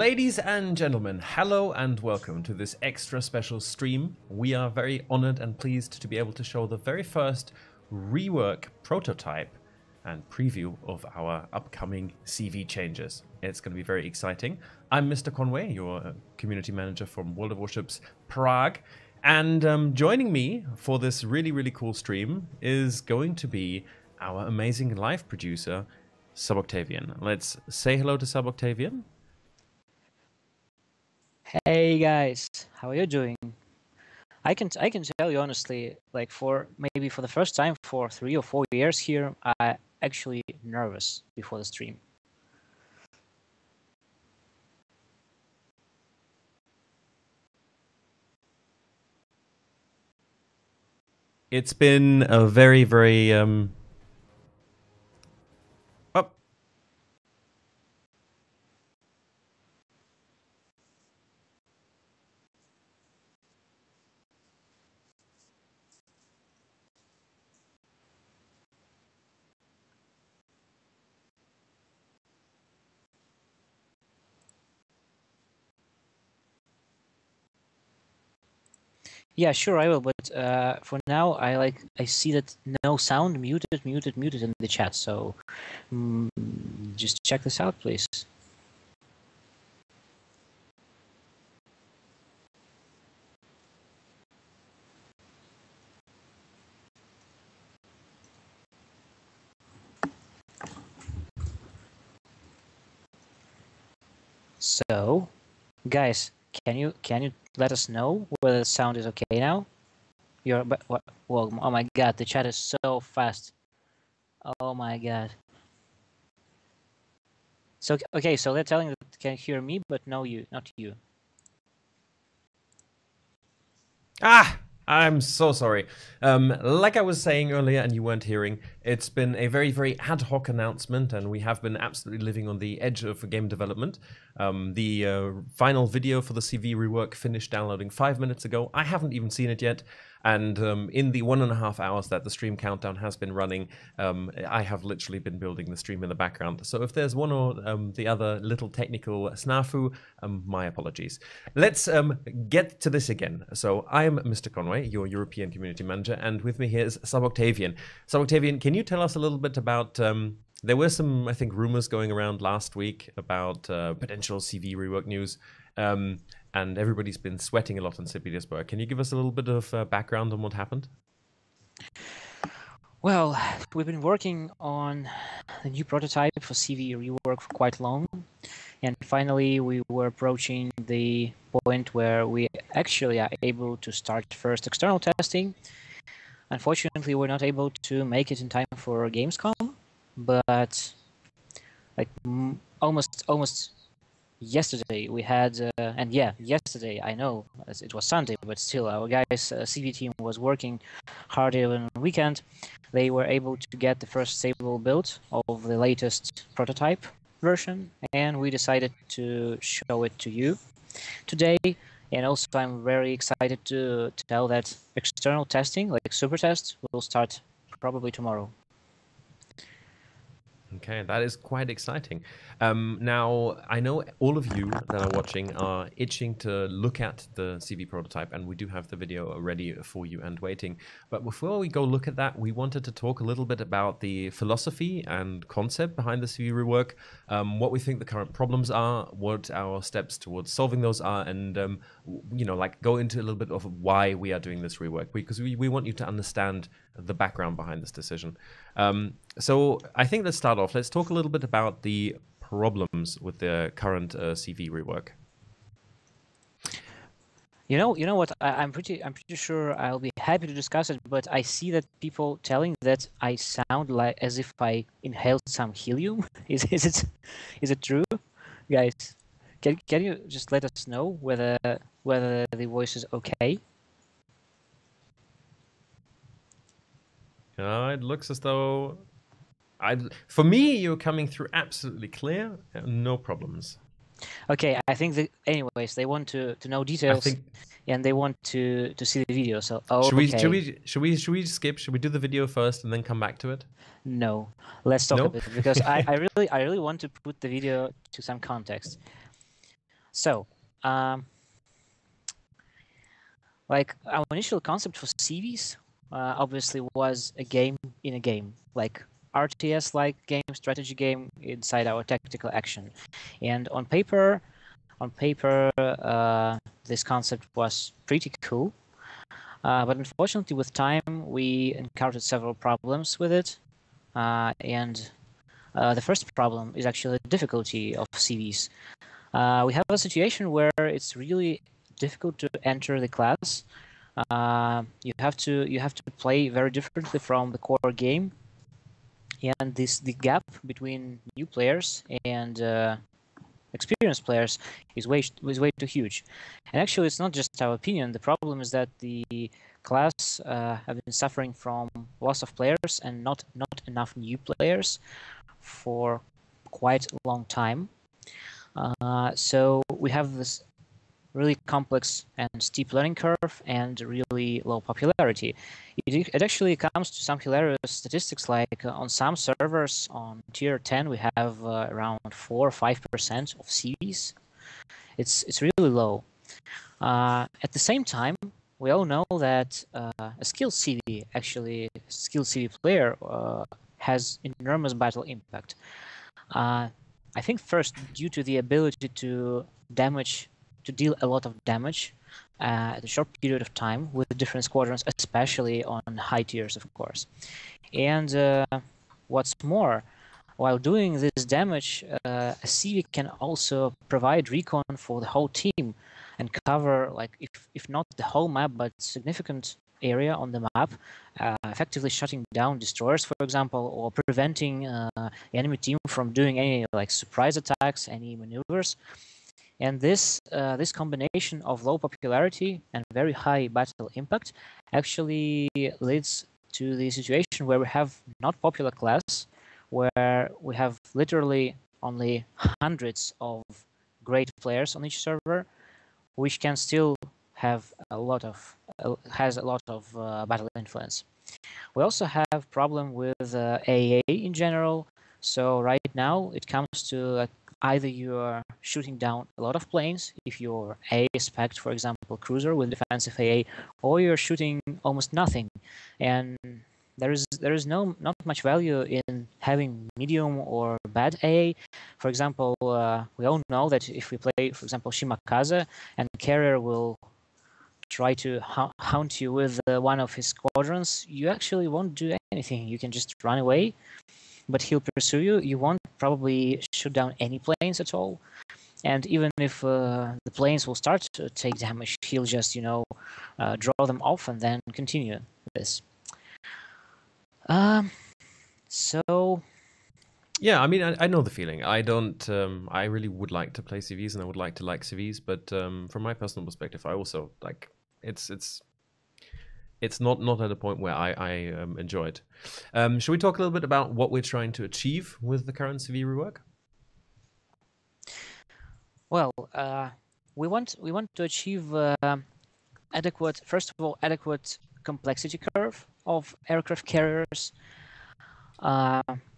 Ladies and gentlemen, hello and welcome to this extra special stream. We are very honored and pleased to be able to show the very first rework prototype and preview of our upcoming CV changes. It's going to be very exciting. I'm MrConway, your community manager from World of Warships Prague, and joining me for this really cool stream is going to be our amazing live producer, Octavian. Let's say hello to Octavian. Hey guys, how are you doing? I can tell you honestly, like maybe for the first time for 3 or 4 years here, I actually nervous before the stream. It's been a very Yeah, sure I will, but for now I see that no sound, muted in the chat. So just check this out, please. So, guys, can you let us know whether the sound is okay now? Well, oh my god, the chat is so fast. Oh my god. So okay, so they're telling that they can hear me, but no you, not you. I'm so sorry. Like I was saying earlier and you weren't hearing, it's been a very ad hoc announcement and we have been absolutely living on the edge of game development. The final video for the Cv Rework finished downloading 5 minutes ago. I haven't even seen it yet. And in the 1.5 hours that the stream countdown has been running, I have literally been building the stream in the background. So if there's one or the other little technical snafu, my apologies. Let's get to this again. So I'm MrConway, your European community manager, and with me here is Octavian. Octavian, can you tell us a little bit about... there were some, I think, rumors going around last week about potential Cv Rework news. And everybody's been sweating a lot on St. Petersburg. Can you give us a little bit of background on what happened? Well, we've been working on the new prototype for Cv Rework for quite long. And finally, we were approaching the point where we actually are able to start first external testing. Unfortunately, we're not able to make it in time for Gamescom, but like almost yesterday we had, and yeah, yesterday, I know it was Sunday, but still our guys, Cv team was working hard even on the weekend. They were able to get the first stable build of the latest prototype version, and we decided to show it to you today. And also I'm very excited to tell that external testing, like super test, will start probably tomorrow. Okay, that is quite exciting. Now, I know all of you that are watching are itching to look at the Cv prototype, and we do have the video ready for you and waiting. But before we go look at that, we wanted to talk a little bit about the philosophy and concept behind the Cv rework, what we think the current problems are, what our steps towards solving those are, and you know, like go into a little bit of why we are doing this rework, because we want you to understand the background behind this decision. So I think let's start off. Let's talk a little bit about the problems with the current Cv rework. You know what? I'm pretty sure I'll be happy to discuss it. But I see that people telling that I sound like as if I inhaled some helium. Is it true, guys? Can you just let us know whether the voice is okay? It looks as though, for me, you're coming through absolutely clear, no problems. Okay, I think anyways they want to know details, and they want to see the video. So should we skip? Should we do the video first and then come back to it? No, let's talk a bit, because I really want to put the video to some context. So, like our initial concept for CVs obviously was a game in a game, like RTS-like game, strategy game inside our tactical action. And on paper, this concept was pretty cool. But unfortunately, with time, we encountered several problems with it. And the first problem is actually the difficulty of CVs. We have a situation where it's really difficult to enter the class. You have to play very differently from the core game, and the gap between new players and experienced players is way too huge. And actually, it's not just our opinion. The problem is that the class have been suffering from loss of players and not enough new players for quite a long time. So we have this really complex and steep learning curve and really low popularity. It actually comes to some hilarious statistics, like on some servers on tier 10 we have around 4 or 5% of CVs. It's really low. At the same time, we all know that a skilled CV, actually a skilled CV player, has enormous battle impact. I think first due to the ability to deal a lot of damage at a short period of time with different squadrons, especially on high tiers, of course. And what's more, while doing this damage, a CV can also provide recon for the whole team and cover, like, if not the whole map, but significant area on the map, effectively shutting down destroyers, for example, or preventing the enemy team from doing any like surprise attacks, any maneuvers. And this combination of low popularity and very high battle impact actually leads to the situation where we have not popular class, where we have literally only hundreds of great players on each server, which can still have a lot of battle influence. We also have problem with AA in general. So right now it comes to either you are shooting down a lot of planes if you're AA spec, for example, cruiser with defensive AA, or you're shooting almost nothing, and there is not much value in having medium or bad AA. For example, we all know that if we play, for example, Shimakaze, and carrier will try to hunt you with one of his squadrons, you actually won't do anything. You can just run away, but he'll pursue you. You won't probably shoot down any planes at all. And even if the planes will start to take damage, he'll just, draw them off and then continue this. So... Yeah, I mean, I know the feeling. I don't. I really would like to play CVs, and I would like to like CVs, but from my personal perspective, I also like it's not at a point where I enjoy it. Should we talk a little bit about what we're trying to achieve with the current Cv Rework? Well, we want to achieve adequate complexity curve of aircraft carriers,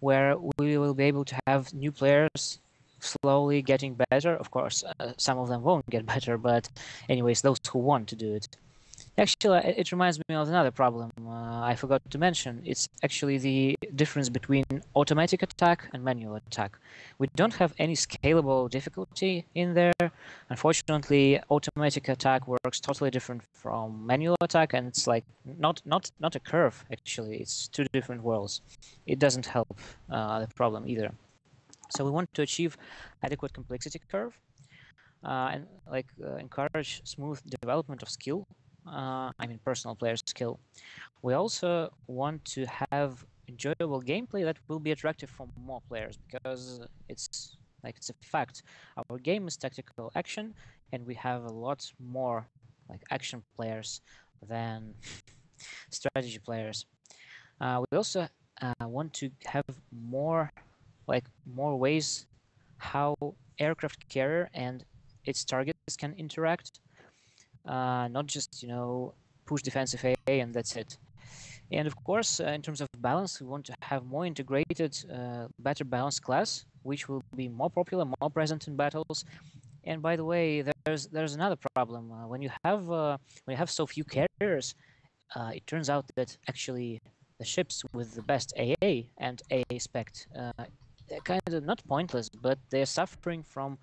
where we will be able to have new players slowly getting better. Of course, some of them won't get better, but anyways, those who want to do it. Actually, it reminds me of another problem I forgot to mention. It's actually the difference between automatic attack and manual attack. We don't have any scalable difficulty in there. Unfortunately, automatic attack works totally different from manual attack, and it's like not a curve, actually. It's two different worlds. It doesn't help the problem either. So we want to achieve adequate complexity curve and encourage smooth development of skill. I mean personal player skill. We also want to have enjoyable gameplay that will be attractive for more players, because it's a fact. Our game is tactical action, and we have a lot more action players than strategy players. We also want to have more ways how aircraft carrier and its targets can interact. Not just push defensive AA and that's it. And of course, in terms of balance, we want to have more integrated, better balanced class, which will be more popular, more present in battles, And by the way, there's another problem. When you have so few carriers, it turns out that actually the ships with the best AA and AA spec, they're kind of not pointless, but they're suffering from,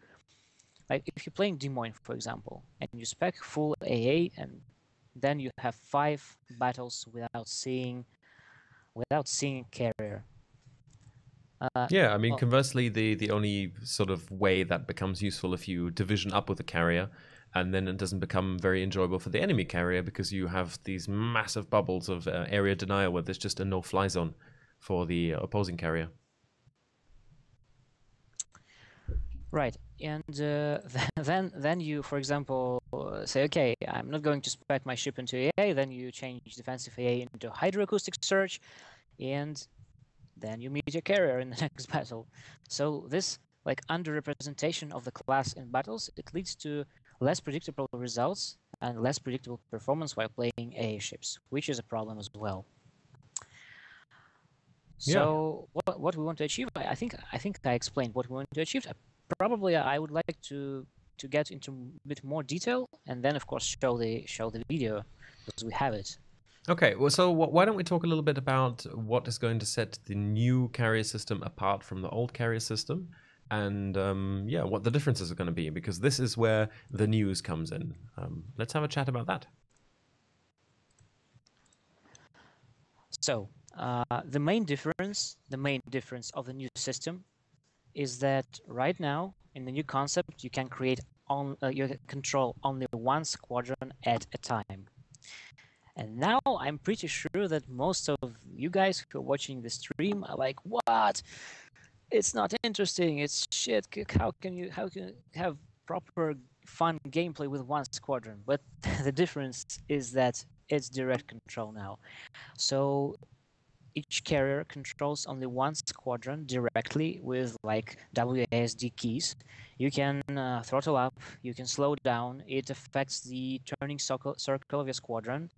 like, if you're playing Des Moines, for example, and you spec full AA, and then you have 5 battles without seeing a carrier. Yeah, I mean, Well, conversely, the only sort of way that becomes useful if you division up with a carrier, and then it doesn't become very enjoyable for the enemy carrier because you have these massive bubbles of area denial where there's just a no-fly zone for the opposing carrier. right, and then you, for example, say, okay, I'm not going to spec my ship into AA. Then you change defensive AA into hydroacoustic search, and then you meet your carrier in the next battle. So this, like, underrepresentation of the class in battles, it leads to less predictable results and less predictable performance while playing AA ships, which is a problem as well. So what we want to achieve, I think I explained what we want to achieve. Probably I would like to get into a bit more detail, and then of course show the video because we have it. Okay, well, so why don't we talk a little bit about what is going to set the new carrier system apart from the old carrier system, and yeah, what the differences are going to be, because this is where the news comes in. Let's have a chat about that. So the main difference of the new system is that right now in the new concept you can you can control only one squadron at a time. And now I'm pretty sure that most of you guys who are watching the stream are like, what? It's not interesting. It's shit. How can you have proper fun gameplay with one squadron? But the difference is that it's direct control now. So each carrier controls only one squadron directly with, like, WASD keys. You can throttle up, you can slow down. It affects the turning circle of your squadron.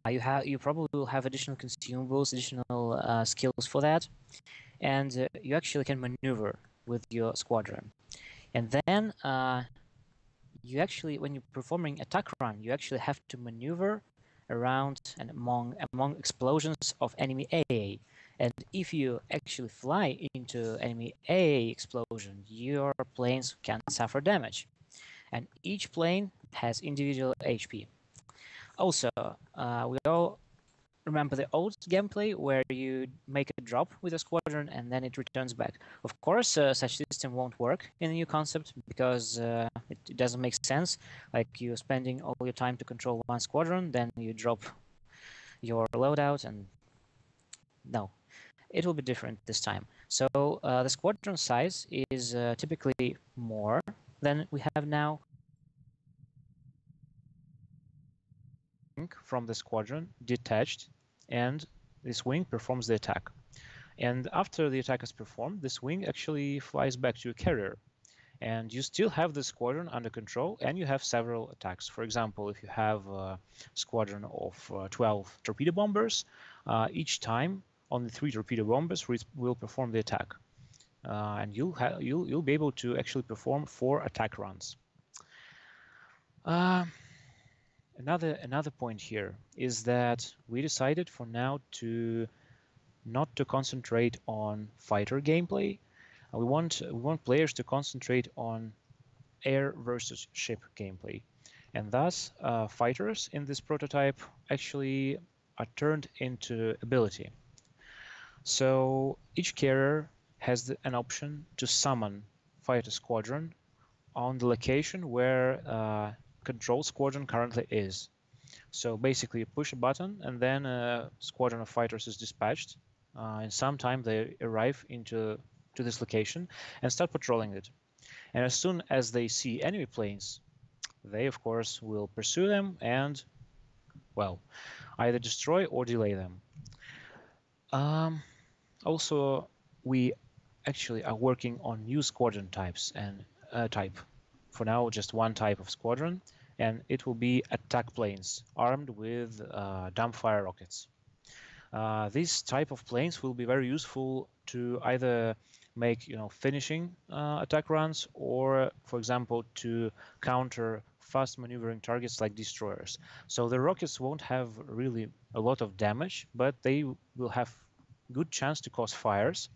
You probably will have additional consumables, additional skills for that, and you actually can maneuver with your squadron. And then you actually, when you're performing attack run, you actually have to maneuver around and among explosions of enemy AA. And if you actually fly into enemy AA explosion, your planes can suffer damage. And each plane has individual HP. Also, we all remember the old gameplay where you make a drop with a squadron and then it returns back. Of course, such system won't work in the new concept because it doesn't make sense. Like, you're spending all your time to control one squadron, then you drop your loadout, and no, it will be different this time. So the squadron size is typically more than we have now. From the squadron detached, and this wing performs the attack. And after the attack is performed, this wing actually flies back to your carrier, and you still have the squadron under control, and you have several attacks. For example, if you have a squadron of 12 torpedo bombers, each time only 3 torpedo bombers will perform the attack, and you'll be able to actually perform 4 attack runs. Another point here is that we decided for now not to concentrate on fighter gameplay. We want players to concentrate on air versus ship gameplay, and thus fighters in this prototype actually are turned into ability. So each carrier has an option to summon fighter squadron on the location where control squadron currently is. So basically you push a button and then a squadron of fighters is dispatched. In some time they arrive to this location and start patrolling it. And as soon as they see enemy planes, they of course will pursue them and, well, either destroy or delay them. Also, we actually are working on new squadron types and type. For now, just one type of squadron, and it will be attack planes armed with dumbfire rockets. These type of planes will be very useful to either make finishing attack runs, or for example to counter fast maneuvering targets like destroyers. So the rockets won't have really a lot of damage, but they will have good chance to cause fires,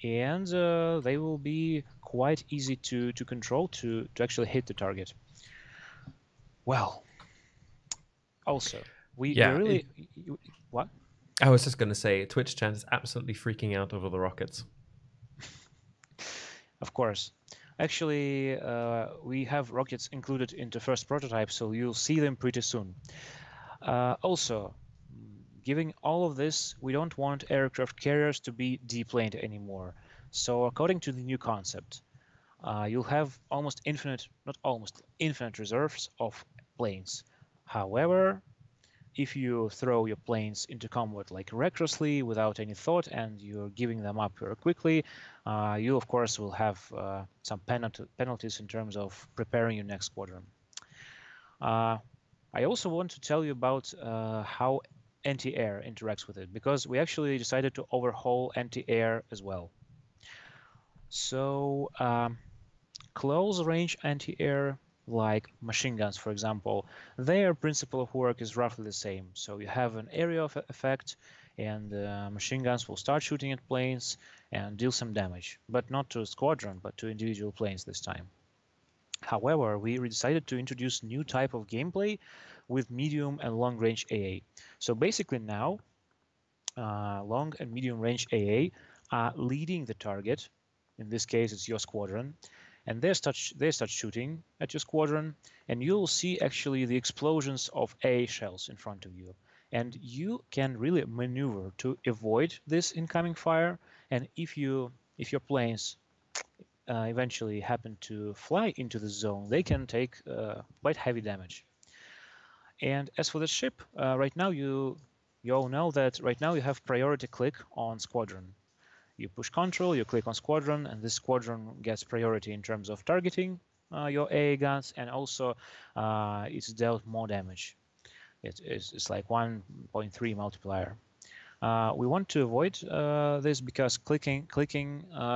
and they will be quite easy to control, to actually hit the target. Well, also we really what? I was just going to say, Twitch chat is absolutely freaking out over the rockets. Of course. Actually, we have rockets included in the first prototype, so you'll see them pretty soon. Also, given all of this, we don't want aircraft carriers to be deplaned anymore. So according to the new concept, you'll have almost infinite, not almost, infinite reserves of planes. However, if you throw your planes into combat like recklessly, without any thought, and you're giving them up very quickly, you of course will have some penalties in terms of preparing your next squadron. I also want to tell you about how anti-air interacts with it, because we actually decided to overhaul anti-air as well. So close range anti-air, like machine guns, for example, their principle of work is roughly the same. So you have an area of effect, and machine guns will start shooting at planes and deal some damage, but not to a squadron, but to individual planes this time. However, we decided to introduce new type of gameplay with medium and long range AA. So basically now, long and medium range AA are leading the target. In this case, it's your squadron. And they start shooting at your squadron, and you'll see actually the explosions of AA shells in front of you. And you can really maneuver to avoid this incoming fire. And if your planes eventually happen to fly into the zone, they can take quite heavy damage. And as for the ship, right now you all know that right now you have priority click on squadron. You push Control, you click on Squadron, and this squadron gets priority in terms of targeting your AA guns, and also it's dealt more damage. It's like 1.3 multiplier. We want to avoid this because clicking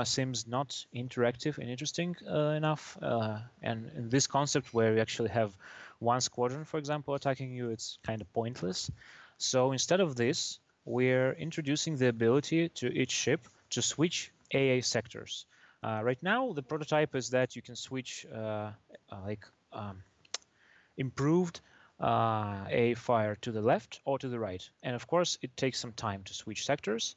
seems not interactive and interesting enough. And in this concept where you actually have one squadron, for example, attacking you, it's kind of pointless. So instead of this, we're introducing the ability to each ship to switch AA sectors. Right now, the prototype is that you can switch improved AA fire to the left or to the right. And of course, it takes some time to switch sectors.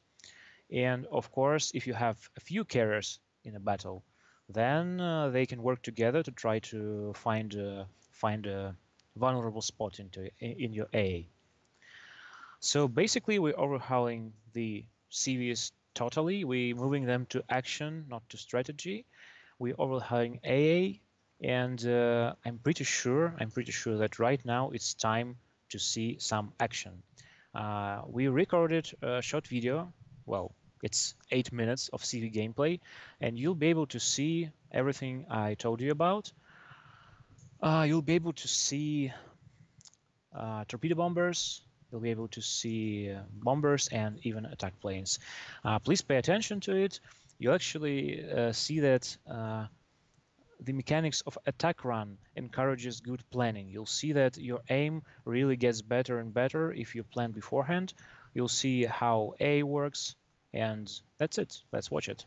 And of course, if you have a few carriers in a battle, then they can work together to try to find a vulnerable spot in your AA. So basically, we're overhauling the CVs totally. We're moving them to action, not to strategy. We're overhauling AA, and I'm pretty sure that right now it's time to see some action. We recorded a short video. Well, it's 8 minutes of CV gameplay, and you'll be able to see everything I told you about. You'll be able to see torpedo bombers. You'll be able to see bombers and even attack planes. Please pay attention to it. You'll actually see that the mechanics of attack run encourages good planning. You'll see that your aim really gets better and better if you plan beforehand. You'll see how A works, and that's it. Let's watch it.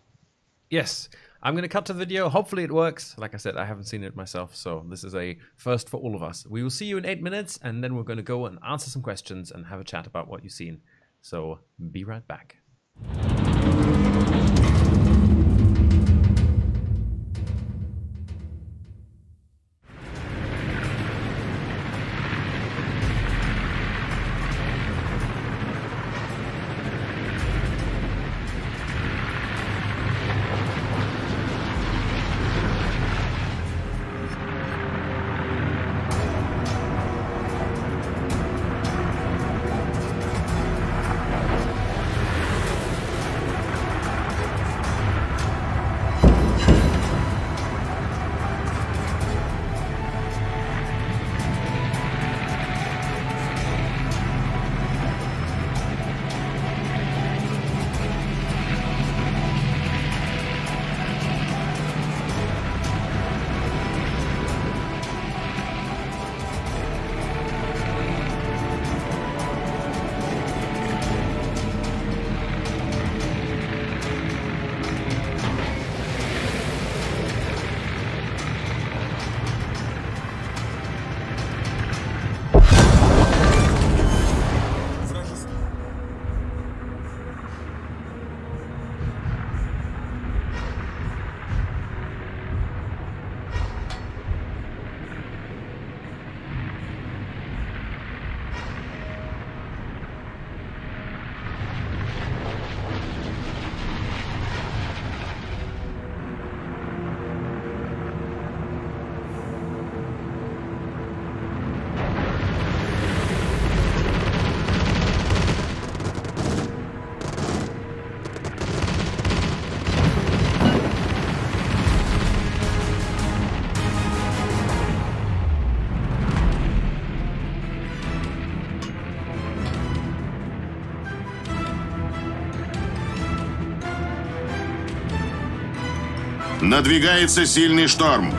Yes, I'm going to cut to the video. Hopefully it works. Like I said, I haven't seen it myself, so this is a first for all of us. We will see you in 8 minutes, and then we're going to go and answer some questions and have a chat about what you've seen. So be right back. Надвигается сильный шторм.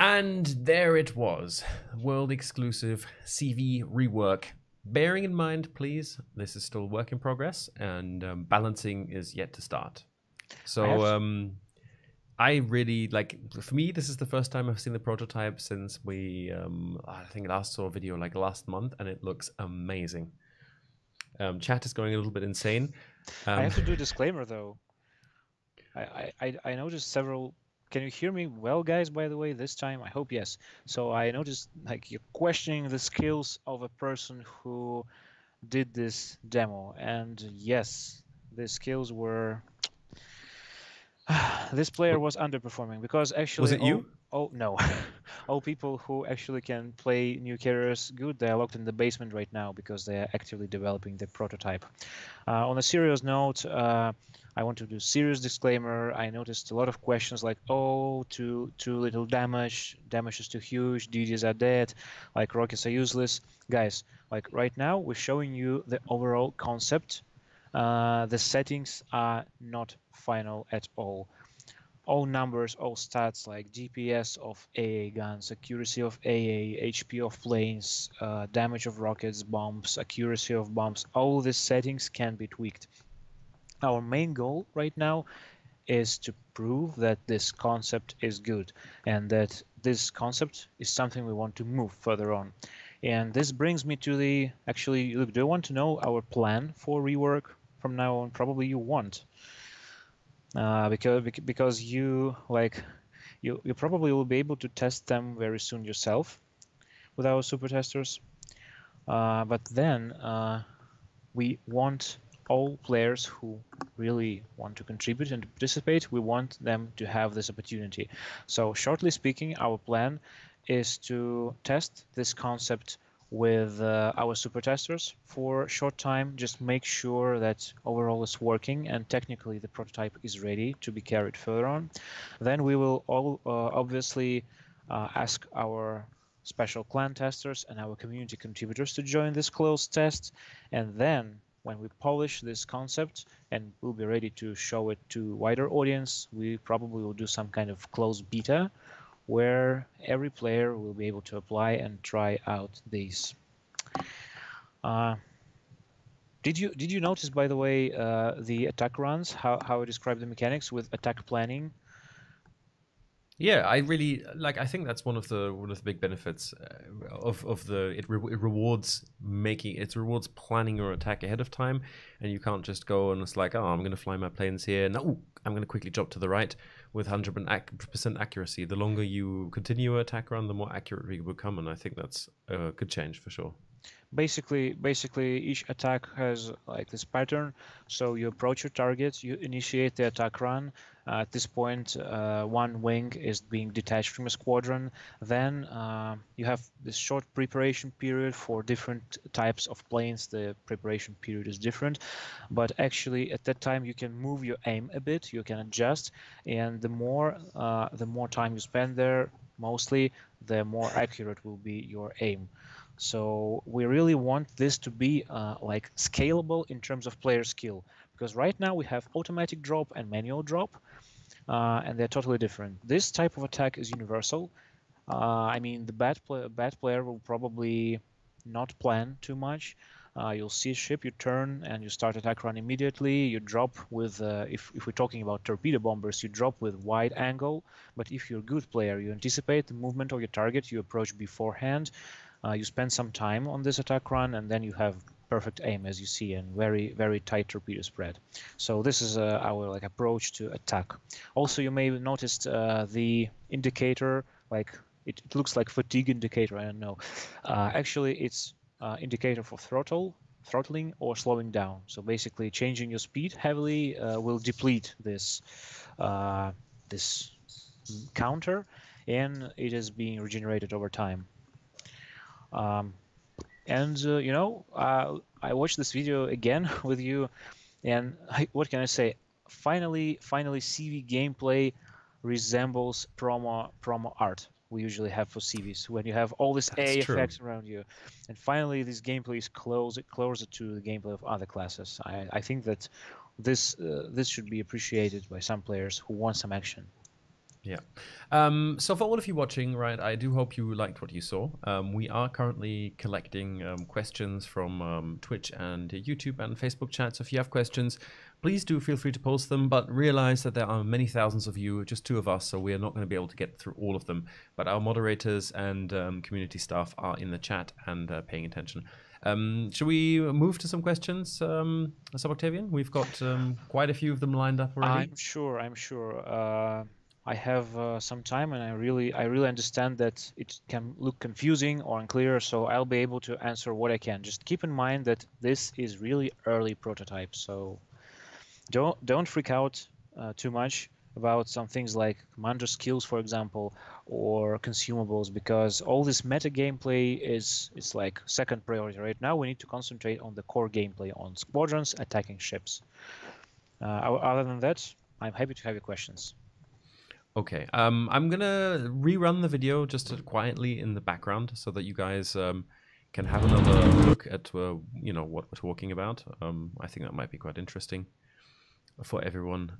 And there it was, world exclusive CV Rework. Bearing in mind, please, this is still work in progress, and balancing is yet to start. So I really like. For me, this is the first time I've seen the prototype since we, I think, last saw a video like last month, and it looks amazing. Chat is going a little bit insane. I have to do a disclaimer though. I noticed several. Can you hear me well, guys, by the way, this time? I hope yes. So I noticed like you're questioning the skills of a person who did this demo. And yes, the skills were... This player was underperforming because actually... Was it you? Oh, no. All people who actually can play new carriers good, they are locked in the basement right now because they are actively developing the prototype. On a serious note, I want to do serious disclaimer. I noticed a lot of questions like, oh, too little damage is too huge, DDs are dead, like rockets are useless. Guys, like right now we're showing you the overall concept. The settings are not final at all. All numbers, all stats like DPS of AA guns, accuracy of AA, HP of planes, damage of rockets, bombs, accuracy of bombs, all these settings can be tweaked. Our main goal right now is to prove that this concept is good and that this concept is something we want to move further on. And this brings me to the... Actually, look, do you want to know our plan for rework from now on? Probably you want. Because you probably will be able to test them very soon yourself with our super testers. But then we want all players who really want to contribute and participate, we want them to have this opportunity. So shortly speaking, our plan is to test this concept with our super testers for a short time, just make sure that overall it's working and technically the prototype is ready to be carried further on. Then we will all obviously ask our special clan testers and our community contributors to join this closed test, and then when we polish this concept and we'll be ready to show it to wider audience, we probably will do some kind of closed beta where every player will be able to apply and try out these. Did you notice, by the way, the attack runs, how I describe the mechanics with attack planning? Yeah, I really like. I think that's one of the big benefits of the it rewards planning your attack ahead of time, and you can't just go and it's like, oh, I'm going to fly my planes here. No, I'm going to quickly jump to the right with 100% accuracy. The longer you continue your attack run, the more accurate we become, and I think that's a good change for sure. Basically, each attack has like this pattern. So you approach your target, you initiate the attack run. At this point, one wing is being detached from a squadron. Then you have this short preparation period for different types of planes. The preparation period is different, but actually at that time you can move your aim a bit. You can adjust, and the more time you spend there, mostly, the more accurate will be your aim. So we really want this to be like scalable in terms of player skill, because right now we have automatic drop and manual drop, and they're totally different. This type of attack is universal. I mean, the bad player will probably not plan too much. You'll see a ship, you turn and you start attack run immediately. You drop with, if we're talking about torpedo bombers, you drop with wide angle. But if you're a good player, you anticipate the movement of your target, you approach beforehand. You spend some time on this attack run, and then you have perfect aim, as you see, and very, very tight torpedo spread. So this is our approach to attack. Also, you may have noticed the indicator, like it looks like fatigue indicator. I don't know. Actually, it's indicator for throttling or slowing down. So basically, changing your speed heavily will deplete this this counter, and it is being regenerated over time. You know, I watched this video again with you, and what can I say? Finally, CV gameplay resembles promo art we usually have for CVs, when you have all this A effects around you, and finally this gameplay is closer to the gameplay of other classes. I think that this should be appreciated by some players who want some action. Yeah. So for all of you watching, right, I do hope you liked what you saw. We are currently collecting questions from Twitch and YouTube and Facebook chat. So if you have questions, please do feel free to post them, but realize that there are many thousands of you, just 2 of us, so we are not going to be able to get through all of them. But our moderators and community staff are in the chat and paying attention. Should we move to some questions, Sub Octavian? We've got quite a few of them lined up already. I'm sure. I have some time, and I really understand that it can look confusing or unclear, so I'll be able to answer what I can. Just keep in mind that this is really early prototype, so don't freak out too much about some things like commander skills, for example, or consumables, because all this meta gameplay is like second priority. Right now we need to concentrate on the core gameplay, on squadrons attacking ships. Other than that, I'm happy to have your questions. Okay, I'm gonna rerun the video just quietly in the background so that you guys can have another look at you know, what we're talking about. I think that might be quite interesting for everyone.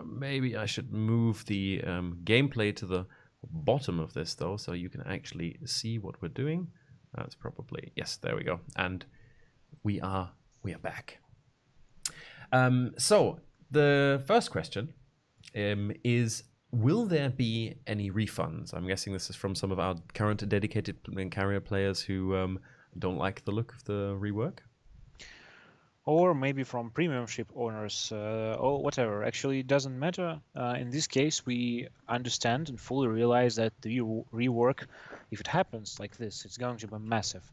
Maybe I should move the gameplay to the bottom of this though, so you can actually see what we're doing. That's probably, yes, there we go, and we are back. So the first question is, will there be any refunds? I'm guessing this is from some of our current dedicated carrier players who don't like the look of the rework. Or maybe from premium ship owners, or whatever. Actually, it doesn't matter. In this case, we understand and fully realize that the rework, if it happens like this, it's going to be massive.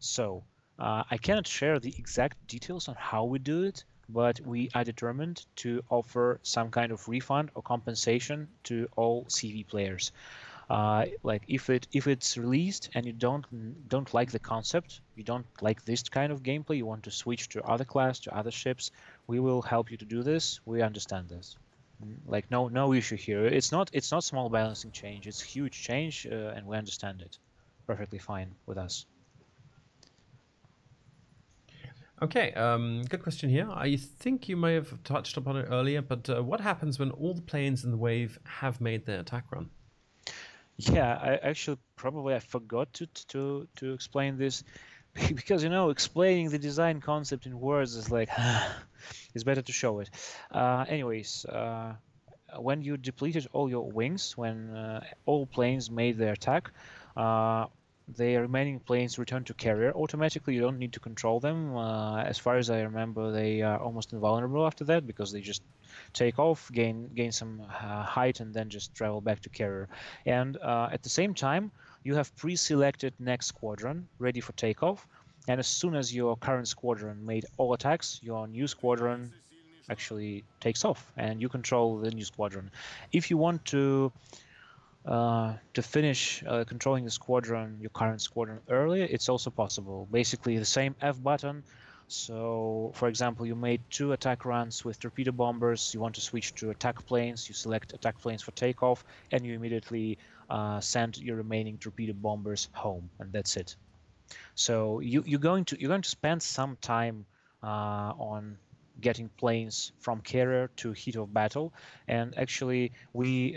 So I cannot share the exact details on how we do it, but we are determined to offer some kind of refund or compensation to all CV players. Like if it's released and you don't like the concept, you don't like this kind of gameplay, you want to switch to other class, to other ships, we will help you to do this. We understand this. Like no issue here. It's not small balancing change. It's huge change, and we understand it perfectly fine with us. Okay, good question here. I think you may have touched upon it earlier, but what happens when all the planes in the wave have made their attack run? Yeah, I actually probably I forgot to explain this, because you know, explaining the design concept in words is like it's better to show it. Anyways, when you depleted all your wings, when all planes made their attack, the remaining planes return to carrier automatically. You don't need to control them. As far as I remember, they are almost invulnerable after that, because they just take off, gain some height, and then just travel back to carrier. And at the same time, you have pre-selected next squadron ready for takeoff. And as soon as your current squadron made all attacks, your new squadron actually takes off, and you control the new squadron. If you want to finish controlling the squadron, your current squadron, earlier, it's also possible. Basically the same F button. So for example, you made 2 attack runs with torpedo bombers, you want to switch to attack planes, you select attack planes for takeoff, and you immediately send your remaining torpedo bombers home, and that's it. So you're going to spend some time on getting planes from carrier to heat of battle, and actually we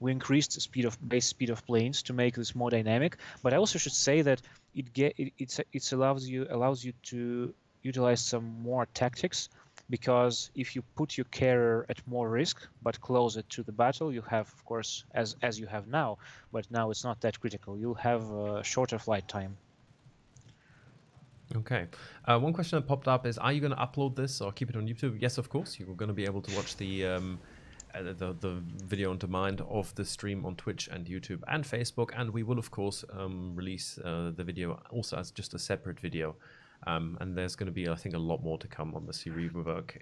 increased the base speed of planes to make this more dynamic. But I also should say that it allows you to utilize some more tactics, because if you put your carrier at more risk but closer to the battle, you have, of course, as you have now, but now it's not that critical. You'll have a shorter flight time. Okay. One question that popped up is, are you going to upload this or keep it on YouTube? Yes, of course. You're going to be able to watch the video on demand of the stream on Twitch and YouTube and Facebook, and we will, of course, release the video also as just a separate video. And there's going to be, I think, a lot more to come on the Cv Rework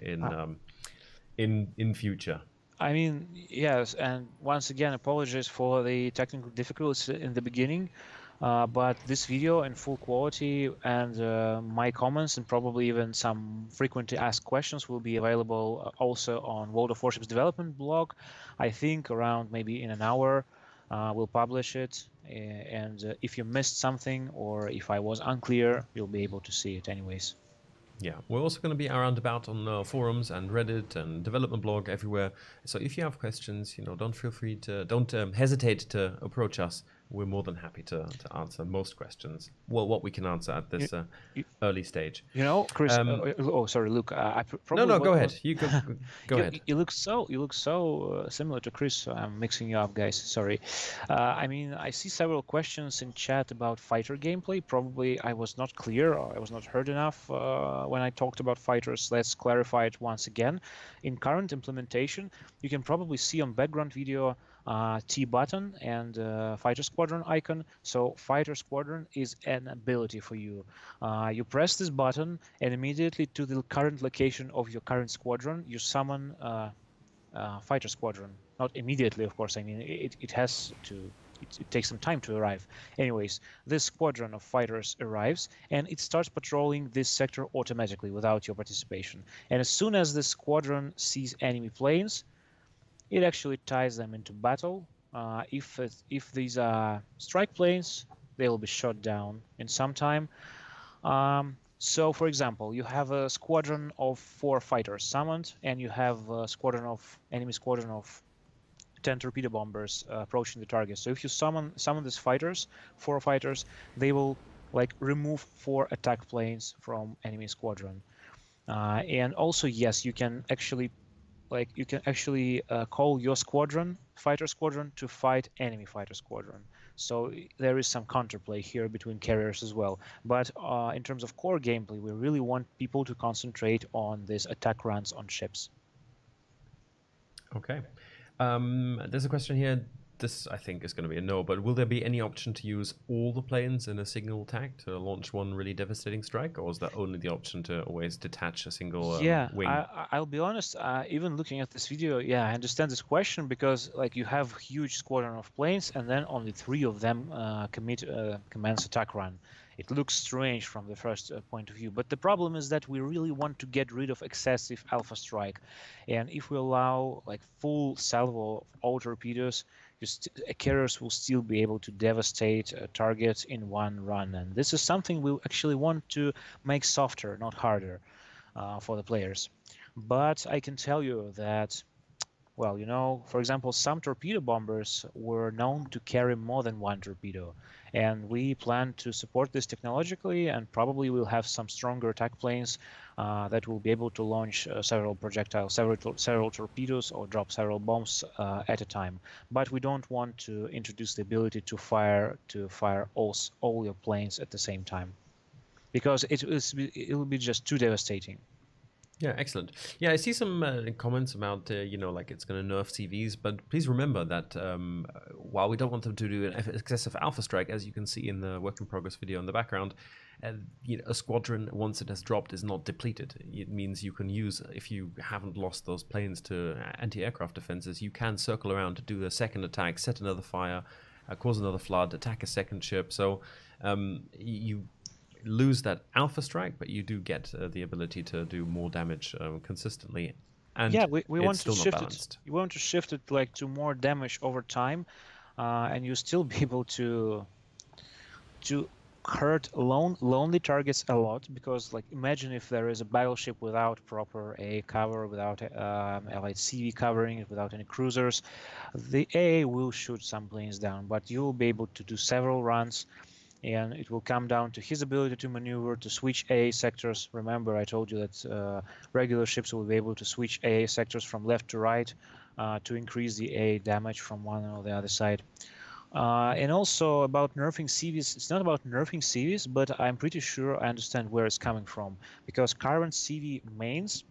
in future. I mean, yes, and once again, apologies for the technical difficulties in the beginning. But this video in full quality and my comments and probably even some frequently asked questions will be available also on World of Warships development blog. I think around maybe in an hour we'll publish it. And if you missed something or if I was unclear, you'll be able to see it anyways. Yeah, we're also going to be around about on forums and Reddit and development blog everywhere. So if you have questions, don't hesitate to approach us. We're more than happy to answer most questions. Well, what we can answer at this early stage. You know, Chris. Oh, sorry, Luke. Probably No, go ahead. was, You go ahead. You look so similar to Chris. So I'm mixing you up, guys. Sorry. I mean, I see several questions in chat about fighter gameplay. Probably I was not clear, or I was not heard enough when I talked about fighters. Let's clarify it once again. In current implementation, you can probably see on background video T button and fighter squadron icon. So fighter squadron is an ability for you. You press this button and immediately to the current location of your current squadron you summon fighter squadron. Not immediately, of course. I mean, it has to. It takes some time to arrive. Anyways, this squadron of fighters arrives and it starts patrolling this sector automatically without your participation. And as soon as the squadron sees enemy planes, it actually ties them into battle. If these are strike planes, they will be shot down in some time. So, for example, you have a squadron of 4 fighters summoned, and you have a enemy squadron of 10 torpedo bombers approaching the target. So if you summon these fighters, 4 fighters, they will like remove 4 attack planes from enemy squadron. And also, yes, you can actually call your fighter squadron to fight enemy fighter squadron. So there is some counterplay here between carriers as well. But in terms of core gameplay, we really want people to concentrate on these attack runs on ships. Okay. There's a question here. This, I think, is going to be a no, but will there be any option to use all the planes in a single attack to launch one really devastating strike, or is that only the option to always detach a single wing? I'll be honest, even looking at this video, yeah, I understand this question because like you have huge squadron of planes and then only 3 of them commence attack run. It looks strange from the first point of view, but the problem is that we really want to get rid of excessive alpha strike, and if we allow like full salvo of all torpedoes, carriers will still be able to devastate targets in one run, and this is something we actually want to make softer, not harder, for the players. But I can tell you that, well, you know, for example, some torpedo bombers were known to carry more than 1 torpedo, and we plan to support this technologically, and probably we'll have some stronger attack planes that will be able to launch several projectiles, several torpedoes, or drop several bombs at a time. But we don't want to introduce the ability to fire all your planes at the same time, because it will be just too devastating. Yeah, excellent. Yeah, I see some comments about, like it's going to nerf CVs, but please remember that while we don't want them to do an excessive alpha strike, as you can see in the work in progress video in the background, a squadron, once it has dropped, is not depleted. It means you can use, if you haven't lost those planes to anti-aircraft defenses, you can circle around to do a second attack, set another fire, cause another flood, attack a second ship. So you lose that alpha strike, but you do get the ability to do more damage consistently. And yeah, we want to shift balanced. it. You want to shift it like to more damage over time, and you still be able to hurt lonely targets a lot, because like imagine if there is a battleship without proper AA cover, without allied CV covering, without any cruisers, the AA will shoot some planes down, but you will be able to do several runs. And it will come down to his ability to maneuver, to switch AA sectors. Remember, I told you that regular ships will be able to switch AA sectors from left to right to increase the AA damage from one or the other side. And also about nerfing CVs, it's not about nerfing CVs, but I'm pretty sure I understand where it's coming from. Because current CV mains,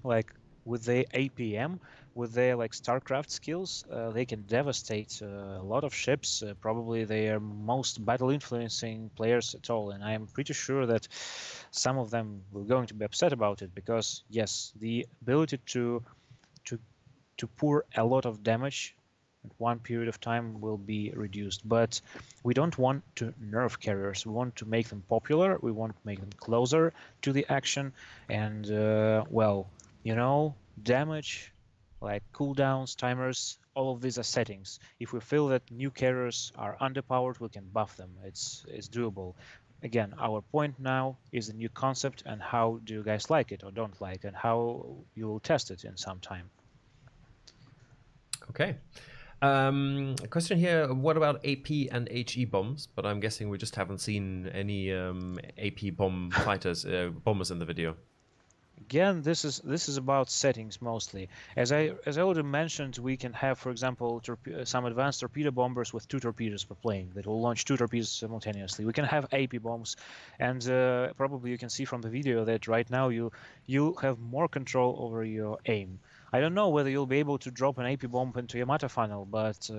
like with their APM, with their like StarCraft skills, they can devastate a lot of ships. Probably they are most battle influencing players at all, and I am pretty sure that some of them will going to be upset about it, because yes, the ability to pour a lot of damage at one period of time will be reduced. But we don't want to nerf carriers. We want to make them popular. We want to make them closer to the action, and well, you know, damage, like cooldowns, timers, all of these are settings. If we feel that new carriers are underpowered, we can buff them. It's doable. again, our point now is the new concept, and how do you guys like it or don't like it, and how you will test it in some time. Okay. A question here, what about AP and HE bombs? But I'm guessing we just haven't seen any AP bomb fighters, bombers in the video. Again, this is about settings mostly. As I already mentioned, we can have, for example, some advanced torpedo bombers with 2 torpedoes per plane that will launch 2 torpedoes simultaneously. We can have AP bombs, and probably you can see from the video that right now you have more control over your aim. I don't know whether you'll be able to drop an AP bomb into Yamato funnel, but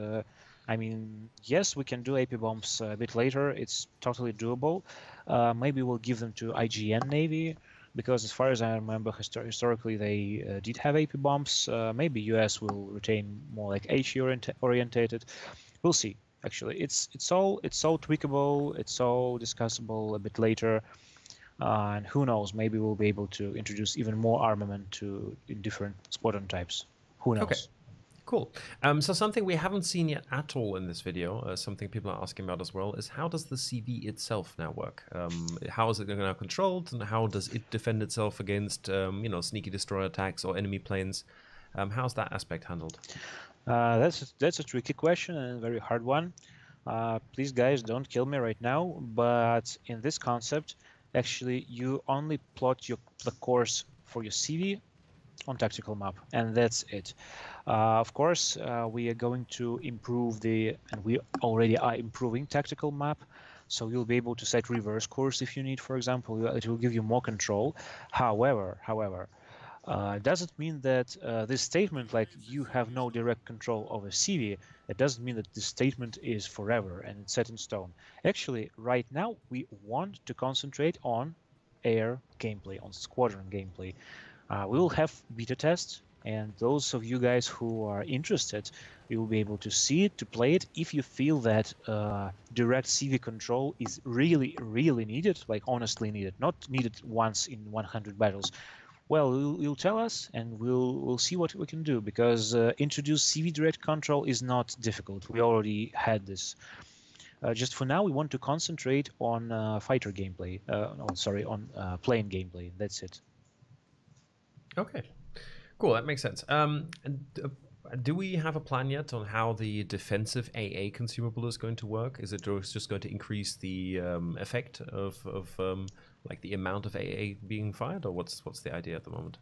I mean, yes, we can do AP bombs a bit later. It's totally doable. Maybe we'll give them to IGN Navy, because as far as I remember, historically they did have AP bombs. Maybe US will retain more like HE orientated. We'll see. Actually, it's all tweakable. It's all discussable a bit later. And who knows, maybe we'll be able to introduce even more armament in different squadron types. Who knows? Okay, cool. So something we haven't seen yet at all in this video, something people are asking about as well, is how does the CV itself now work? How is it now controlled, and how does it defend itself against sneaky destroyer attacks or enemy planes? How's that aspect handled? That's a tricky question and a very hard one. Please, guys, don't kill me right now. But in this concept, actually, you only plot the course for your CV on tactical map, and that's it. Of course, we are going to improve and we already are improving tactical map. So you'll be able to set reverse course if you need, for example. It will give you more control. However, doesn't mean that this statement, like you have no direct control over CV, it doesn't mean that this statement is forever and it's set in stone. Actually, right now, we want to concentrate on air gameplay, on squadron gameplay. We will have beta tests, and those of you guys who are interested, you will be able to see it, to play it. If you feel that direct CV control is really, really needed, like honestly needed, not needed once in 100 battles, well, you'll tell us, and we'll see what we can do, because introduce CV direct control is not difficult. We already had this. Just for now, we want to concentrate on fighter gameplay. On plane gameplay. That's it. Okay, cool. That makes sense. Do we have a plan yet on how the defensive AA consumable is going to work? Is it just going to increase the effect of like the amount of AA being fired, or what's the idea at the moment?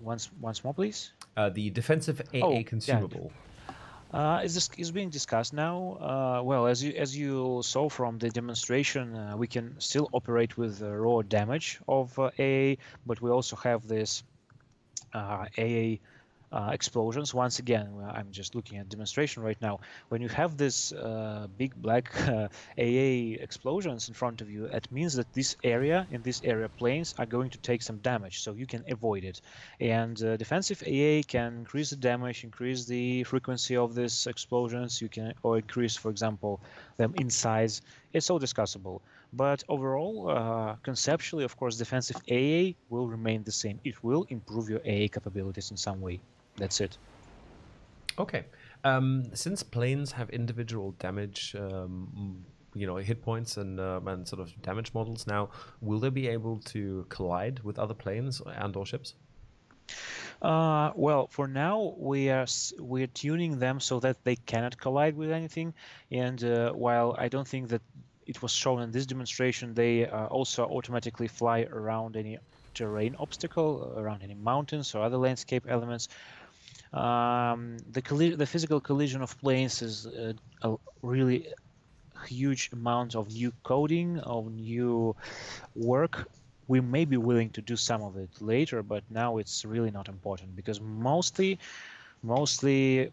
Once more, please. The defensive AA consumable. Yeah. Is being discussed now. Well, as you saw from the demonstration, we can still operate with raw damage of AA, but we also have this AA explosions. Once again, I'm just looking at demonstration right now. When you have this big black AA explosions in front of you, it means that this area planes are going to take some damage, so you can avoid it. And defensive AA can increase the damage, increase the frequency of these explosions. You can, or increase, for example, them in size. It's all discussable. But overall, conceptually, of course, defensive AA will remain the same. It will improve your AA capabilities in some way. That's it. Okay. Since planes have individual damage, hit points and sort of damage models now, will they be able to collide with other planes and/or ships? Well, for now, we're tuning them so that they cannot collide with anything. And while I don't think that it was shown in this demonstration, they also automatically fly around any terrain obstacle, around any mountains or other landscape elements. The physical collision of planes is a really huge amount of new coding, of new work. We may be willing to do some of it later, but now it's really not important, because mostly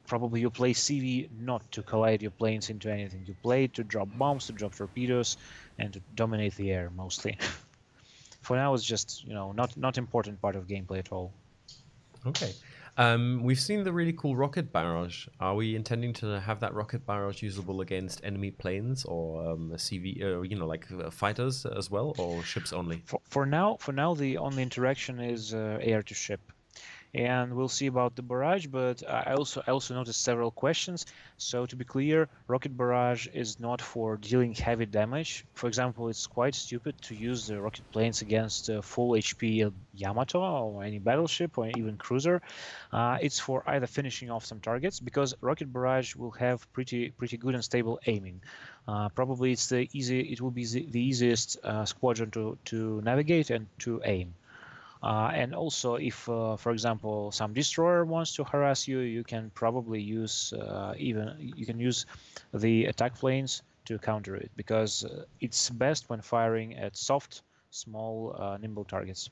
probably you play CV not to collide your planes into anything. You play to drop bombs, to drop torpedoes, and to dominate the air mostly. For now, it's just not important part of gameplay at all. Okay. We've seen the really cool rocket barrage. Are we intending to have that rocket barrage usable against enemy planes or CV, fighters as well, or ships only? For now, the only interaction is air to ship. and we'll see about the barrage. But I also noticed several questions. So to be clear, rocket barrage is not for dealing heavy damage. For example, it's quite stupid to use the rocket planes against full HP Yamato or any battleship or even cruiser. It's for either finishing off some targets, because rocket barrage will have pretty good and stable aiming. Probably it will be the easiest squadron to navigate and to aim. And also, if, for example, some destroyer wants to harass you, you can probably use you can use the attack planes to counter it, because it's best when firing at soft, small, nimble targets.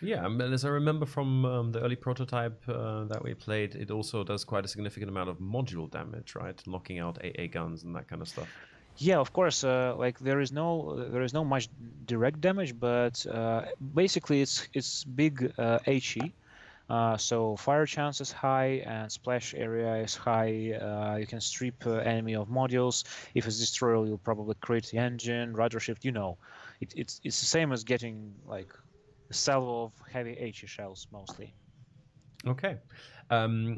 Yeah, as I remember from the early prototype that we played, it also does quite a significant amount of module damage, right? Knocking out AA guns and that kind of stuff. Yeah, of course. Like there is no much direct damage, but basically it's big HE. So fire chance is high and splash area is high. You can strip enemy of modules. If it's destroyer, you'll probably crit the engine, rudder shift. You know, it's the same as getting like a salvo of heavy HE shells mostly. Okay.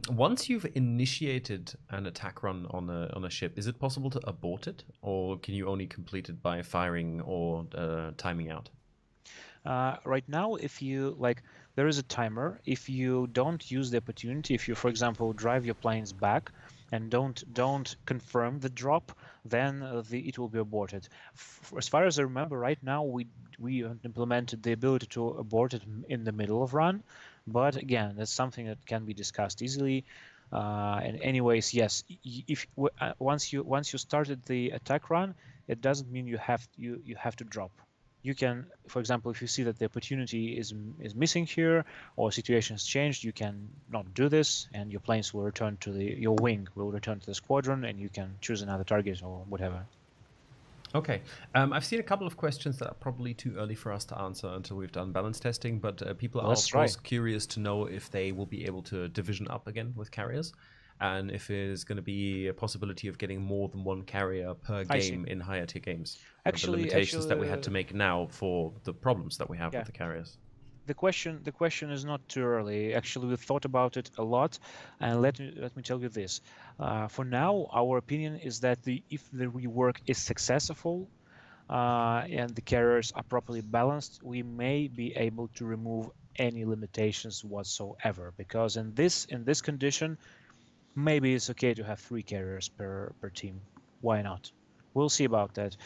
Once you've initiated an attack run on a ship, is it possible to abort it, or can you only complete it by firing or timing out? Right now, if you there is a timer. If you don't use the opportunity, if you, for example, drive your planes back and don't confirm the drop, then it will be aborted. As far as I remember, right now we implemented the ability to abort it in the middle of run, but again, that's something that can be discussed easily. And anyways, yes, if once you started the attack run, it doesn't mean you have to drop. You can, for example, if you see that the opportunity is missing here or situation has changed, you can not do this, and your planes will return to your wing will return to the squadron, and you can choose another target or whatever. Okay. I've seen a couple of questions that are probably too early for us to answer until we've done balance testing, but people are, of course, curious to know if they will be able to division up again with carriers, and if there's going to be a possibility of getting more than one carrier per game in higher tier games. Actually, the limitations that we had to make now for the problems that we have with the carriers. The question is not too early. Actually, we thought about it a lot, and let me tell you this. For now, our opinion is that if the rework is successful and the carriers are properly balanced, we may be able to remove any limitations whatsoever. Because in this condition, maybe it's okay to have 3 carriers per team. Why not? We'll see about that.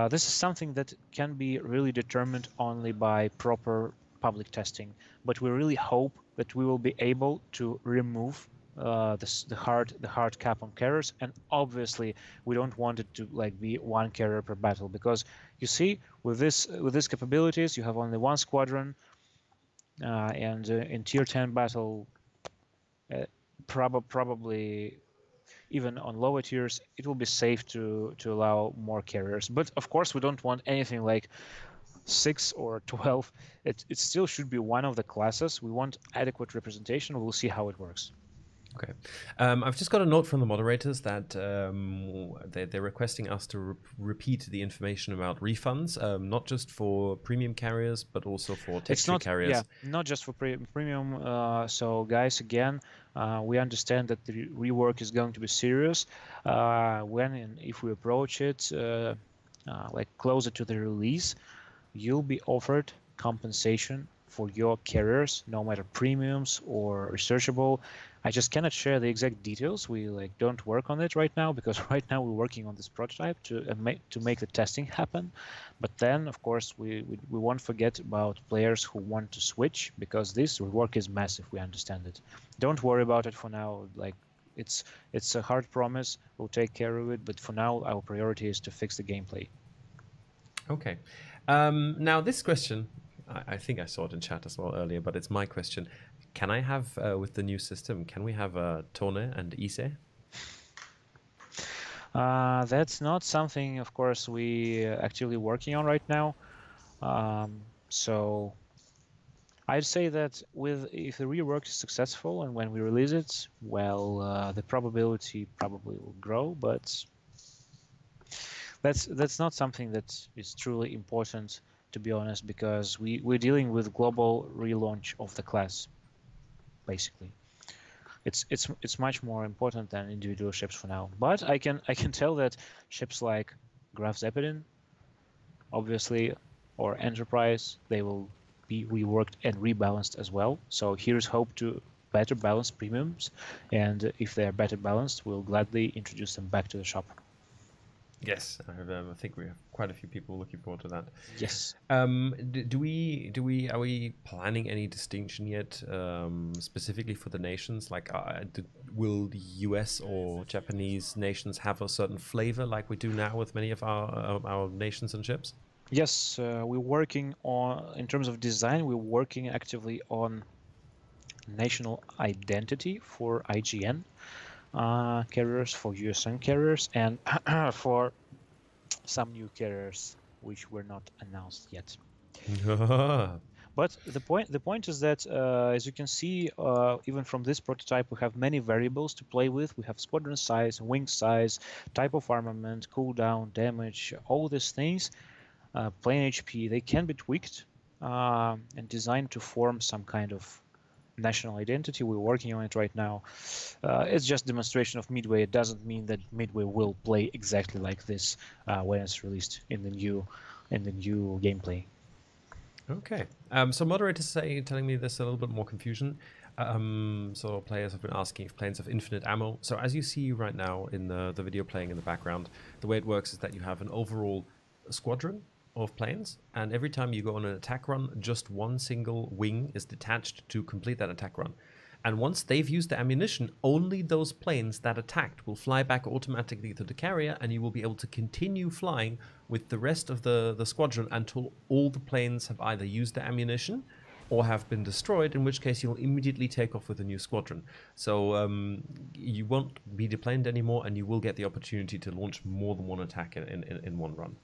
This is something that can be really determined only by proper public testing, but we really hope that we will be able to remove the hard cap on carriers, and obviously we don't want it to be 1 carrier per battle, because you see with these capabilities you have only 1 squadron, and in tier 10 battle probably even on lower tiers it will be safe to allow more carriers. But of course we don't want anything like 6 or 12. It still should be one of the classes. We want adequate representation. We'll see how it works. Okay. I've just got a note from the moderators that they're requesting us to repeat the information about refunds, not just for premium carriers, but also for texture carriers. Yeah, not just for premium. So guys, again, we understand that the rework is going to be serious. When and if we approach it closer to the release, you'll be offered compensation for your carriers, no matter premiums or researchable. I just cannot share the exact details. We don't work on it right now, because right now we're working on this prototype to make the testing happen. But then, of course, we won't forget about players who want to switch, because this rework is massive. We understand it. Don't worry about it for now. It's a hard promise. We'll take care of it. But for now, our priority is to fix the gameplay. Okay. Now this question, I think I saw it in chat as well earlier, but it's my question. Can I have, with the new system, can we have Tone and Ise? That's not something, of course, we actively working on right now. So I'd say that if the rework is successful and when we release it, well, the probability probably will grow, but that's not something that is truly important, to be honest, because we're dealing with global relaunch of the class. basically. It's much more important than individual ships for now. But I can tell that ships like Graf Zeppelin, obviously, or Enterprise, they will be reworked and rebalanced as well. So here's hope to better balance premiums, and if they are better balanced, we'll gladly introduce them back to the shop. Yes, I think we have quite a few people looking forward to that. Yes. Are we planning any distinction yet, specifically for the nations? Like, will the US or Japanese nations have a certain flavor like we do now with many of our nations and ships? Yes, we're working on, in terms of design, we're working actively on national identity for IGN carriers, for USN carriers, and for some new carriers which were not announced yet. But the point is that, as you can see, even from this prototype, we have many variables to play with. We have squadron size, wing size, type of armament, cooldown, damage, all these things. Plane HP, they can be tweaked and designed to form some kind of national identity. We're working on it right now. It's just demonstration of Midway. It doesn't mean that Midway will play exactly like this when it's released in the new gameplay. Okay. So moderators telling me there's a little bit more confusion. So players have been asking if planes have infinite ammo. So as you see right now in the video playing in the background, the way it works is that you have an overall squadron of planes, and every time you go on an attack run, just one single wing is detached to complete that attack run. And once they've used the ammunition, only those planes that attacked will fly back automatically to the carrier, and you will be able to continue flying with the rest of the squadron until all the planes have either used the ammunition or have been destroyed, in which case you'll immediately take off with a new squadron. So you won't be deplaned anymore, and you will get the opportunity to launch more than one attack in one run.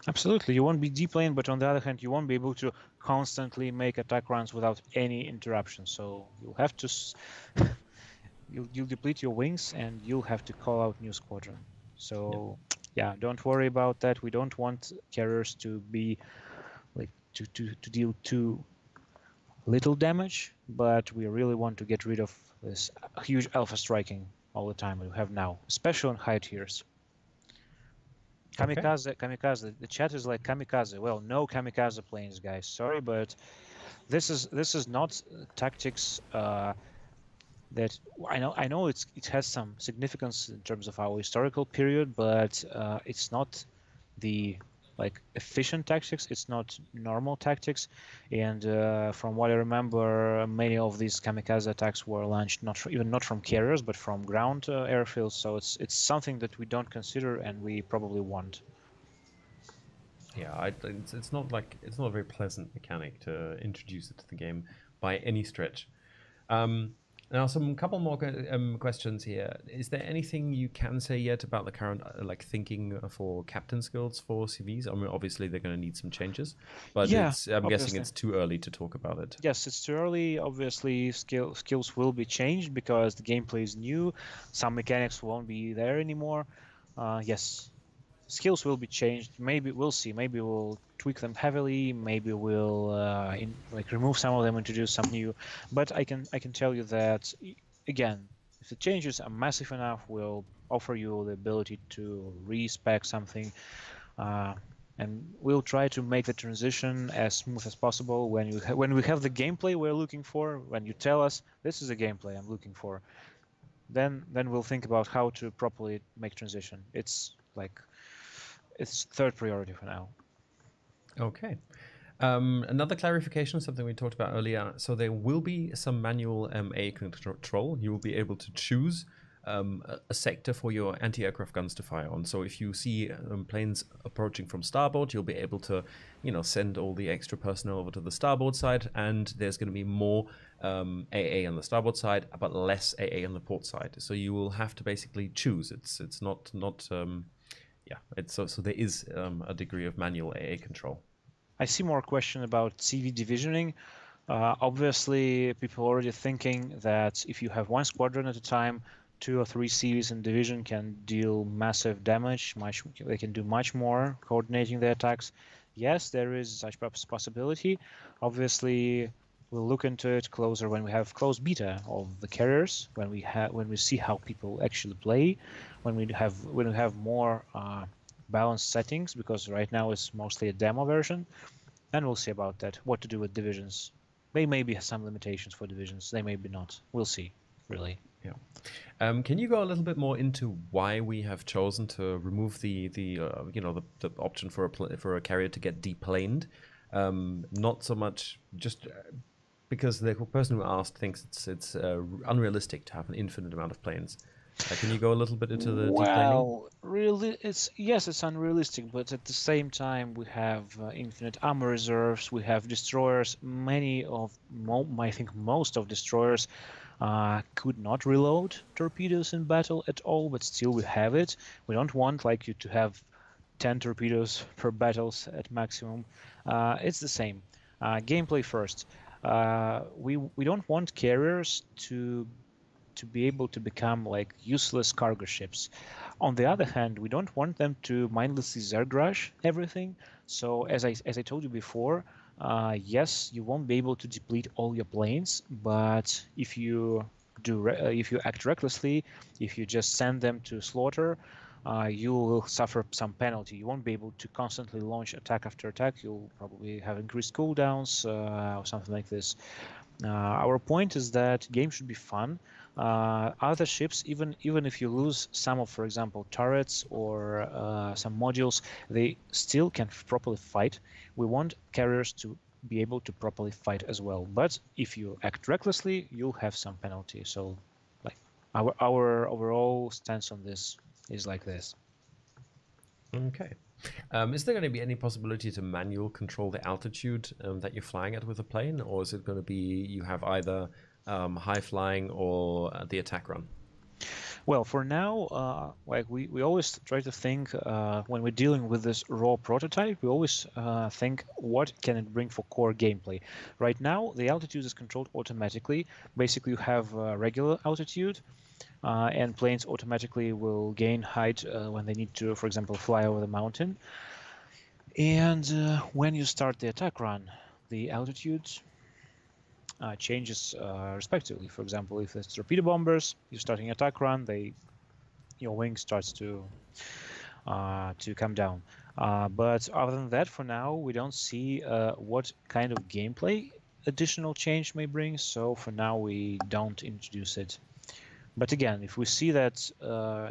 Absolutely, you won't be deplaned, but on the other hand, you won't be able to constantly make attack runs without any interruption. So you'll have to, you'll deplete your wings, and you'll have to call out new squadron. So yeah, don't worry about that. We don't want carriers to be like to deal too little damage, but we really want to get rid of this huge alpha striking all the time we have now, especially on high tiers. Kamikaze, okay. Kamikaze. The chat is like kamikaze. Well, no kamikaze planes, guys. Sorry, but this is not tactics that I know it has some significance in terms of our historical period, but it's not the efficient tactics. It's not normal tactics, and from what I remember, many of these kamikaze attacks were launched not from carriers, but from ground airfields. So it's something that we don't consider, and we probably want. Yeah, it's not a very pleasant mechanic to introduce it to the game by any stretch. Now, couple more questions here. Is there anything you can say yet about the current thinking for captain's guilds for CVs? I mean, obviously they're going to need some changes, but yeah, I'm guessing it's too early to talk about it. Yes, it's too early. Obviously, skills will be changed because the gameplay is new. Some mechanics won't be there anymore. Yes, skills will be changed. Maybe we'll see. Maybe we'll tweak them heavily. Maybe we'll remove some of them, introduce some new. But I can tell you that again, if the changes are massive enough, we'll offer you the ability to respec something, and we'll try to make the transition as smooth as possible. When we have the gameplay we're looking for, when you tell us this is the gameplay I'm looking for, then we'll think about how to properly make transition. It's third priority for now. Okay. Another clarification, something we talked about earlier. So there will be some manual AA control. You will be able to choose a sector for your anti-aircraft guns to fire on. So if you see planes approaching from starboard, you'll be able to, send all the extra personnel over to the starboard side, and there's going to be more AA on the starboard side, but less AA on the port side. So you will have to basically choose. It's not. So there is a degree of manual AA control. I see more question about CV divisioning. Obviously, people are already thinking that if you have one squadron at a time, 2 or 3 CVs in division can deal massive damage. They can do much more coordinating their attacks. Yes, there is such possibility. Obviously, We'll look into it closer when we have closed beta of the carriers, when we see how people actually play, when we have more balanced settings, because right now it's mostly a demo version, and we'll see about that. What to do with divisions? They may be some limitations for divisions. They may be not. We'll see. Really. Yeah. Can you go a little bit more into why we have chosen to remove the option for a carrier to get deplaned? Not so much just because the person who asked thinks it's unrealistic to have an infinite amount of planes. Can you go a little bit into the deplaning? Well, really, it's unrealistic, but at the same time, we have infinite armor reserves. We have destroyers. I think most of destroyers could not reload torpedoes in battle at all, but still we have it. We don't want like you to have 10 torpedoes per battles at maximum. It's the same. Gameplay first. We don't want carriers to be able to become like useless cargo ships. On the other hand, we don't want them to mindlessly zergrush everything. So as I told you before, yes, you won't be able to deplete all your planes, but if you act recklessly, if you just send them to slaughter, you will suffer some penalty. You won't be able to constantly launch attack after attack. You'll probably have increased cooldowns or something like this. Our point is that game should be fun. Other ships, even if you lose some of, for example, turrets or some modules, they still can properly fight. We want carriers to be able to properly fight as well. But if you act recklessly, you'll have some penalty. So, like our overall stance on this is like this. Okay. Is there going to be any possibility to manual control the altitude that you're flying at with a plane, or is it going to be you have either high flying or the attack run? Well, for now, like we always try to think when we're dealing with this raw prototype, we always think what can it bring for core gameplay. Right now, the altitude is controlled automatically. Basically, you have regular altitude, and planes automatically will gain height when they need to, for example, fly over the mountain. And when you start the attack run, the altitude changes respectively. For example, if it's torpedo bombers, you're starting attack run, your wing starts to come down. But other than that, for now, we don't see what kind of gameplay additional change may bring. So for now, we don't introduce it. But again, if we see that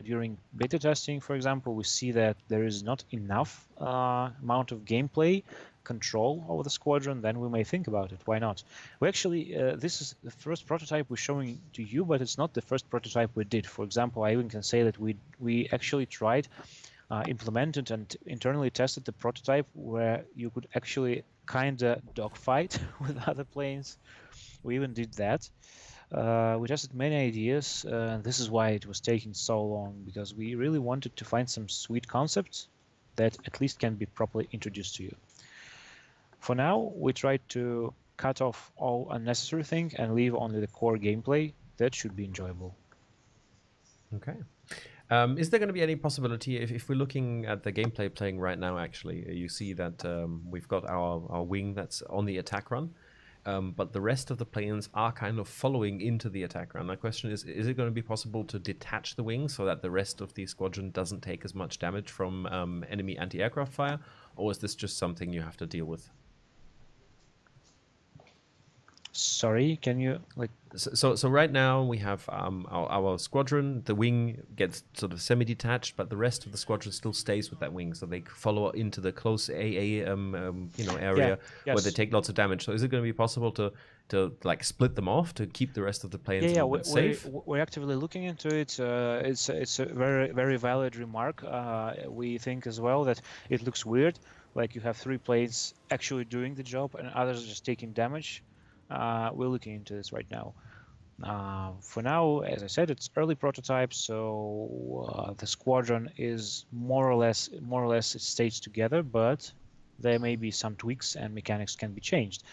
during beta testing, for example, we see that there is not enough amount of gameplay control over the squadron, then we may think about it. Why not? We actually, this is the first prototype we're showing to you, but it's not the first prototype we did. For example, I even can say that we actually tried, implemented and internally tested the prototype where you could actually kind of dogfight with other planes. We even did that. We tested many ideas. This is why it was taking so long, because we really wanted to find some sweet concepts that at least can be properly introduced to you. For now, we tried to cut off all unnecessary things and leave only the core gameplay that should be enjoyable. Okay. Is there going to be any possibility, if we're looking at the gameplay playing right now, actually, you see that we've got our wing that's on the attack run, but the rest of the planes are kind of following into the attack run. My question is it going to be possible to detach the wing so that the rest of the squadron doesn't take as much damage from enemy anti-aircraft fire, or is this just something you have to deal with? Sorry, can you like? So right now we have our squadron. The wing gets sort of semi-detached, but the rest of the squadron still stays with that wing. So they follow into the close AA area where they take lots of damage. So is it going to be possible to like split them off to keep the rest of the planes safe? We're actively looking into it. It's a very, very valid remark. We think as well that it looks weird, like you have 3 planes actually doing the job and others just taking damage. We're looking into this right now. For now, as I said, it's early prototype, so the squadron is more or less it stays together, but there may be some tweaks and mechanics can be changed.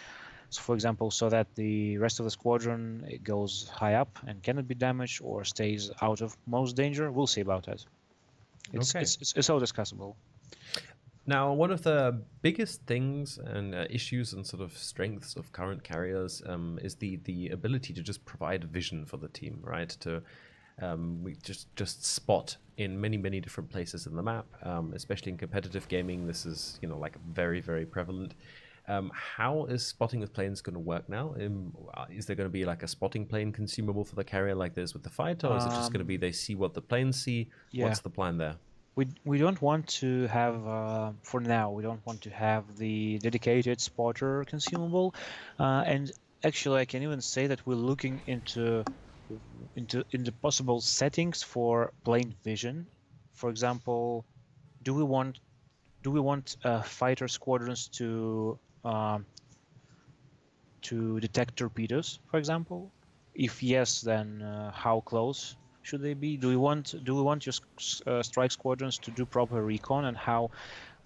So, for example, so that the rest of the squadron it goes high up and cannot be damaged or stays out of most danger. We'll see about that. It's all discussable. Now, one of the biggest things and issues and sort of strengths of current carriers is the ability to just provide vision for the team, right? To we just spot in many different places in the map, especially in competitive gaming. This is like very prevalent. How is spotting with planes going to work now? Is there going to be like a spotting plane consumable for the carrier like this with the fighter, or is it just going to be they see what the planes see? Yeah. What's the plan there? We don't want to have for now. We don't want to have the dedicated spotter consumable, and actually, I can even say that we're looking into possible settings for plane vision. For example, do we want fighter squadrons to detect torpedoes, for example? If yes, then how close should they be? Do we want your strike squadrons to do proper recon, and how?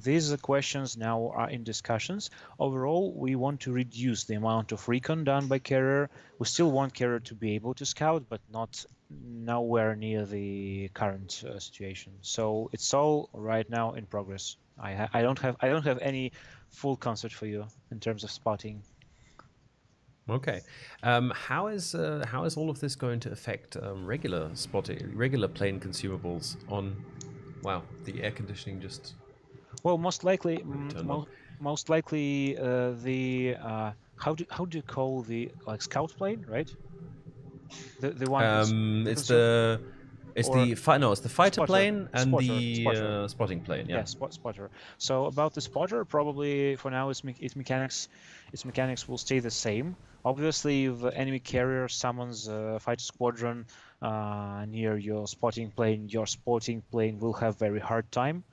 These questions now are in discussions. Overall, we want to reduce the amount of recon done by carrier. We still want carrier to be able to scout, but not nowhere near the current situation. So it's all right now in progress. I don't have any full concept for you in terms of spotting. Okay, how is all of this going to affect regular plane consumables on? Wow, the air conditioning just. Well, most likely, turned on. most likely the how do you call the scout plane, right? The one It's the fighter spotter, plane and spotter, the spotting plane. Yeah. spotter. So about the spotter, probably for now its mechanics will stay the same. Obviously, if the enemy carrier summons a fighter squadron near your spotting plane will have very hard time.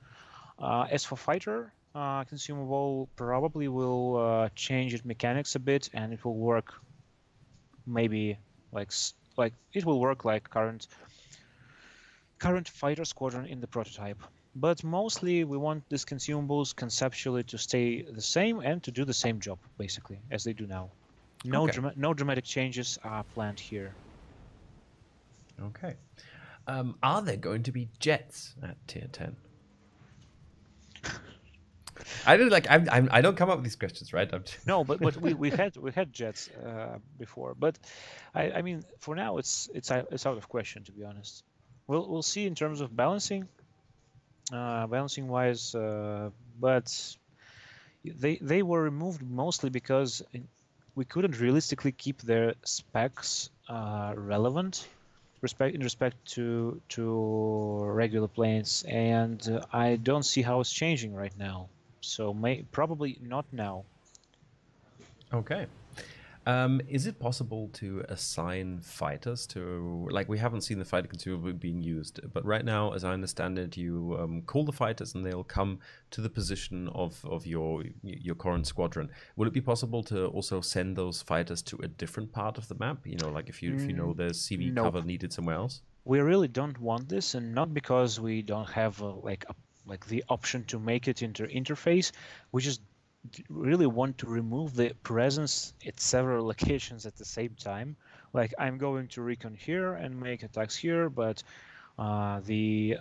As for fighter consumable, probably will change its mechanics a bit, and it will work maybe like it will work like current fighter squadron in the prototype. But mostly we want these consumables conceptually to stay the same and to do the same job basically as they do now. No no dramatic changes are planned here. Okay. Are there going to be jets at tier 10? I don't come up with these questions, right? No, but we had jets before, but I mean for now it's out of question, to be honest. We'll see in terms of balancing wise, but they were removed mostly because we couldn't realistically keep their specs relevant in respect to regular planes, and I don't see how it's changing right now. So probably not now. Okay. Is it possible to assign fighters to, like, we haven't seen the fighter consumable being used, but right now, as I understand it, you call the fighters and they'll come to the position of your current squadron. Would it be possible to also send those fighters to a different part of the map? Like if you know there's CV cover needed somewhere else? We really don't want this, and not because we don't have like the option to make it into interface. We just really want to remove the presence at several locations at the same time. Like I'm going to recon here and make attacks here, but the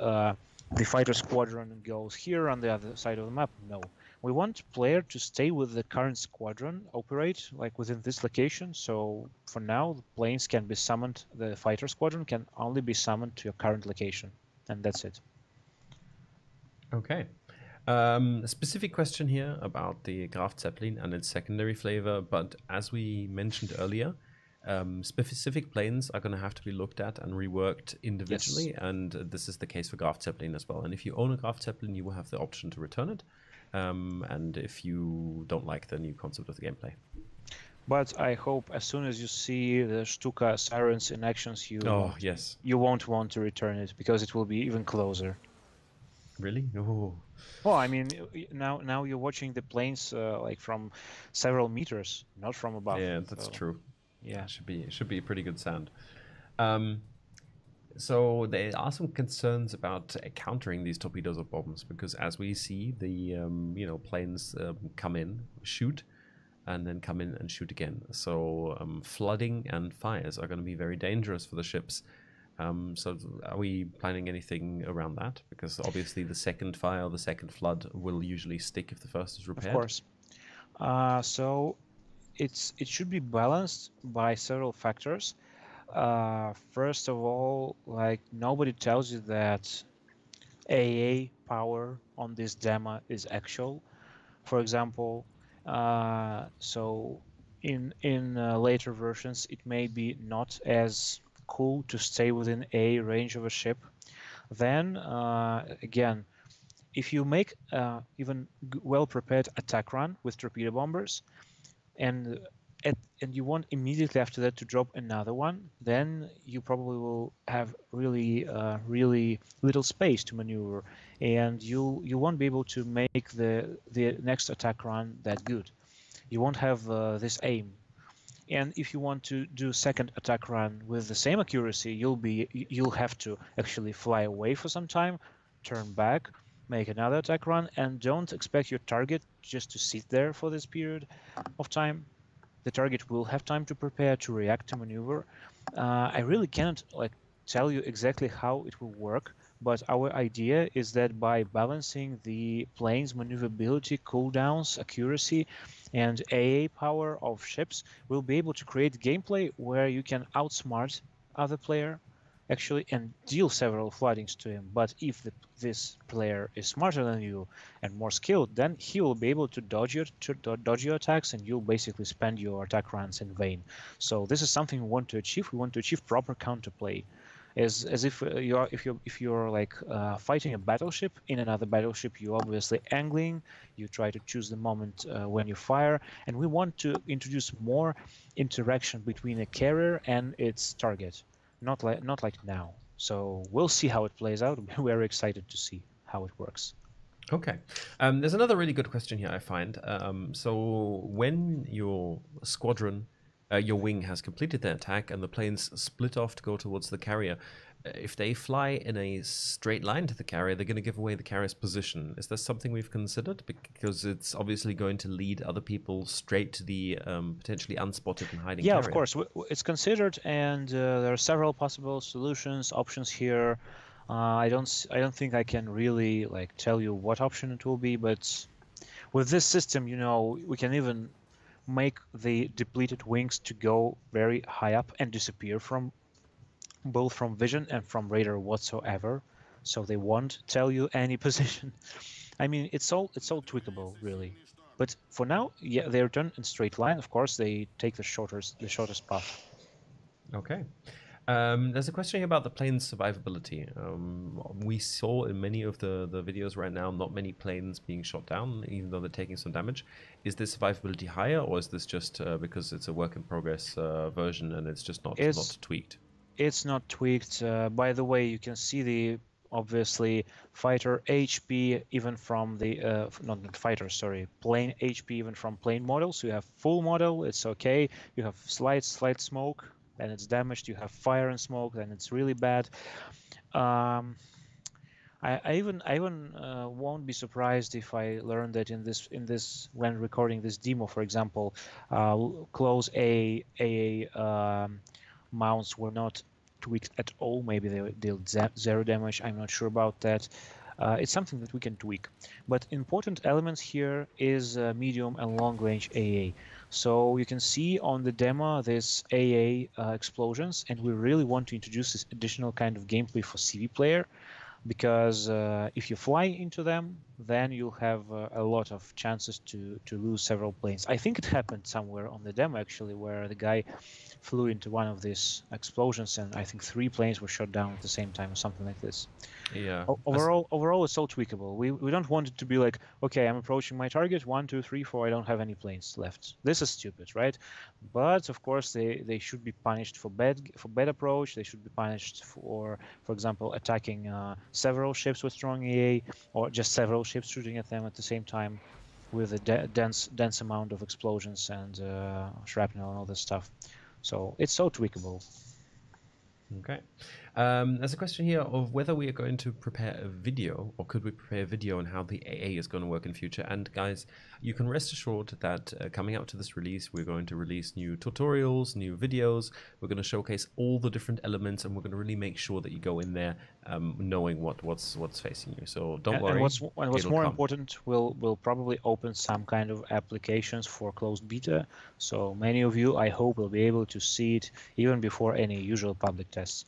fighter squadron goes here on the other side of the map. No, we want player to stay with the current squadron, operate like within this location. So for now, the planes can be summoned. The fighter squadron can only be summoned to your current location, and that's it. Okay. A specific question here about the Graf Zeppelin and its secondary flavor, but as we mentioned earlier, specific planes are going to have to be looked at and reworked individually, yes. And this is the case for Graf Zeppelin as well. And if you own a Graf Zeppelin, you will have the option to return it, and if you don't like the new concept of the gameplay. But I hope as soon as you see the Stuka sirens in actions, you won't want to return it, because it will be even closer. Really? Oh. Well, I mean, now you're watching the planes like from several meters, not from above. Yeah, that's true. Yeah, it should be a pretty good sound. So there are some concerns about countering these torpedoes or bombs, because as we see the planes come in, shoot, and then come in and shoot again. So flooding and fires are going to be very dangerous for the ships. So are we planning anything around that? Because obviously the second fire, the second flood will usually stick if the first is repaired. Of course. So it should be balanced by several factors. First of all, like nobody tells you that AA power on this demo is actual. For example, so in later versions, it may be not as cool to stay within a range of a ship. Then again, if you make even well-prepared attack run with torpedo bombers, and and you want immediately after that to drop another one, then you probably will have really little space to maneuver, and you won't be able to make the next attack run that good. You won't have this aim. And if you want to do second attack run with the same accuracy, you'll have to actually fly away for some time, turn back, make another attack run, and don't expect your target just to sit there for this period of time. The target will have time to prepare, to react, to maneuver. I really cannot tell you exactly how it will work, but our idea is that by balancing the plane's maneuverability, cooldowns, accuracy, and AA power of ships, we'll be able to create gameplay where you can outsmart other player actually and deal several floodings to him. But if this player is smarter than you and more skilled, then he will be able to dodge your attacks, and you'll basically spend your attack runs in vain. So this is something we want to achieve. We want to achieve proper counterplay, as if you're like fighting a battleship. In another battleship, you're obviously angling. You try to choose the moment when you fire, and we want to introduce more interaction between a carrier and its target. Not like now. So we'll see how it plays out. We're very excited to see how it works. Okay. There's another really good question here, I find. So when your squadron, your wing has completed their attack and the planes split off to go towards the carrier, if they fly in a straight line to the carrier, they're going to give away the carrier's position. Is this something we've considered? Because it's obviously going to lead other people straight to the potentially unspotted and hiding carrier. Yeah, of course. It's considered, and there are several possible solutions, options here. I don't think I can really tell you what option it will be, but with this system, we can even make the depleted wings to go very high up and disappear from both from vision and from radar whatsoever, so they won't tell you any position. I mean, it's all tweakable, really. But for now, yeah, they return in straight line. Of course, they take the shortest path. Okay. There's a question here about the plane's survivability. We saw in many of the videos right now not many planes being shot down, even though they're taking some damage. Is this survivability higher, or is this just because it's a work in progress version and it's just not tweaked? It's not tweaked. By the way, you can see the obviously fighter HP even from the not fighter, sorry, plane HP even from plane model. So you have full model, it's okay. You have slight smoke, then it's damaged. You have fire and smoke, then it's really bad. I even won't be surprised if I learn that in this when recording this demo, for example, close AA mounts were not tweaked at all. Maybe they dealt zero damage. I'm not sure about that. It's something that we can tweak. But important elements here is medium and long range AA. So you can see on the demo this AA explosions, and we really want to introduce this additional kind of gameplay for CV player, because if you fly into them, then you'll have a lot of chances to lose several planes. I think it happened somewhere on the demo actually, where the guy flew into one of these explosions, and I think 3 planes were shot down at the same time or something like this. Yeah. Overall, it's all tweakable. We don't want it to be like, okay, I'm approaching my target, 1, 2, 3, 4, I don't have any planes left. This is stupid, right? But of course, they should be punished for bad approach. They should be punished for example, attacking several ships with strong AA, or just several ships shooting at them at the same time, with a dense amount of explosions and shrapnel and all this stuff. So it's so tweakable. Okay. There's a question here of whether we are going to prepare a video, or could we prepare a video on how the AA is going to work in future. And guys, you can rest assured that coming up to this release, we're going to release new tutorials, new videos. We're going to showcase all the different elements, and we're going to really make sure that you go in there knowing what's facing you. So don't worry. And what's more important, we'll probably open some kind of applications for closed beta. So many of you, I hope, will be able to see it even before any usual public tests.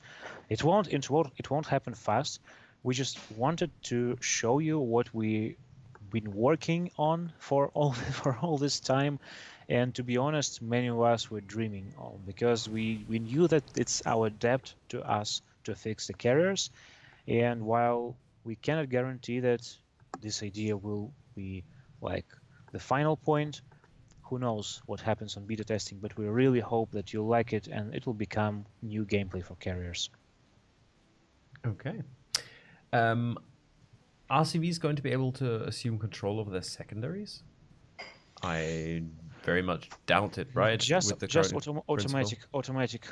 It won't happen fast. We just wanted to show you what we've been working on for all this time, and to be honest, many of us were dreaming of, because we knew that it's our debt to us to fix the carriers, and while we cannot guarantee that this idea will be like the final point, who knows what happens on beta testing, but we really hope that you'll like it and it will become new gameplay for carriers. Okay. RCV is going to be able to assume control of their secondaries? I very much doubt it, right? Just automatic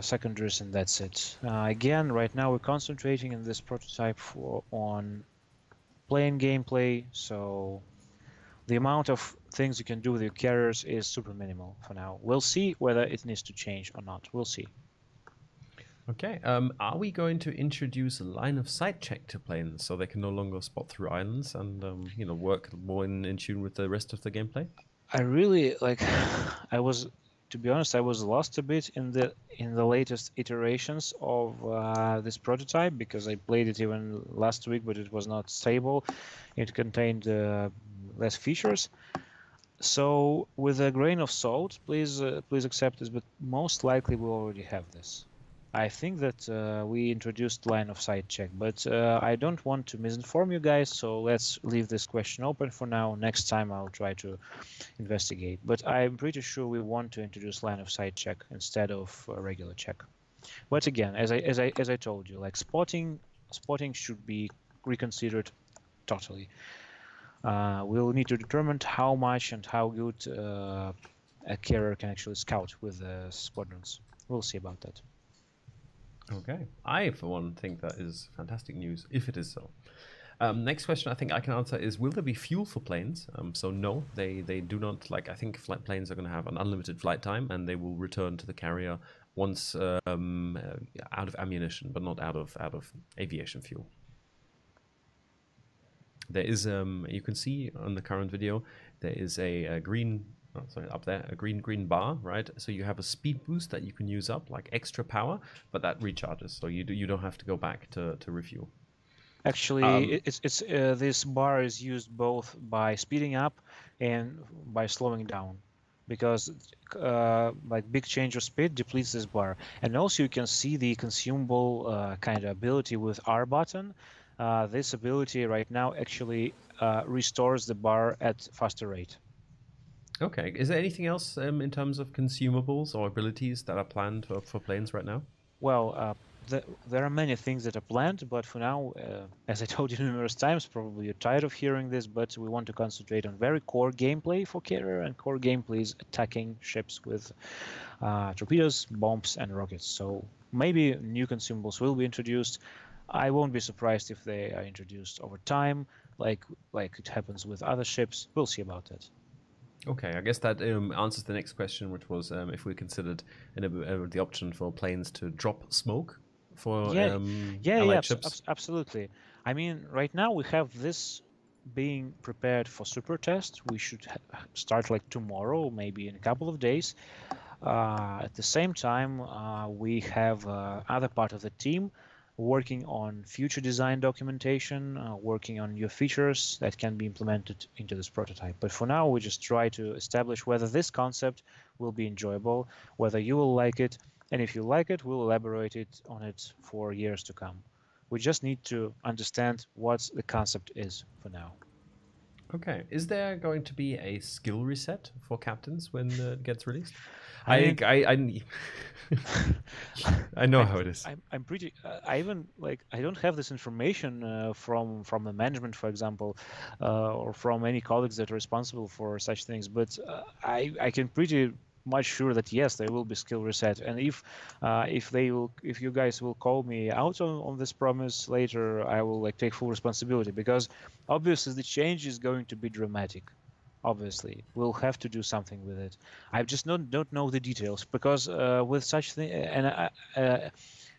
secondaries, and that's it. Again, right now we're concentrating in this prototype on plain gameplay, so the amount of things you can do with your carriers is super minimal for now. We'll see whether it needs to change or not. We'll see. Okay. Are we going to introduce a line of sight check to planes so they can no longer spot through islands and work more in tune with the rest of the gameplay? I really to be honest, I was lost a bit in the latest iterations of this prototype, because I played it even last week, but it was not stable. It contained less features. So with a grain of salt, please accept this, but most likely we already have this. I think that we introduced line of sight check, but I don't want to misinform you guys, so let's leave this question open for now. Next time I'll try to investigate, but I'm pretty sure we want to introduce line of sight check instead of a regular check. But again, as I told you, like spotting should be reconsidered totally. We'll need to determine how much and how good a carrier can actually scout with the squadrons. We'll see about that. Okay. I, for one, think that is fantastic news, if it is so. Next question I think I can answer is, will there be fuel for planes? So no, they do not. I think planes are going to have an unlimited flight time, and they will return to the carrier once out of ammunition, but not out of aviation fuel. There is, you can see on the current video, there is a green, up there, a green bar, right? So you have a speed boost that you can use up, like extra power, but that recharges, so you don't have to go back to refuel. Actually, this bar is used both by speeding up and by slowing down, because big change of speed depletes this bar. And also you can see the consumable kind of ability with R button. This ability right now actually restores the bar at faster rate. Okay. Is there anything else in terms of consumables or abilities that are planned for planes right now? Well, there are many things that are planned, but for now, as I told you numerous times, probably you're tired of hearing this, but we want to concentrate on very core gameplay for carrier, and core gameplay is attacking ships with torpedoes, bombs, and rockets. So maybe new consumables will be introduced. I won't be surprised if they are introduced over time, like it happens with other ships. We'll see about that. Okay, I guess that answers the next question, which was if we considered the option for planes to drop smoke for allied ships. Absolutely. I mean, right now we have this being prepared for super test. We should start tomorrow, maybe in a couple of days. At the same time, we have other part of the team working on future design documentation, working on new features that can be implemented into this prototype. But for now, we just try to establish whether this concept will be enjoyable, whether you will like it, and if you like it, we'll elaborate on it for years to come. We just need to understand what the concept is for now. Okay. Is there going to be a skill reset for captains when it gets released? I know how it is. I'm pretty. I don't have this information from the management, for example, or from any colleagues that are responsible for such things. But I can pretty much sure that yes, there will be skill reset. And if you guys will call me out on this promise later, I will like take full responsibility, because obviously the change is going to be dramatic. Obviously, we'll have to do something with it. I just don't know the details, because with such thing, and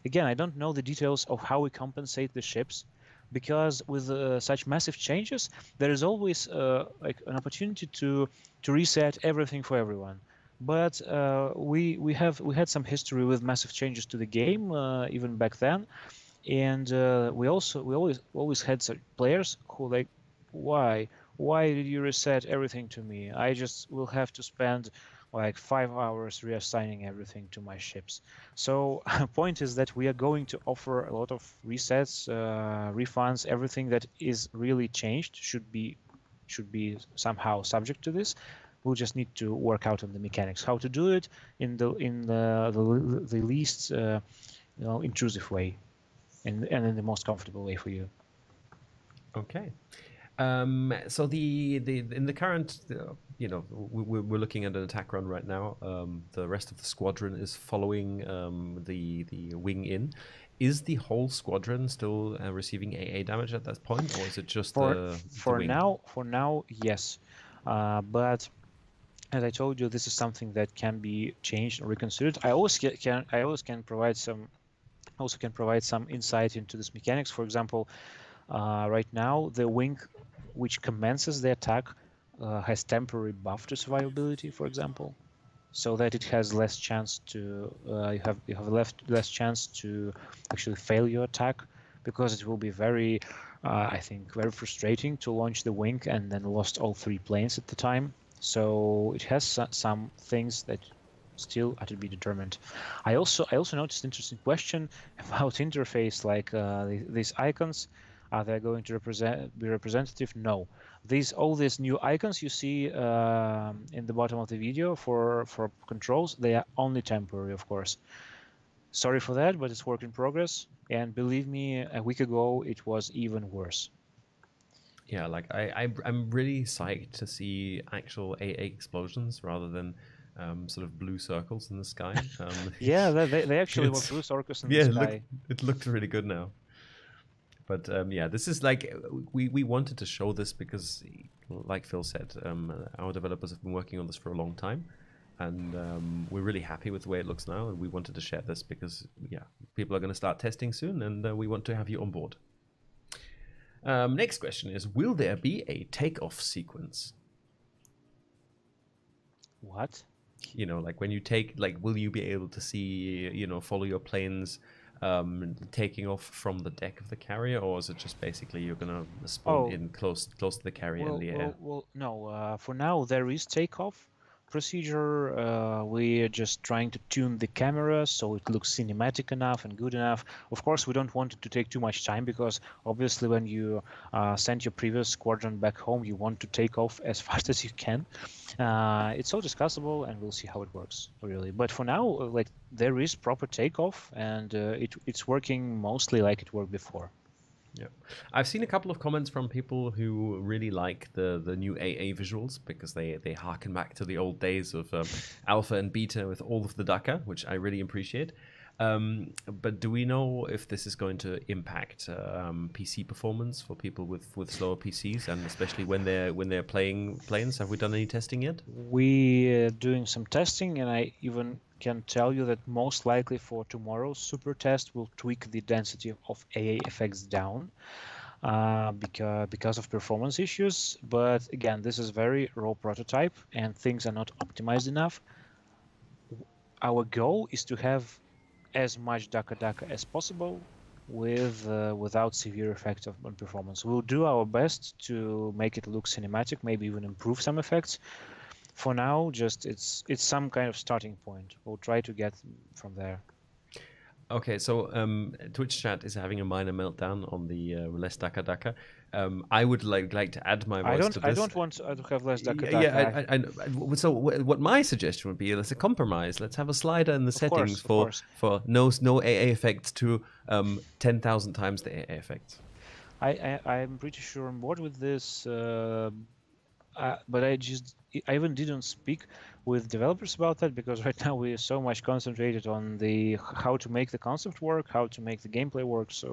again, I don't know the details of how we compensate the ships, because with such massive changes, there is always like an opportunity to reset everything for everyone. But we had some history with massive changes to the game even back then, and we always had such players who like, why did you reset everything to me? I just will have to spend like 5 hours reassigning everything to my ships. So point is that we are going to offer a lot of resets, refunds. Everything that is really changed should be somehow subject to this. We'll just need to work out on the mechanics, how to do it in the least intrusive way, and in the most comfortable way for you. Okay. So the in the current, we're looking at an attack run right now. The rest of the squadron is following the wing in. Is the whole squadron still receiving AA damage at that point, or is it just the wing? For now, yes, but as I told you, this is something that can be changed or reconsidered. I always can provide some insight into this mechanics. For example, right now the wing which commences the attack has temporary buff to survivability, for example, so that it has less chance to you have less chance to actually fail your attack, because it will be very I think very frustrating to launch the wing and then lost all 3 planes at the time. So it has some things that still are to be determined. I also noticed an interesting question about interface, like these icons. Are they going to be representative? No. All these new icons you see in the bottom of the video for controls, they are only temporary, of course. Sorry for that, but it's work in progress. And believe me, a week ago it was even worse. Yeah, like I'm really psyched to see actual AA explosions rather than sort of blue circles in the sky. Yeah, they actually were blue circles in the sky. It looked really good now. But yeah, this is like, we wanted to show this because, like Phil said, our developers have been working on this for a long time, and we're really happy with the way it looks now, and we wanted to share this because, yeah, people are going to start testing soon, and we want to have you on board. Next question is, will there be a takeoff sequence? What? Like when you take, like, will you be able to see, follow your planes taking off from the deck of the carrier, or is it just basically you're gonna spawn in close to the carrier in the air? Well, no. For now, there is takeoff procedure. We're just trying to tune the camera so it looks cinematic enough and good enough. Of course, we don't want it to take too much time, because obviously when you send your previous squadron back home, you want to take off as fast as you can. It's all discussable, and we'll see how it works, really. But for now, like, there is proper takeoff, and it's working mostly like it worked before. Yeah, I've seen a couple of comments from people who really like the new AA visuals, because they harken back to the old days of alpha and beta with all of the DACA, which I really appreciate. But do we know if this is going to impact PC performance for people with slower PCs, and especially when they're playing planes? Have we done any testing yet? We're doing some testing, and I even can tell you that most likely for tomorrow's super test we'll tweak the density of AA effects down because of performance issues. But again, this is very raw prototype and things are not optimized enough. Our goal is to have as much DACA as possible without severe effect on performance. We'll do our best to make it look cinematic, maybe even improve some effects. For now, just it's some kind of starting point. We'll try to get from there. Okay, so Twitch chat is having a minor meltdown on the less DACA. I would like to add my voice to this. I don't want to have less DACA. Yeah, so what my suggestion would be, let's a compromise. Let's have a slider in the settings for no AA effects to 10,000 times the AA effects. I'm pretty sure on board with this. but I even didn't speak with developers about that, because right now we are so much concentrated on the how to make the concept work, how to make the gameplay work. So,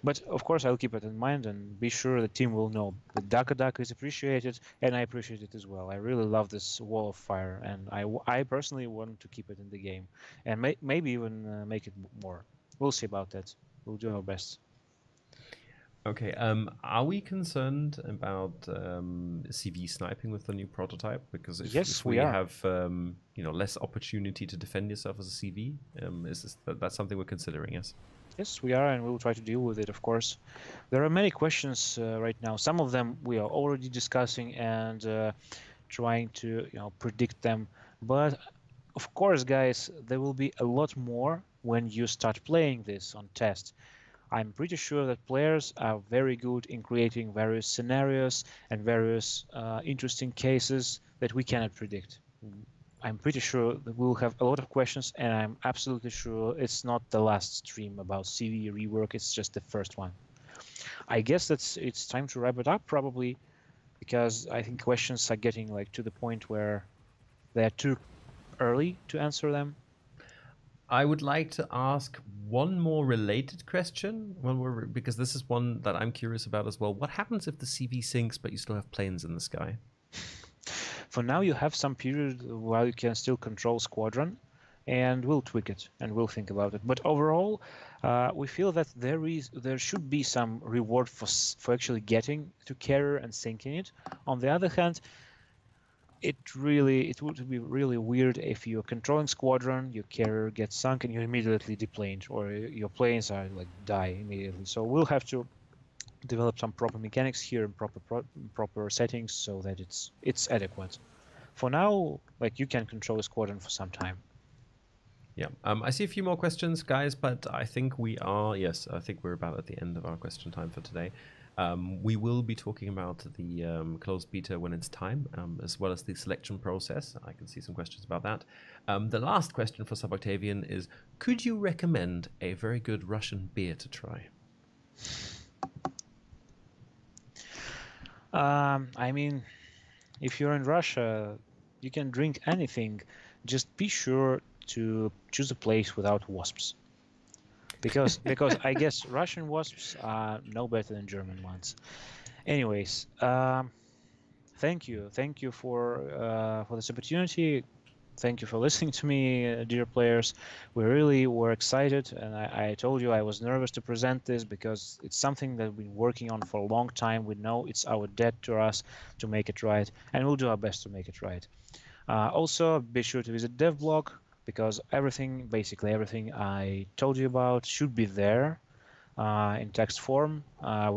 but of course I'll keep it in mind and be sure the team will know that Daka is appreciated, and I appreciate it as well. I really love this wall of fire, and I personally want to keep it in the game, and maybe even make it more. We'll see about that. We'll do our best. Okay, are we concerned about CV sniping with the new prototype? Because if we are. have less opportunity to defend yourself as a CV, that's something we're considering? Yes. Yes, we are, and we'll try to deal with it. Of course, there are many questions right now. Some of them we are already discussing and trying to predict them. But of course, guys, there will be a lot more when you start playing this on test. I'm pretty sure that players are very good in creating various scenarios and various interesting cases that we cannot predict. I'm pretty sure that we'll have a lot of questions, and I'm absolutely sure it's not the last stream about Cv Rework, it's just the first one. I guess it's time to wrap it up, probably, because I think questions are getting to the point where they're too early to answer them. I would like to ask one more related question, because this is one that I'm curious about as well. What happens if the CV sinks, but you still have planes in the sky? For now, you have some period while you can still control Squadron, and we'll tweak it and we'll think about it. But overall, we feel that there should be some reward for actually getting to carrier and sinking it. On the other hand, it would be really weird if you're controlling Squadron, your carrier gets sunk, and you immediately deplaned, or your planes are die immediately. So we'll have to develop some proper mechanics here and proper settings so that it's adequate. For now, you can control a Squadron for some time. Yeah, I see a few more questions, guys, but I think we're about at the end of our question time for today. We will be talking about the closed beta when it's time, as well as the selection process. I can see some questions about that. The last question for Sub Octavian is, could you recommend a very good Russian beer to try? I mean, if you're in Russia, you can drink anything. Just be sure to choose a place without wasps. Because I guess Russian wasps are no better than German ones. Anyways, thank you for this opportunity. Thank you for listening to me, dear players. We really were excited, and I told you I was nervous to present this because it's something that we've been working on for a long time. We know it's our debt to us to make it right, and we'll do our best to make it right. Also, be sure to visit DevBlog, because basically everything I told you about should be there in text form.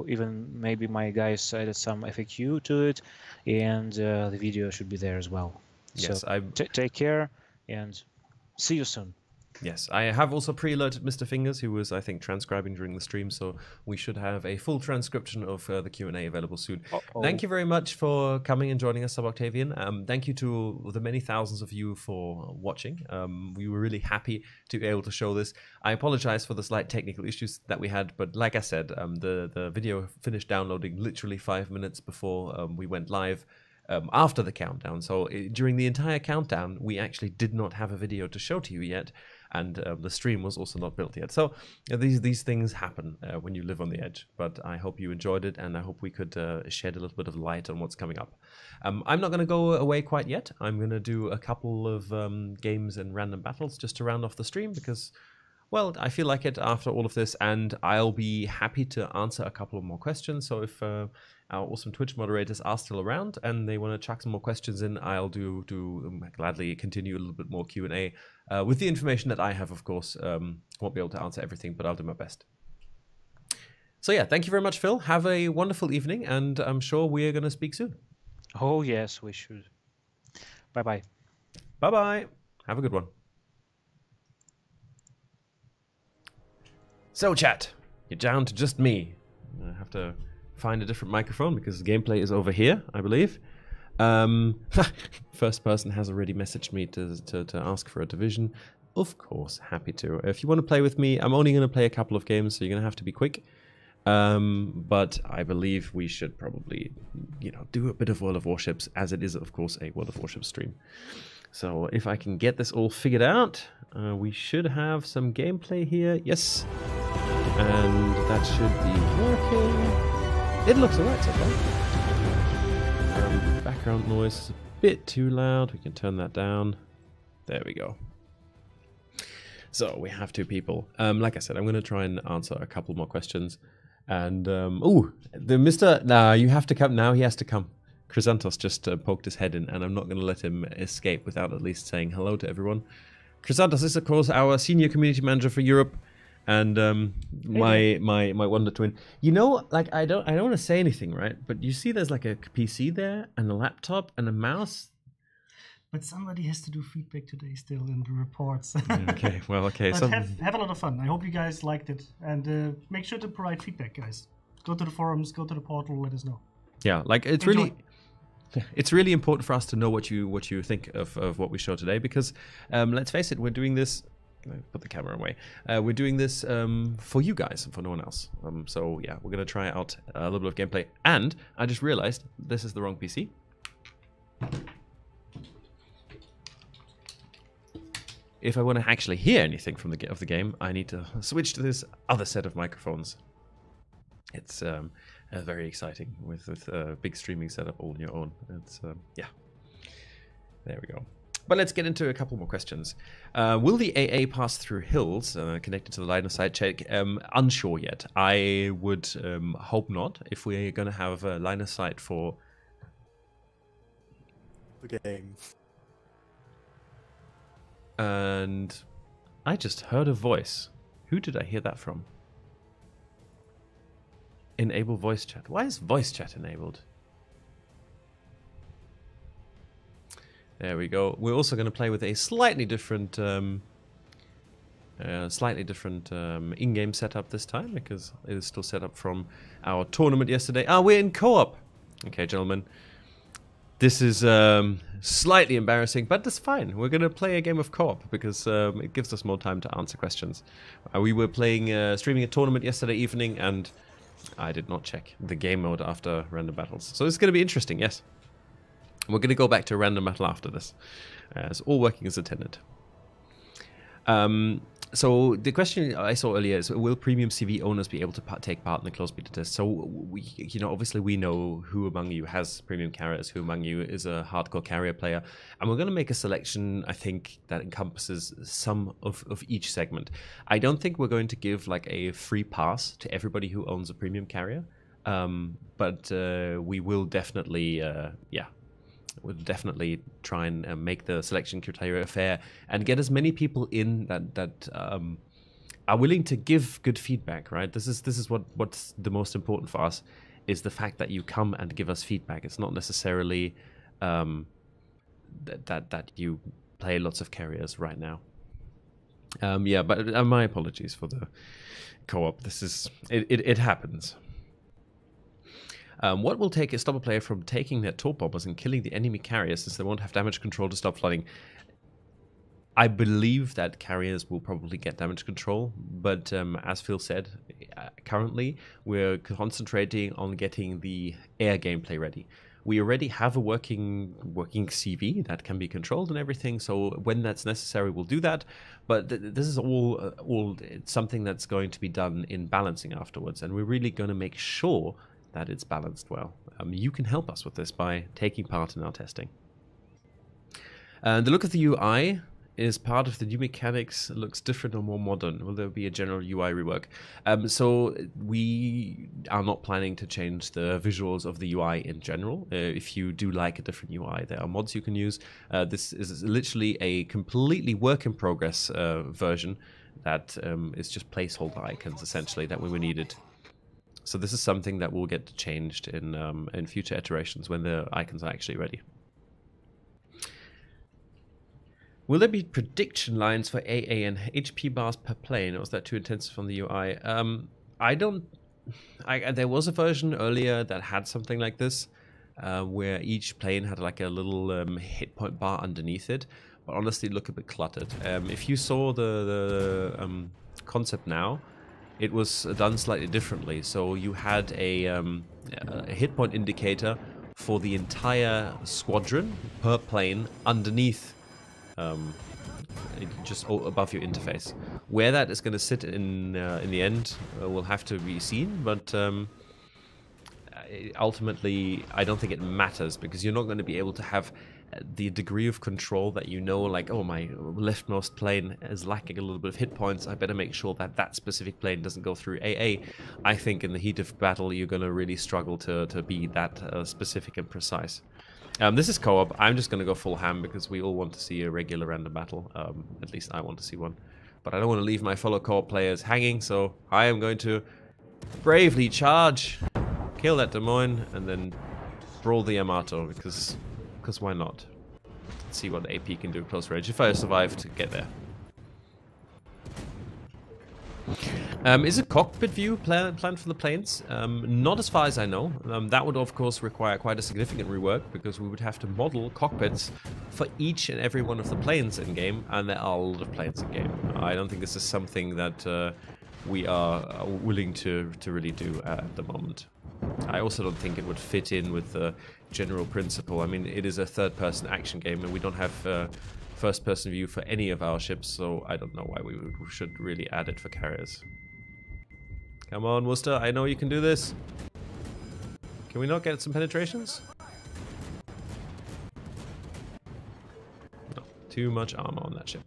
Even maybe my guys added some FAQ to it, and the video should be there as well. Yes, so take care and see you soon. Yes, I have also pre-alerted Mr. Fingers, who was, I think, transcribing during the stream, so we should have a full transcription of the Q&A available soon. Thank you very much for coming and joining us, Sub Octavian. Thank you to the many thousands of you for watching. We were really happy to be able to show this. I apologize for the slight technical issues that we had, but like I said, the video finished downloading literally 5 minutes before we went live. After the countdown. So during the entire countdown, we actually did not have a video to show to you yet, and the stream was also not built yet. So these things happen when you live on the edge, but I hope you enjoyed it, and I hope we could shed a little bit of light on what's coming up. I'm not going to go away quite yet. I'm going to do a couple of games and random battles just to round off the stream, because, well, I feel like it after all of this, and I'll be happy to answer a couple of more questions. So if our awesome Twitch moderators are still around and they want to chuck some more questions in, I'll gladly continue a little bit more Q&A with the information that I have, of course. Won't be able to answer everything, but I'll do my best. So yeah, thank you very much, Phil. Have a wonderful evening, and I'm sure we're going to speak soon. Oh yes, we should. Bye-bye. Bye-bye. Have a good one. So chat, you're down to just me. I have to find a different microphone because the gameplay is over here, I believe. First person has already messaged me to ask for a division. Of course, happy to. If you want to play with me, I'm only going to play a couple of games, so you're going to have to be quick. But I believe we should probably, you know, do a bit of World of Warships, as it is, of course, a World of Warships stream. So if I can get this all figured out, we should have some gameplay here. Yes. And that should be working. It looks alright so far. Background noise is a bit too loud. We can turn that down. There we go. So we have 2 people. Like I said, I'm going to try and answer a couple more questions. And, oh, the Mr. Nah, you have to come. Now he has to come. Chrysanthos just poked his head in, and I'm not going to let him escape without at least saying hello to everyone. Chrysanthos is, of course, our senior community manager for Europe, and my wonder twin. You know, like I don't want to say anything, right? But you see, there's like a PC there, and a laptop, and a mouse. But somebody has to do feedback today still in the reports. Okay, well, okay. But So have a lot of fun. I hope you guys liked it, and make sure to provide feedback, guys. Go to the forums, go to the portal, let us know. yeah, like it's Enjoy. really. It's really important for us to know what you think of what we show today, because let's face it, we're doing this. Put the camera away. We're doing this for you guys and for no one else. So yeah, we're gonna try out a little bit of gameplay. And I just realized this is the wrong PC. If I want to actually hear anything from the game, I need to switch to this other set of microphones. It's very exciting with a big streaming setup all on your own. It's yeah, there we go. But let's get into a couple more questions. Will the AA pass through hills connected to the line of sight check? Unsure yet. I would hope not. If we're going to have a line of sight for the game. And I just heard a voice. Who did I hear that from? Enable voice chat. Why is voice chat enabled? There we go. We're also going to play with a slightly different in-game setup this time, because it is still set up from our tournament yesterday. Ah, we're in co-op. Okay, gentlemen. This is slightly embarrassing, but that's fine. We're going to play a game of co-op because it gives us more time to answer questions. We were playing, streaming a tournament yesterday evening, and I did not check the game mode after random battles. So it's going to be interesting, yes. We're going to go back to random battle after this. It's all working as intended. So the question I saw earlier is, will premium CV owners be able to take part in the closed beta test? So we, you know, obviously we know who among you has premium carriers, who among you is a hardcore carrier player, and we're going to make a selection, I think, that encompasses some of each segment. I don't think we're going to give like a free pass to everybody who owns a premium carrier, but we will definitely, yeah. We'll definitely try and make the selection criteria fair and get as many people in that are willing to give good feedback. Right? This is what's the most important for us, is the fact that you come and give us feedback. It's not necessarily that you play lots of carriers right now. Yeah, but my apologies for the co-op. This is it happens. What will stop a player from taking their torp bombers and killing the enemy carriers, since they won't have damage control to stop flooding? I believe that carriers will probably get damage control, but as Phil said, currently we're concentrating on getting the air gameplay ready. We already have a working CV that can be controlled and everything, so when that's necessary, we'll do that. But this is all something that's going to be done in balancing afterwards, and we're really going to make sure that it's balanced well. You can help us with this by taking part in our testing. The look of the UI is part of the new mechanics. It looks different or more modern. Will there be a general UI rework? So we are not planning to change the visuals of the UI in general. If you do like a different UI, there are mods you can use. This is literally a completely work in progress version that is just placeholder icons, essentially, that we were needed. So this is something that will get changed in future iterations when the icons are actually ready. Will there be prediction lines for AA and HP bars per plane, or is that too intensive on the UI? There was a version earlier that had something like this, where each plane had like a little hit point bar underneath it, but honestly, it looked a bit cluttered. If you saw the concept now, it was done slightly differently. So you had a hit point indicator for the entire squadron per plane underneath, just above your interface. Where that is going to sit in the end will have to be seen, but ultimately I don't think it matters, because you're not going to be able to have the degree of control that you know, like, oh, my leftmost plane is lacking a little bit of hit points, I better make sure that that specific plane doesn't go through AA. I think in the heat of battle you're going to really struggle to be that specific and precise. This is co-op. I'm just going to go full ham because we all want to see a regular random battle. At least I want to see one. But I don't want to leave my fellow co-op players hanging, so I am going to bravely charge, kill that Des Moines, and then brawl the Yamato, because why not? Let's see what the AP can do at close range if I survive to get there. Is a cockpit view planned for the planes? Not as far as I know. That would of course require quite a significant rework, because we would have to model cockpits for each and every one of the planes in game, and there are a lot of planes in game. I don't think this is something that we are willing to really do at the moment. I also don't think it would fit in with the general principle. I mean, it is a third-person action game, and we don't have first-person view for any of our ships, so I don't know why we should really add it for carriers. Come on, Worcester, I know you can do this. Can we not get some penetrations? No, too much armor on that ship.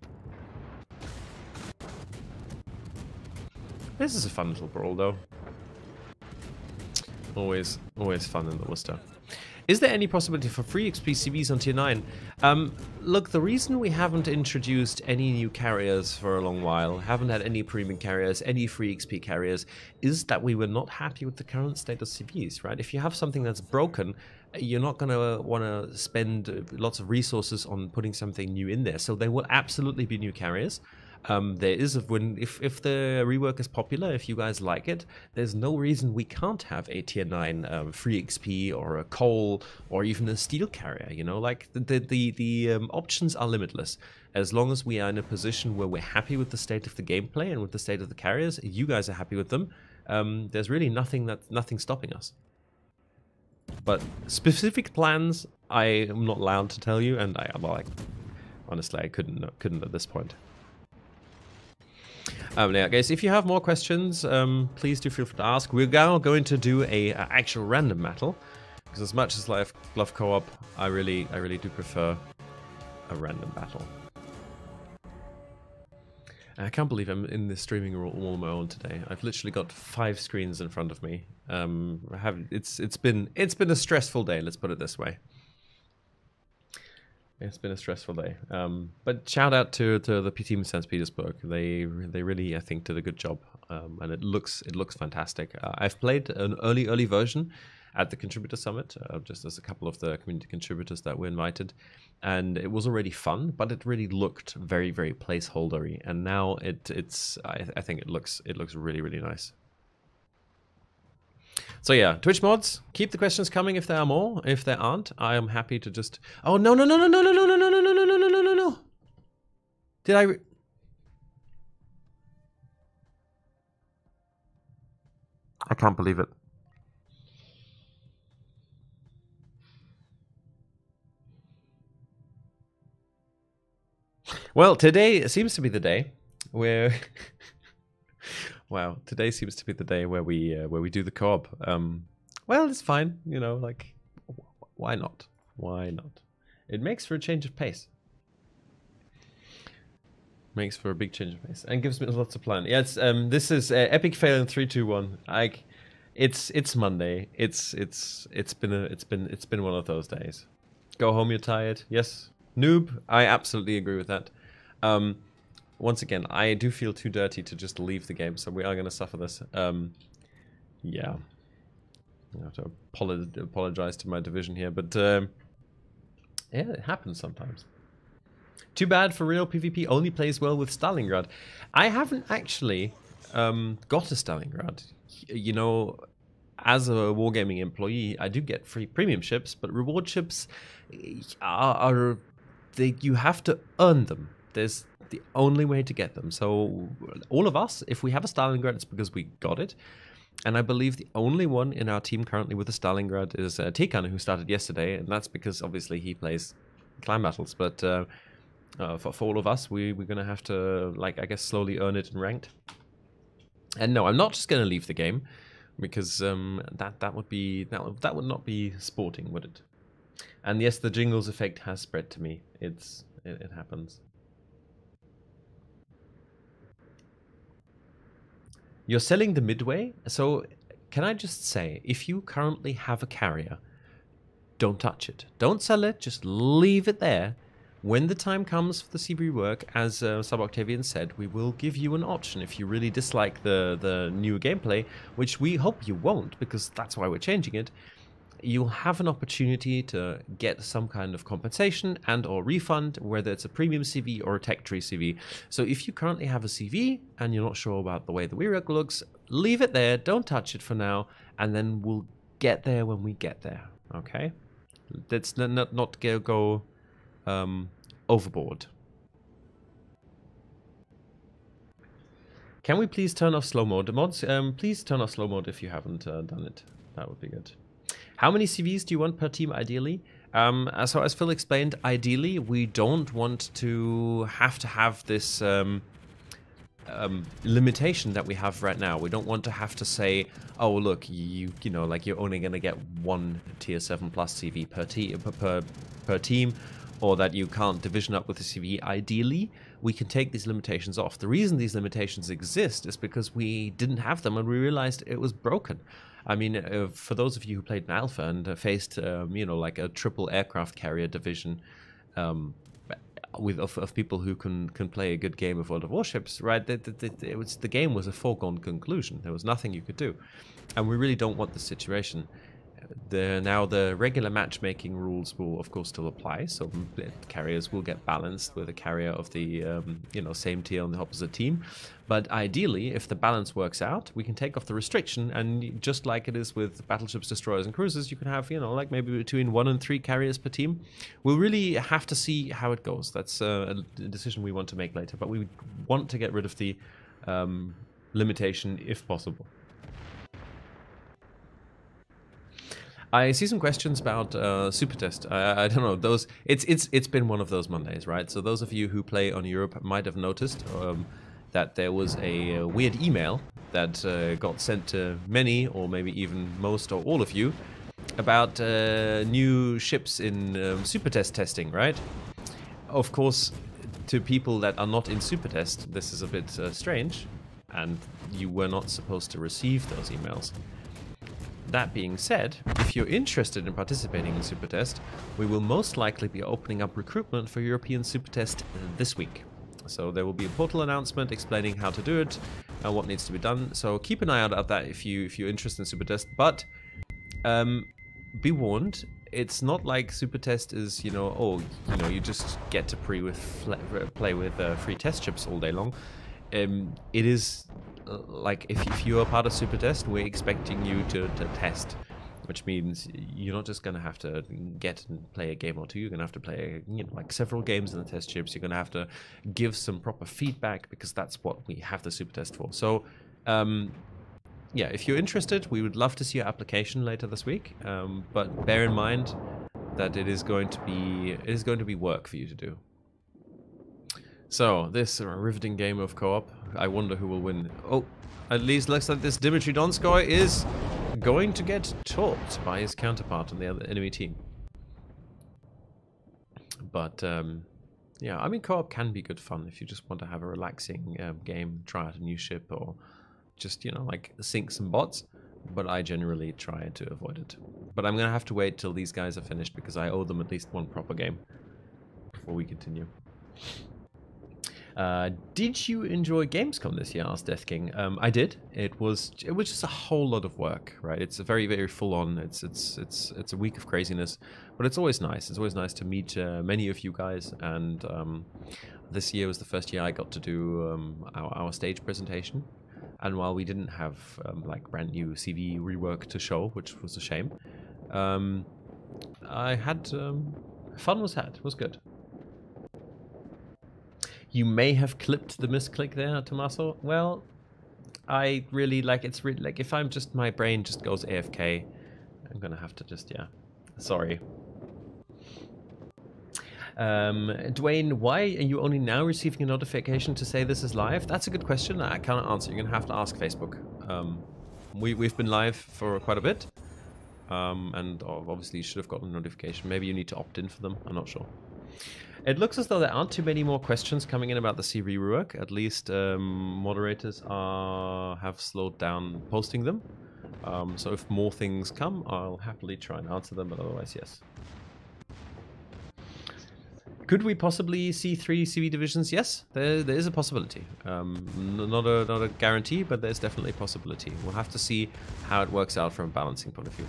This is a fun little brawl, though. Always fun in the Worcester. Is there any possibility for free XP CVs on tier 9? Look, the reason we haven't introduced any new carriers for a long while, haven't had any premium carriers, any free XP carriers, is that we were not happy with the current state of CVs, right? If you have something that's broken, you're not going to want to spend lots of resources on putting something new in there. So there will absolutely be new carriers. There is if the rework is popular, if you guys like it, there's no reason we can't have a tier 9 free XP or a coal or even a steel carrier. You know, like the options are limitless. As long as we are in a position where we're happy with the state of the gameplay and with the state of the carriers, you guys are happy with them. There's really nothing stopping us. But specific plans, I am not allowed to tell you, and honestly, I couldn't at this point. Yeah, guys, if you have more questions, please do feel free to ask. We're now going to do a actual random battle, because as much as I love co-op, I really do prefer a random battle. I can't believe I'm in this streaming room all on my own today. I've literally got 5 screens in front of me. It's been a stressful day. Let's put it this way. It's been a stressful day, but shout out to the team in St. Petersburg. They really, I think, did a good job, and it looks fantastic. I've played an early version at the Contributor Summit, just as a couple of the community contributors that were invited, and it was already fun, but it really looked very placeholdery. And now I think it looks really nice. So yeah, Twitch mods, keep the questions coming if there are more. If there aren't, I am happy to just... Oh, no. Did I... I can't believe it. Well, today seems to be the day where... Wow, today seems to be the day where we do the co-op. Well, it's fine, you know, like, why not? Why not? It makes for a change of pace. Makes for a big change of pace and gives me lots of plan. Yeah, this is epic fail in 3, 2, 1. It's Monday. It's been one of those days. Go home, you're tired. Yes, noob. I absolutely agree with that. Once again, I do feel too dirty to just leave the game, so we are going to suffer this. Yeah. I have to apologize to my division here, but yeah, it happens sometimes. Too bad for real PvP only plays well with Stalingrad. I haven't actually got a Stalingrad. You know, as a Wargaming employee, I do get free premium ships, but reward ships you have to earn them. the only way to get them. So all of us, if we have a Stalingrad, it's because we got it. And I believe the only one in our team currently with a Stalingrad is Tikan, who started yesterday, and that's because obviously he plays clan battles. But for all of us, we're going to have to, like, I guess, slowly earn it in ranked. And no, I'm not just going to leave the game, because that would not be sporting, would it? And yes, the jingles effect has spread to me. It happens. You're selling the Midway, so can I just say, if you currently have a carrier, don't touch it. Don't sell it, just leave it there. When the time comes for the Cv Rework, as Octavian said, we will give you an option if you really dislike the new gameplay, which we hope you won't, because that's why we're changing it. You'll have an opportunity to get some kind of compensation and or refund, whether it's a premium CV or a tech tree CV. So if you currently have a CV and you're not sure about the way the rework looks, leave it there, don't touch it for now, and then we'll get there when we get there, okay? Let's not go overboard. Can we please turn off slow mode? Mods, please turn off slow mode if you haven't done it. That would be good. How many CVs do you want per team, ideally? So as Phil explained, ideally we don't want to have this limitation that we have right now. We don't want to have to say, oh look, you know, like you're only going to get one tier 7 plus CV per team, or that you can't division up with the CV. Ideally, we can take these limitations off. The reason these limitations exist is because we didn't have them and we realized it was broken. I mean, for those of you who played in Alpha and faced, you know, like a triple aircraft carrier division of people who can play a good game of World of Warships, right? The game was a foregone conclusion. There was nothing you could do, and we really don't want this situation. Now the regular matchmaking rules will of course still apply, so carriers will get balanced with a carrier of the you know, same tier on the opposite team. But ideally, if the balance works out, we can take off the restriction, and just like it is with battleships, destroyers and cruisers, you can have, you know, like maybe between 1 and 3 carriers per team. We'll really have to see how it goes. That's a decision we want to make later, but we want to get rid of the limitation if possible. I see some questions about Super Test. I don't know, those. It's been one of those Mondays, right? So those of you who play on Europe might have noticed that there was a weird email that got sent to many, or maybe even most or all of you, about new ships in Super Test testing, right? Of course, to people that are not in Super Test, this is a bit strange, and you were not supposed to receive those emails. That being said, if you're interested in participating in Super Test, we will most likely be opening up recruitment for European Super Test this week. So there will be a portal announcement explaining how to do it and what needs to be done. So keep an eye out at that if you're interested in Super Test. But be warned, it's not like Super Test is, you know, oh, you know, you just get to play with free test ships all day long. It is like if you are part of Super Test, we're expecting you to test, which means you're not just going to have to get and play a game or two. You're going to have to play, you know, like several games in the test ships. You're going to have to give some proper feedback, because that's what we have the Super Test for. So yeah, if you're interested, we would love to see your application later this week, but bear in mind that it is going to be work for you to do. So, this riveting game of co-op, I wonder who will win. Oh, at least looks like this Dimitri Donskoy is going to get topped by his counterpart on the other enemy team. But, yeah, I mean, co-op can be good fun if you just want to have a relaxing game, try out a new ship, or just, you know, like sink some bots. But I generally try to avoid it. But I'm going to have to wait till these guys are finished, because I owe them at least one proper game before we continue. Did you enjoy Gamescom this year? Asked Death King. I did. It was just a whole lot of work, right? It's a very, very full on. It's a week of craziness, but it's always nice. It's always nice to meet many of you guys. And this year was the first year I got to do our stage presentation. And while we didn't have like brand new Cv Rework to show, which was a shame, I had fun. Was had. It was good. You may have clipped the misclick there, Tommaso. Well, I really like it's really like if I'm just my brain just goes AFK, I'm gonna have to just sorry. Dwayne, why are you only now receiving a notification to say this is live? That's a good question. I cannot answer. You're gonna have to ask Facebook. We've been live for quite a bit, and obviously you should have gotten a notification. Maybe you need to opt in for them. I'm not sure. It looks as though there aren't too many more questions coming in about the Cv Rework. At least moderators have slowed down posting them. So if more things come, I'll happily try and answer them. But otherwise, yes. Could we possibly see 3 CV divisions? Yes, there is a possibility. Not a guarantee, but there's definitely a possibility. We'll have to see how it works out from a balancing point of view.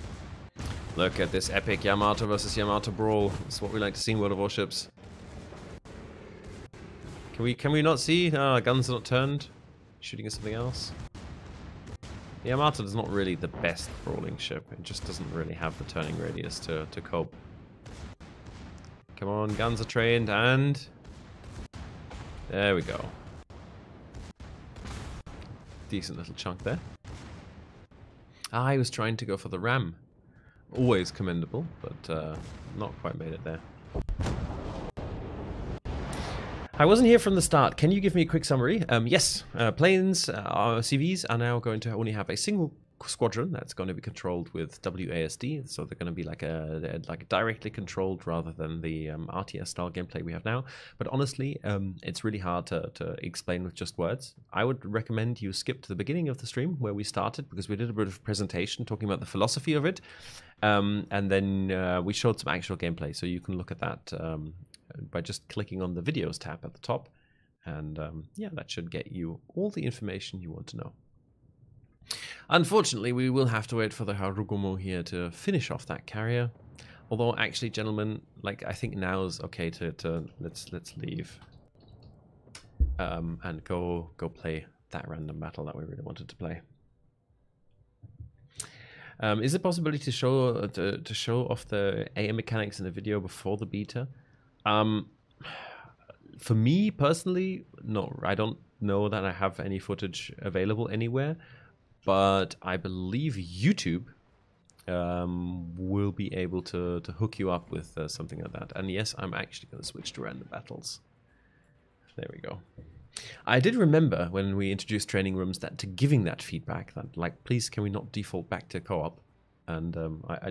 Look at this epic Yamato versus Yamato brawl. It's what we like to see in World of Warships. Can we not see? Guns are not turned. Shooting at something else. The Yamato is not really the best brawling ship. It just doesn't really have the turning radius to cope. Come on, guns are trained, and there we go. Decent little chunk there. I was trying to go for the ram. Always commendable, but not quite made it there. I wasn't here from the start. Can you give me a quick summary? Yes, planes, CVs are now going to only have a single squadron that's going to be controlled with WASD, so they're going to be like directly controlled rather than the RTS style gameplay we have now. But honestly, it's really hard to explain with just words. I would recommend you skip to the beginning of the stream where we started, because we did a bit of a presentation talking about the philosophy of it, and then we showed some actual gameplay, so you can look at that by just clicking on the videos tab at the top, and yeah, that should get you all the information you want to know. Unfortunately, we will have to wait for the Harugumo here to finish off that carrier. Although, actually, gentlemen, like I think now is okay to let's leave and go play that random battle that we really wanted to play. Is it possibility to show off the AM mechanics in the video before the beta? For me personally, no. I don't know that I have any footage available anywhere. But I believe YouTube will be able to hook you up with something like that. And yes, I'm actually going to switch to random battles. There we go. I did remember when we introduced training rooms that to giving that feedback, that like, please can we not default back to co-op? And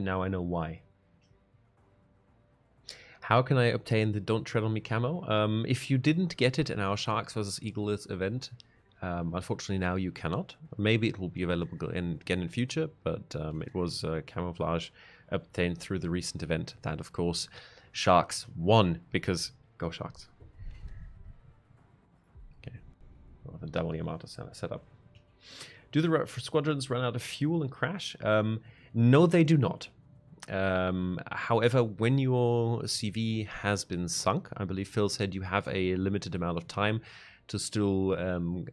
now I know why. How can I obtain the Don't Tread on Me camo? If you didn't get it in our Sharks vs. Eagles event, unfortunately now you cannot. Maybe it will be available again in future, but it was camouflage obtained through the recent event that, of course, Sharks won, because go Sharks. Okay, well, the double Yamato setup. Do the squadrons run out of fuel and crash? No, they do not. However, when your CV has been sunk, I believe Phil said you have a limited amount of time to still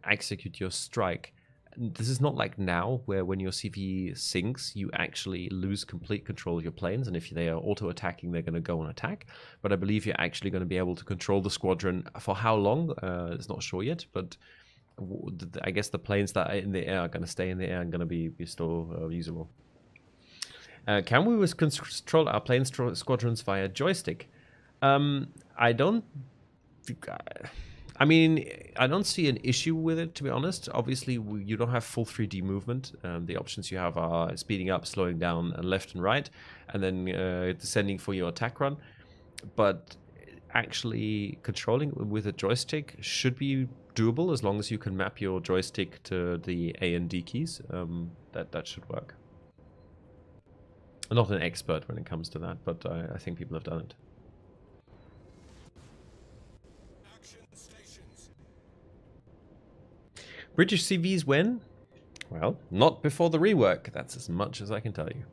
execute your strike. This is not like now, where when your CV sinks, you actually lose complete control of your planes, and if they are auto-attacking, they're going to go and attack. But I believe you're actually going to be able to control the squadron for how long? It's not sure yet, but I guess the planes that are in the air are going to stay in the air and going to be still usable. Can we control our plane squadrons via joystick? I don't see an issue with it, to be honest. Obviously, you don't have full 3D movement. The options you have are speeding up, slowing down, and left and right, and then descending for your attack run. But actually controlling with a joystick should be doable, as long as you can map your joystick to the A and D keys. That should work. I'm not an expert when it comes to that, but I think people have done it. British CVs when? Well, not before the rework. That's as much as I can tell you.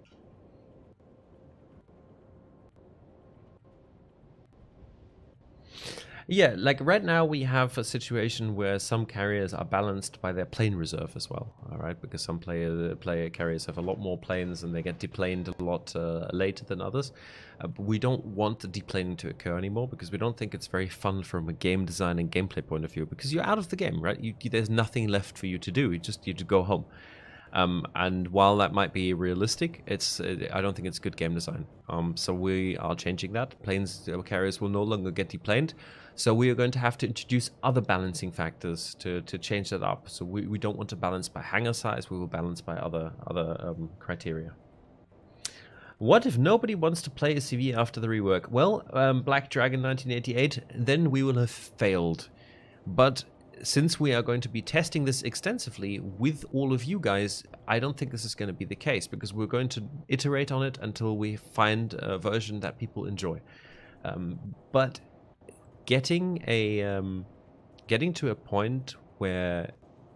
Yeah, like right now we have a situation where some carriers are balanced by their plane reserve as well. All right, because some player carriers have a lot more planes and they get deplaned a lot later than others. But we don't want the deplaning to occur anymore because we don't think it's very fun from a game design and gameplay point of view. Because you're out of the game, right? There's nothing left for you to do. You to go home. And while that might be realistic, I don't think it's good game design. So we are changing that. Planes carriers will no longer get deplaned. So we are going to have to introduce other balancing factors to change that up. So we don't want to balance by hangar size. We will balance by other criteria. What if nobody wants to play a CV after the rework? Well, Black Dragon 1988, then we will have failed. But since we are going to be testing this extensively with all of you guys, I don't think this is going to be the case because we're going to iterate on it until we find a version that people enjoy. But getting to a point where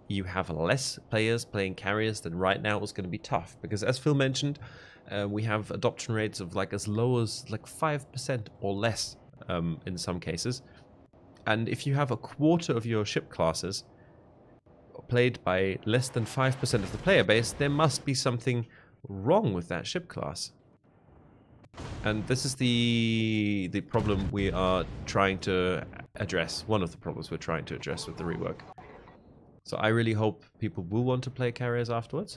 you have less players playing carriers than right now is going to be tough because, as Phil mentioned, we have adoption rates of like as low as like 5% or less in some cases. And if you have a quarter of your ship classes played by less than 5% of the player base, there must be something wrong with that ship class. And this is the problem we are trying to address. One of the problems we're trying to address with the rework. So I really hope people will want to play carriers afterwards.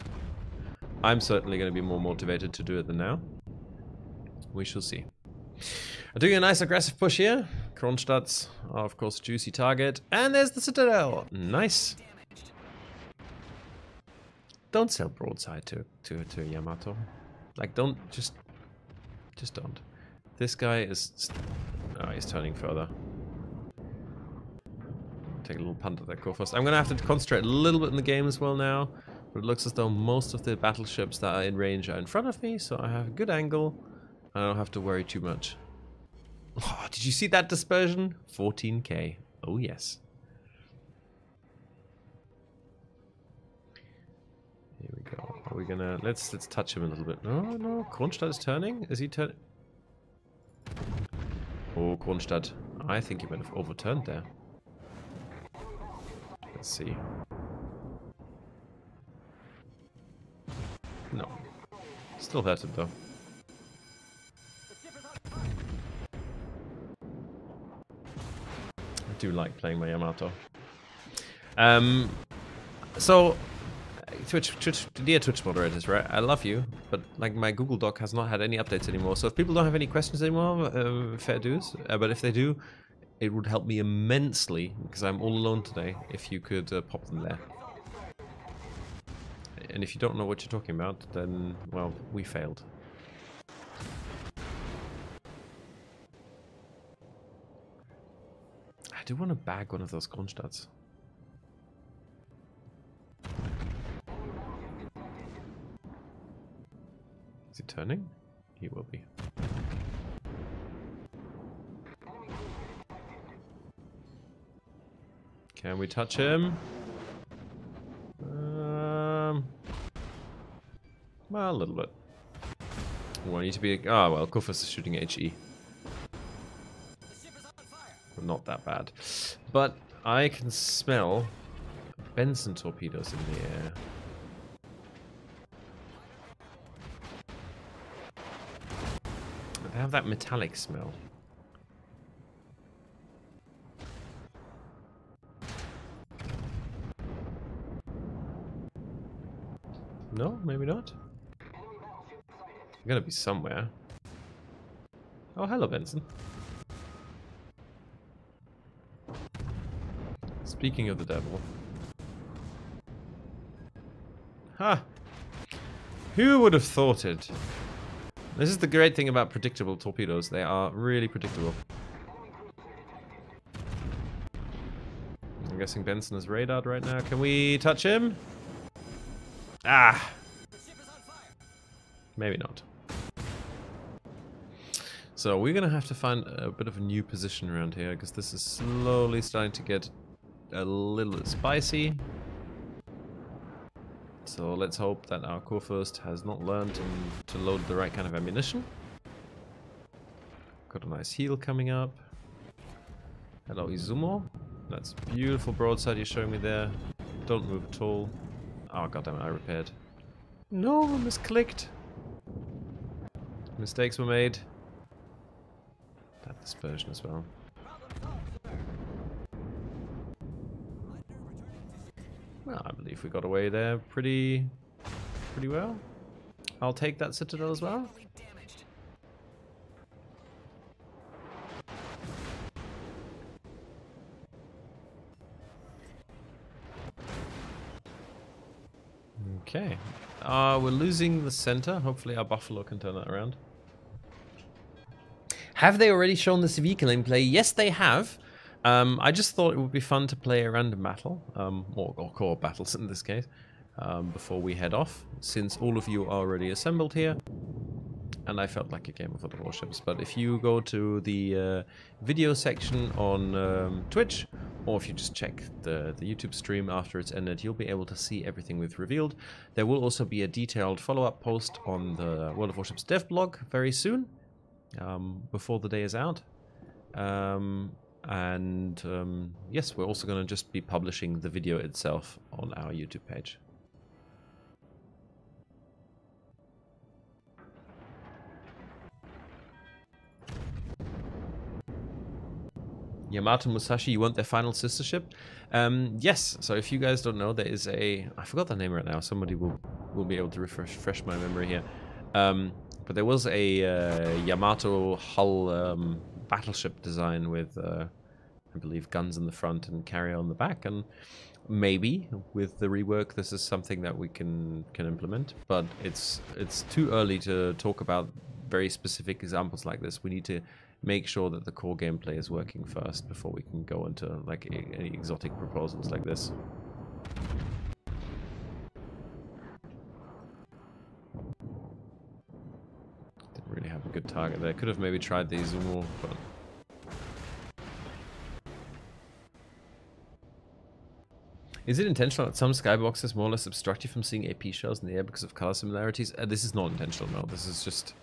I'm certainly going to be more motivated to do it than now. We shall see. I'm doing a nice aggressive push here. Kronstadt's are of course juicy target. And there's the Citadel. Nice. Don't sell broadside to Yamato. Like don't just don't. This guy is he's turning further. Take a little punt at that core first. I'm gonna have to concentrate a little bit in the game as well now. But it looks as though most of the battleships that are in range are in front of me, so I have a good angle. I don't have to worry too much. Oh, did you see that dispersion? 14k. Oh yes. Here we go. Are we gonna let's touch him a little bit. No, Kronstadt is turning. Is he turning? Oh, Kronstadt. I think he might have overturned there. Let's see. No. Still hurt him though. I do like playing my Yamato. So dear Twitch moderators, right? I love you, but like my Google Doc has not had any updates anymore. So if people don't have any questions anymore, fair dues. But if they do, it would help me immensely because I'm all alone today. If you could pop them there. And if you don't know what you're talking about, then, well, we failed. I do want to bag one of those Kronstadts. Is he turning? He will be. Can we touch him? Well, a little bit. Oh, I need to be... Ah, well, Kufus is shooting HE. Not that bad. But I can smell Benson torpedoes in the air. They have that metallic smell. No, maybe not. You're gonna be somewhere. Oh, hello, Benson. Speaking of the devil. Ha! Who would have thought it? This is the great thing about predictable torpedoes. They are really predictable. I'm guessing Benson is radared right now. Can we touch him? Ah! Maybe not. So we're gonna have to find a bit of a new position around here because this is slowly starting to get a little spicy. So let's hope that our Kurfürst has not learned to load the right kind of ammunition. Got a nice heal coming up. Hello, Izumo. That's beautiful broadside you're showing me there. Don't move at all. Oh, goddammit, I repaired. No, I misclicked. Mistakes were made. That dispersion as well. Well, I believe we got away there pretty well. I'll take that citadel as well. Okay. We're losing the center. Hopefully our buffalo can turn that around. Have they already shown the Cv gameplay? Yes, they have. I just thought it would be fun to play a random battle, or core battles in this case, before we head off, since all of you are already assembled here, and I felt like a game of World of Warships. But if you go to the video section on Twitch, or if you just check the YouTube stream after it's ended, you'll be able to see everything we've revealed. There will also be a detailed follow-up post on the World of Warships dev blog very soon, before the day is out. Yes, we're also going to just be publishing the video itself on our YouTube page. Yamato Musashi, you want their final sister ship? Yes, so if you guys don't know, there is a... I forgot the name right now, somebody will be able to refresh my memory here. But there was a Yamato hull battleship design with, I believe, guns in the front and carrier on the back, and maybe with the rework this is something that we can implement, but it's too early to talk about very specific examples like this. We need to make sure that the core gameplay is working first before we can go into like any exotic proposals like this. Didn't really have a good target there. Could have maybe tried the Izumo, but is it intentional that some skyboxes more or less obstruct you from seeing AP shells in the air because of color similarities? This is not intentional, no. This is just,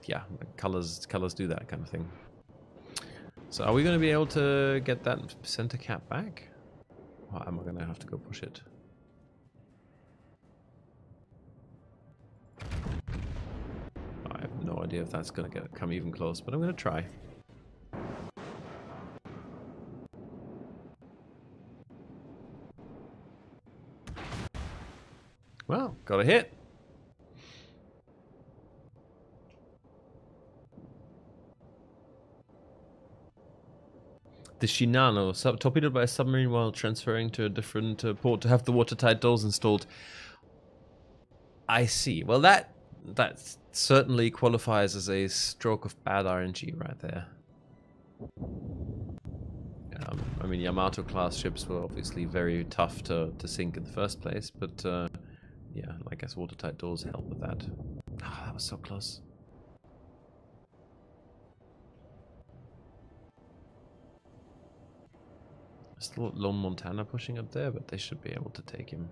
yeah, colors do that kind of thing. So are we going to be able to get that center cap back? Or am I going to have to go push it? I have no idea if that's going to come even close, but I'm going to try. Well, got a hit. The Shinano, torpedoed by a submarine while transferring to a different port to have the watertight doors installed. I see. Well, that certainly qualifies as a stroke of bad RNG right there. I mean, Yamato class ships were obviously very tough to sink in the first place, but yeah, I guess watertight doors help with that. Ah, that was so close. Still Lone Montana pushing up there, but they should be able to take him.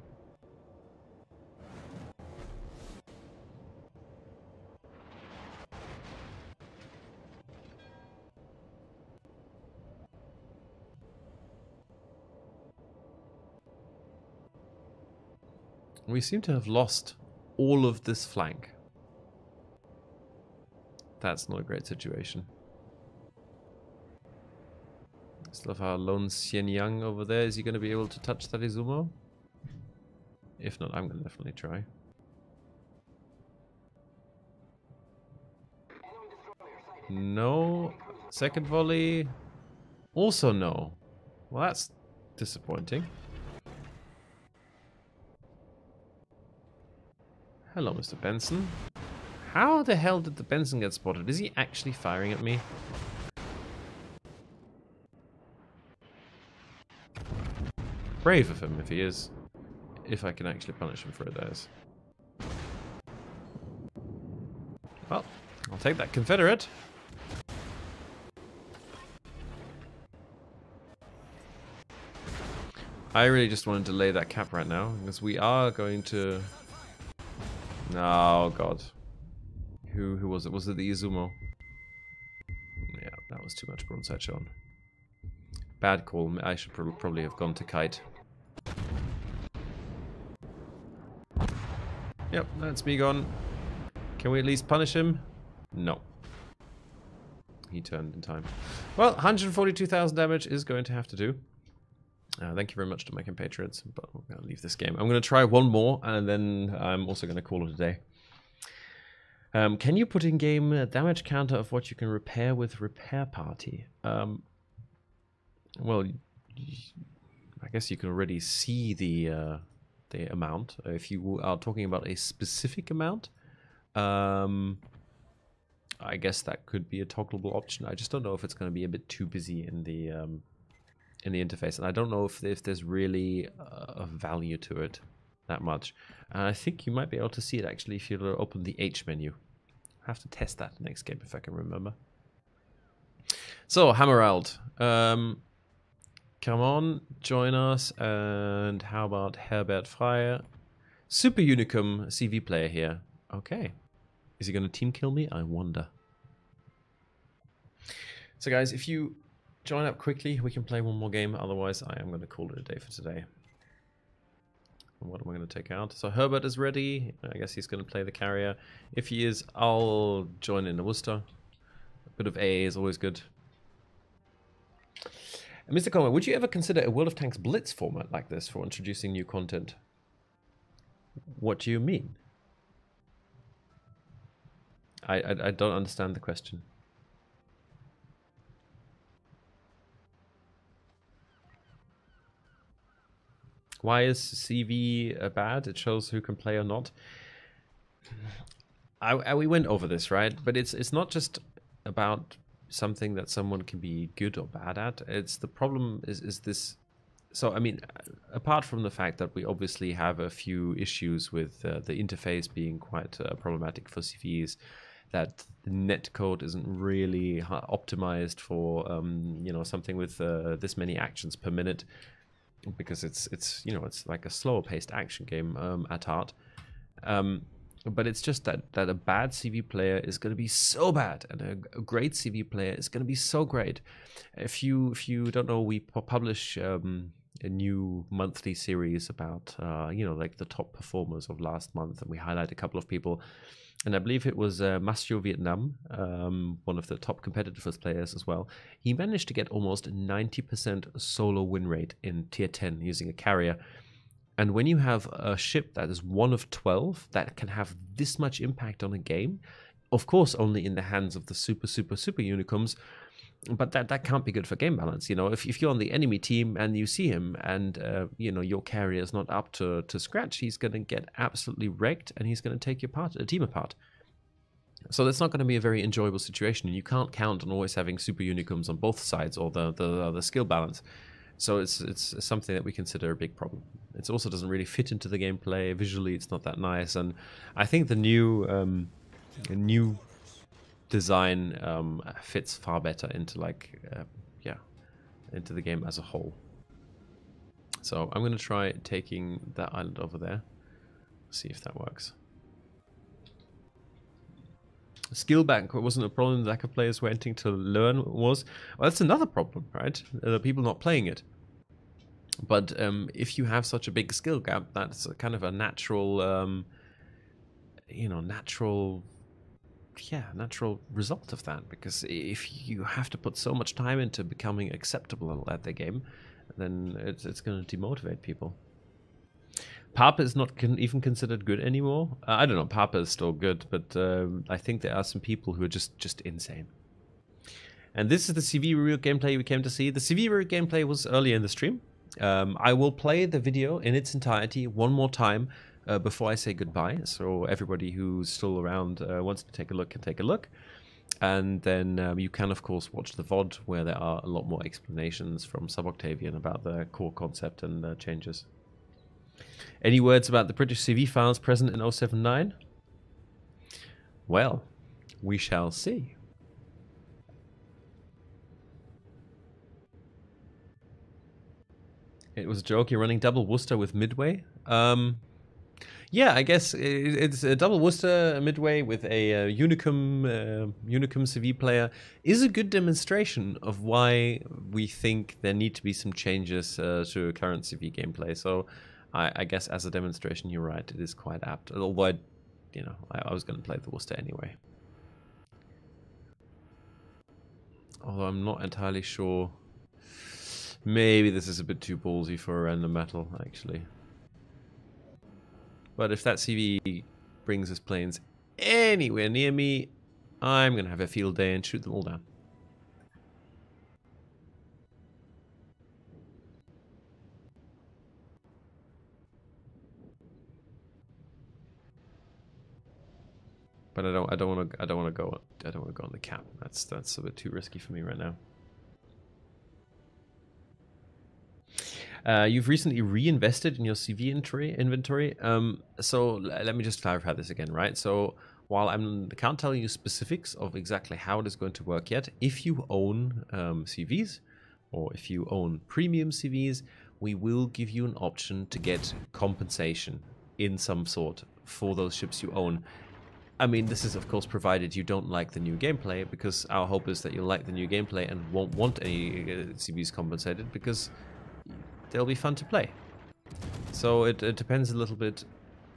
We seem to have lost all of this flank. That's not a great situation. Still have our lone Xianyang over there. Is he going to be able to touch that Izumo? If not, I'm going to definitely try. No. Second volley. Also no. Well, that's disappointing. Hello, Mr. Benson. How the hell did the Benson get spotted? Is he actually firing at me? Brave of him if he is. If I can actually punish him for it, that is. Well, I'll take that Confederate. I really just wanted to lay that cap right now, because we are going to... Oh god. Who was it? Was it the Izumo? Yeah, that was too much broadside shown. Bad call. I should probably have gone to Kite. Yep, that's me gone. Can we at least punish him? No. He turned in time. Well, 142,000 damage is going to have to do. Thank you very much to my compatriots, but we're going to leave this game. I'm going to try one more, and then I'm also going to call it a day. Can you put in game a damage counter of what you can repair with Repair Party? Well, I guess you can already see the amount. If you are talking about a specific amount, I guess that could be a toggleable option. I just don't know if it's going to be a bit too busy in the interface, and I don't know if there's really a value to it that much. And I think you might be able to see it actually if you open the H menu. I have to test that next game if I can remember. So Hammerald, come on, join us. And how about Herbert Fryer, Super Unicum CV player here? Okay. Is he going to team kill me? I wonder. So guys, if you join up quickly, we can play one more game. Otherwise, I am going to call it a day for today. And what am I going to take out? So Herbert is ready. I guess he's going to play the carrier. If he is, I'll join in the Worcester. A bit of AA is always good. And MrConway, would you ever consider a World of Tanks Blitz format like this for introducing new content? What do you mean? I don't understand the question. Why is CV bad? It shows who can play or not. We went over this, right? But it's not just about something that someone can be good or bad at. It's the problem is this. So I mean, apart from the fact that we obviously have a few issues with the interface being quite problematic for CVs, that the netcode isn't really optimized for you know, something with this many actions per minute, because it's you know, it's like a slower paced action game at heart. But it's just that a bad CV player is going to be so bad, and a great CV player is going to be so great. If you don't know, we publish a new monthly series about you know, like the top performers of last month, and we highlight a couple of people. And I believe it was Masio Vietnam, one of the top competitive players as well. He managed to get almost 90% solo win rate in tier 10 using a carrier. And when you have a ship that is one of 12 that can have this much impact on a game, of course only in the hands of the super unicums, but that can't be good for game balance. You know, if you're on the enemy team and you see him and you know, your carrier is not up to scratch, he's going to get absolutely wrecked, and he's going to take your team apart. So that's not going to be a very enjoyable situation, and you can't count on always having super unicums on both sides, or the skill balance. So it's something that we consider a big problem. It also doesn't really fit into the gameplay. Visually, it's not that nice, and I think the new design fits far better into into the game as a whole. So I'm going to try taking that island over there, see if that works. Skill bank wasn't a problem lack of players wanting to learn was. Well, that's another problem, right? The people not playing it. But if you have such a big skill gap, that's a kind of a natural, you know, natural result of that. Because if you have to put so much time into becoming acceptable at the game, then it's going to demotivate people. Papa is not even considered good anymore. I don't know, Papa is still good, but I think there are some people who are just insane. And this is the Cv Rework gameplay we came to see. The Cv Rework gameplay was earlier in the stream. I will play the video in its entirety one more time before I say goodbye, so everybody who's still around wants to take a look can take a look. And then you can, of course, watch the VOD, where there are a lot more explanations from Octavian about the core concept and changes. Any words about the British CV files present in 079? Well, we shall see. It was a joke. You're running double Worcester with Midway. Yeah, I guess it's a double Worcester midway with a Unicum Cv player is a good demonstration of why we think there need to be some changes to current Cv gameplay. So I guess as a demonstration, you're right, it is quite apt. Although I was going to play the Worcester anyway. Although I'm not entirely sure. Maybe this is a bit too ballsy for a random battle, actually. But if that CV brings his planes anywhere near me, I'm going to have a field day and shoot them all down. But I don't want to go on the cap. That's a bit too risky for me right now. You've recently reinvested in your CV inventory. So let me just clarify this again, right? So while I can't tell you specifics of exactly how it is going to work yet, if you own CVs or if you own premium CVs, we will give you an option to get compensation in some sort for those ships you own. I mean, this is of course provided you don't like the new gameplay, because our hope is that you'll like the new gameplay and won't want any CVs compensated, because they'll be fun to play. So it depends a little bit.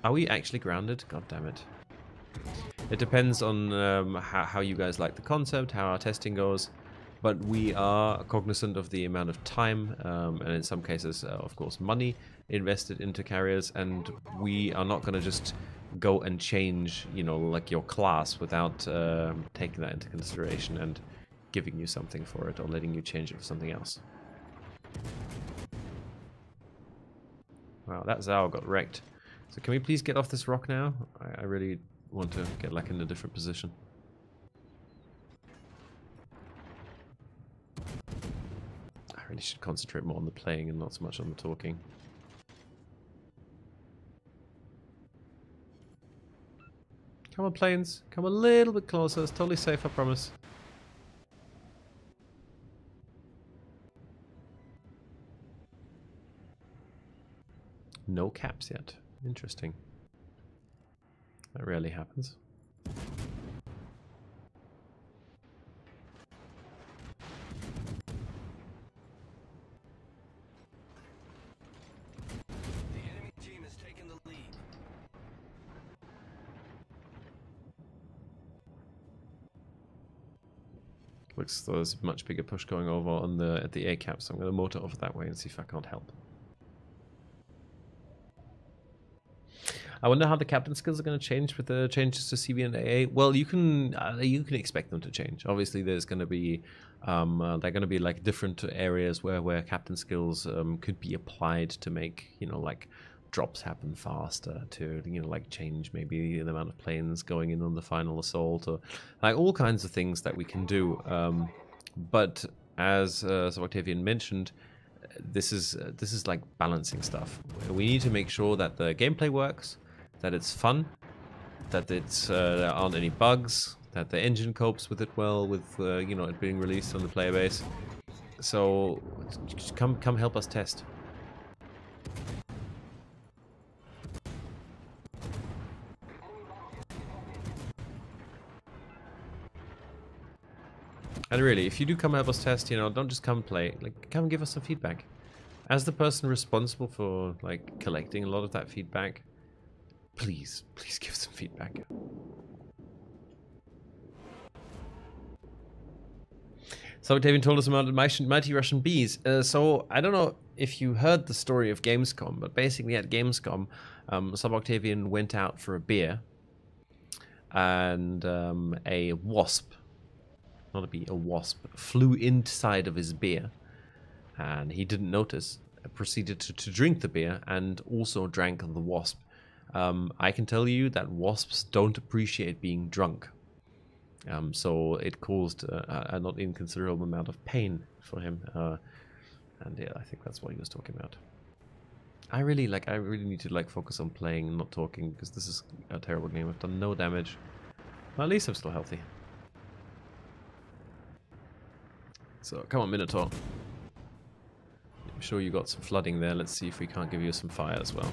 Are we actually grounded? God damn it. It depends on how you guys like the concept, how our testing goes. But we are cognizant of the amount of time and in some cases, of course, money invested into carriers. And we are not going to just go and change, like your class without taking that into consideration and giving you something for it or letting you change it for something else. Wow, that Zao got wrecked. So can we please get off this rock now? I really want to get like in a different position. I really should concentrate more on the playing and not so much on the talking. Come on, planes. Come a little bit closer. It's totally safe, I promise. No caps yet. Interesting. That rarely happens. The enemy team has taken the lead. Looks like there's a much bigger push going over on at the A cap, so I'm going to motor over that way and see if I can't help. I wonder how the captain skills are going to change with the changes to CV and AA. Well, you can expect them to change. Obviously, there's going to be they're going to be like different areas where captain skills could be applied to make like drops happen faster, to like change maybe the amount of planes going in on the final assault, or like all kinds of things that we can do. But as so Octavian mentioned, this is like balancing stuff. We need to make sure that the gameplay works, that it's fun, that there aren't any bugs, that the engine copes with it well, with it being released on the player base. So just come help us test. And really, if you do come help us test, don't just come play. Like, come give us some feedback. As the person responsible for like collecting a lot of that feedback, please give some feedback. So Octavian told us about Mighty Russian Bees. So I don't know if you heard the story of Gamescom, but basically at Gamescom, Sub Octavian went out for a beer, and a wasp, not a bee, a wasp, flew inside of his beer, and he didn't notice. Proceeded to drink the beer and also drank the wasp. I can tell you that wasps don't appreciate being drunk. So it caused a not inconsiderable amount of pain for him. And yeah, I think that's what he was talking about. I really need to focus on playing and not talking, because this is a terrible game. I've done no damage. Well, at least I'm still healthy. So come on, Minotaur. I'm sure you got some flooding there. Let's see if we can't give you some fire as well.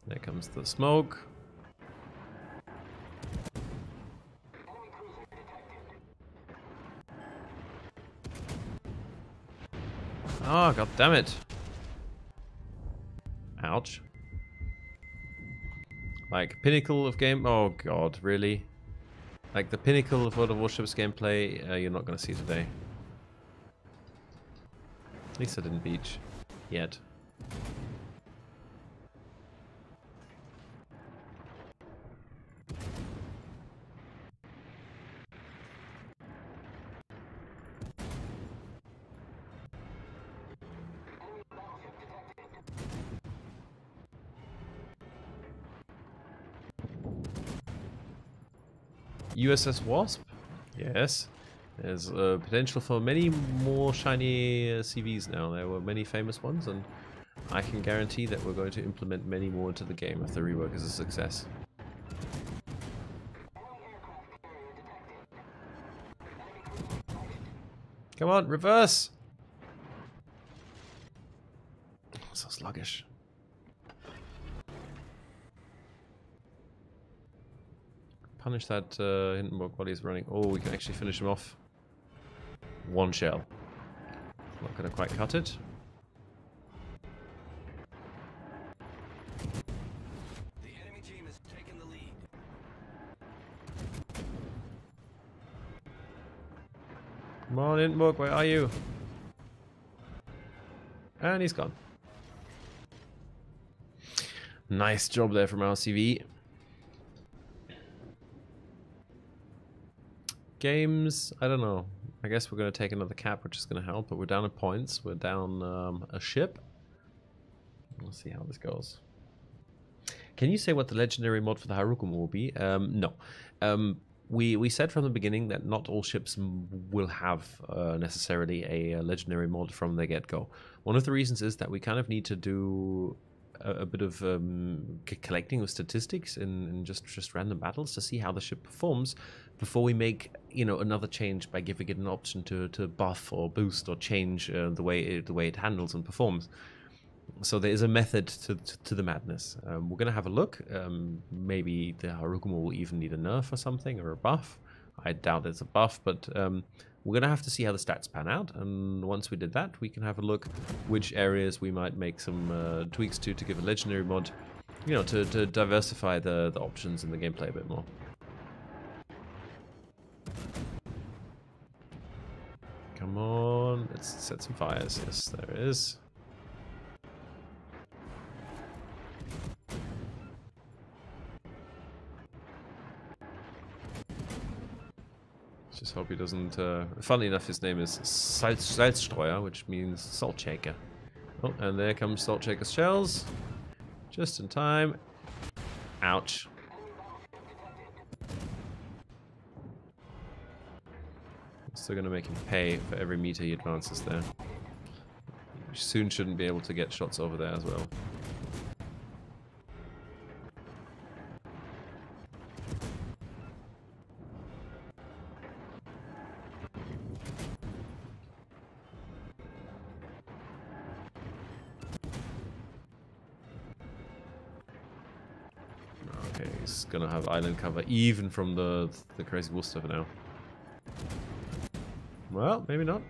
There comes the smoke. Oh, god damn it. Ouch. Like, pinnacle of game... Oh god, really? Like, the pinnacle of World of Warships gameplay, you're not going to see today. At least I didn't beach. Yet. USS Wasp? Yes. There's potential for many more shiny CVs now. There were many famous ones, and I can guarantee that we're going to implement many more into the game if the rework is a success. Come on, reverse! Oh, so sluggish. Punish that Hindenburg while he's running. Oh, we can actually finish him off. One shell. Not going to quite cut it. The enemy team has taken the lead. Come on, Hindenburg, where are you? And he's gone. Nice job there from our CV. Games, I don't know. I guess we're going to take another cap, which is going to help, but we're down in points. We're down a ship. Let's see how this goes. Can you say what the legendary mod for the Harukum will be? No. We said from the beginning that not all ships will have necessarily a legendary mod from the get-go. One of the reasons is that we kind of need to do a bit of collecting of statistics in just random battles to see how the ship performs before we make, you know, another change by giving it an option to buff or boost or change the way it handles and performs. So there is a method to the madness. We're gonna have a look. Maybe the Harukumo will even need a nerf or something, or a buff. I doubt it's a buff, but we're gonna have to see how the stats pan out. And once we did that, we can have a look which areas we might make some tweaks to give a legendary mod, you know, to diversify the options in the gameplay a bit more. Come on, let's set some fires. Yes, there is. Just hope he doesn't... funnily enough, his name is Salzstreuer, which means salt shaker. Oh, and there comes salt shaker's shells. Just in time. Ouch. Still gonna make him pay for every meter he advances there. He soon shouldn't be able to get shots over there as well. Okay, he's gonna have island cover even from the crazy wolf stuff now. Well, maybe not.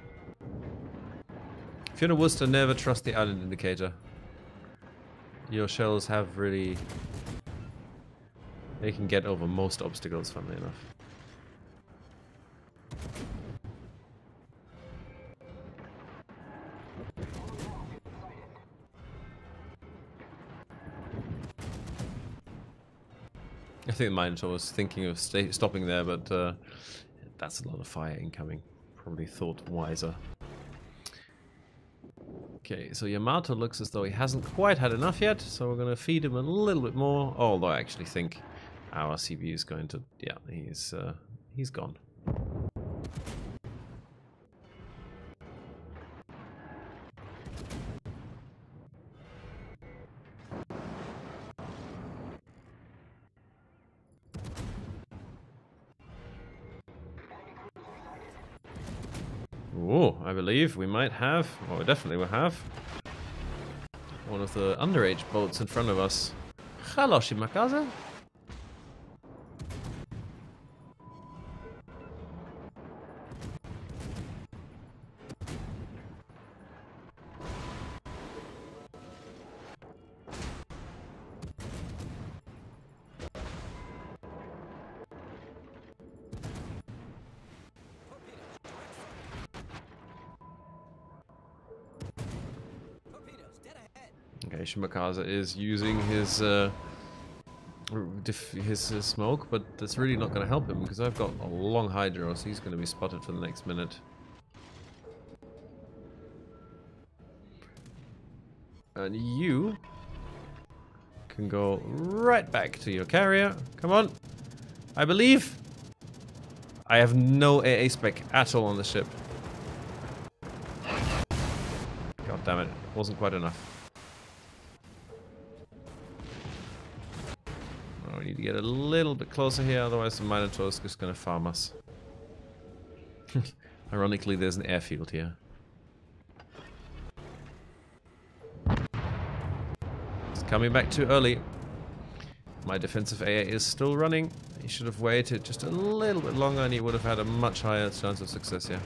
If you're in a Worcester, never trust the island indicator. Your shells have really... They can get over most obstacles, funnily enough. I think the Minotaur was thinking of stopping there, but that's a lot of fire incoming. Probably thought wiser. Okay, so Yamato looks as though he hasn't quite had enough yet, so we're going to feed him a little bit more. Although I actually think our CV is going to... Yeah, he's gone. Oh, I believe we might have, or we definitely will have, one of the underage boats in front of us. Hello, Shimakaze. Okay, Shimakaze is using his smoke, but that's really not going to help him because I've got a long hydro, so he's going to be spotted for the next minute. And you can go right back to your carrier. Come on. I believe. I have no AA spec at all on the ship. God damn it. Wasn't quite enough. Oh, we need to get a little bit closer here, otherwise the Minotaur is just going to farm us. Ironically, there's an airfield here. It's coming back too early. My defensive AA is still running. He should have waited just a little bit longer and he would have had a much higher chance of success here.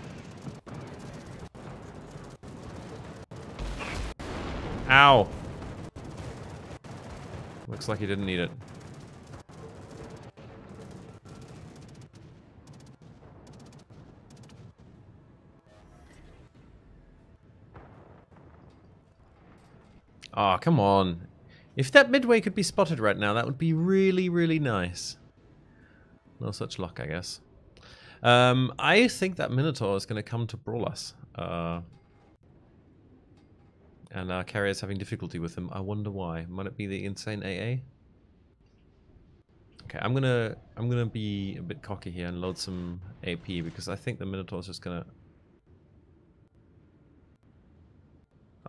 Ow! Looks like he didn't need it. Oh, come on. If that midway could be spotted right now, that would be really, really nice. No such luck, I guess. I think that Minotaur is going to come to brawl us. And our carrier's having difficulty with him. I wonder why. Might it be the insane AA? Okay, I'm gonna be a bit cocky here and load some AP because I think the Minotaur's just gonna.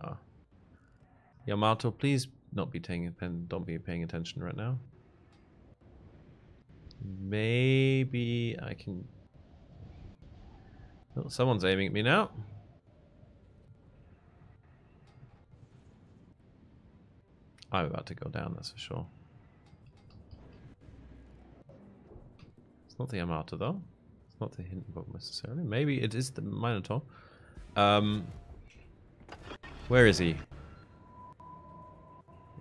Ah. Yamato, please don't be paying attention right now. Maybe I can. Oh, someone's aiming at me now. I'm about to go down, that's for sure. It's not the Yamato though. It's not the Hindenburg necessarily. Maybe it is the Minotaur. Where is he?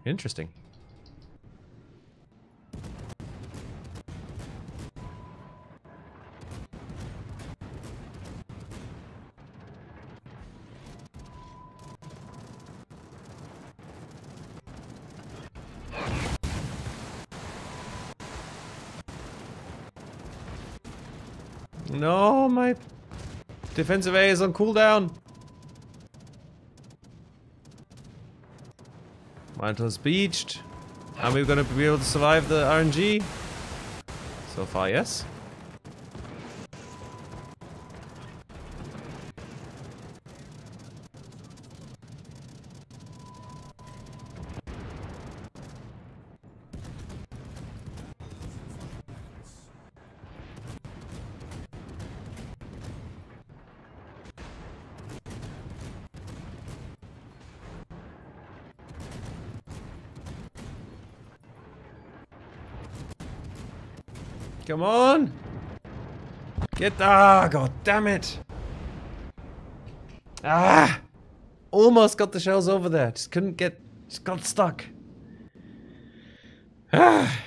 Interesting. No, my defensive A is on cooldown. Minotaur's beached. Are we going to be able to survive the RNG? So far, yes. Come on! God damn it! Ah! Almost got the shells over there. Just got stuck. Ah!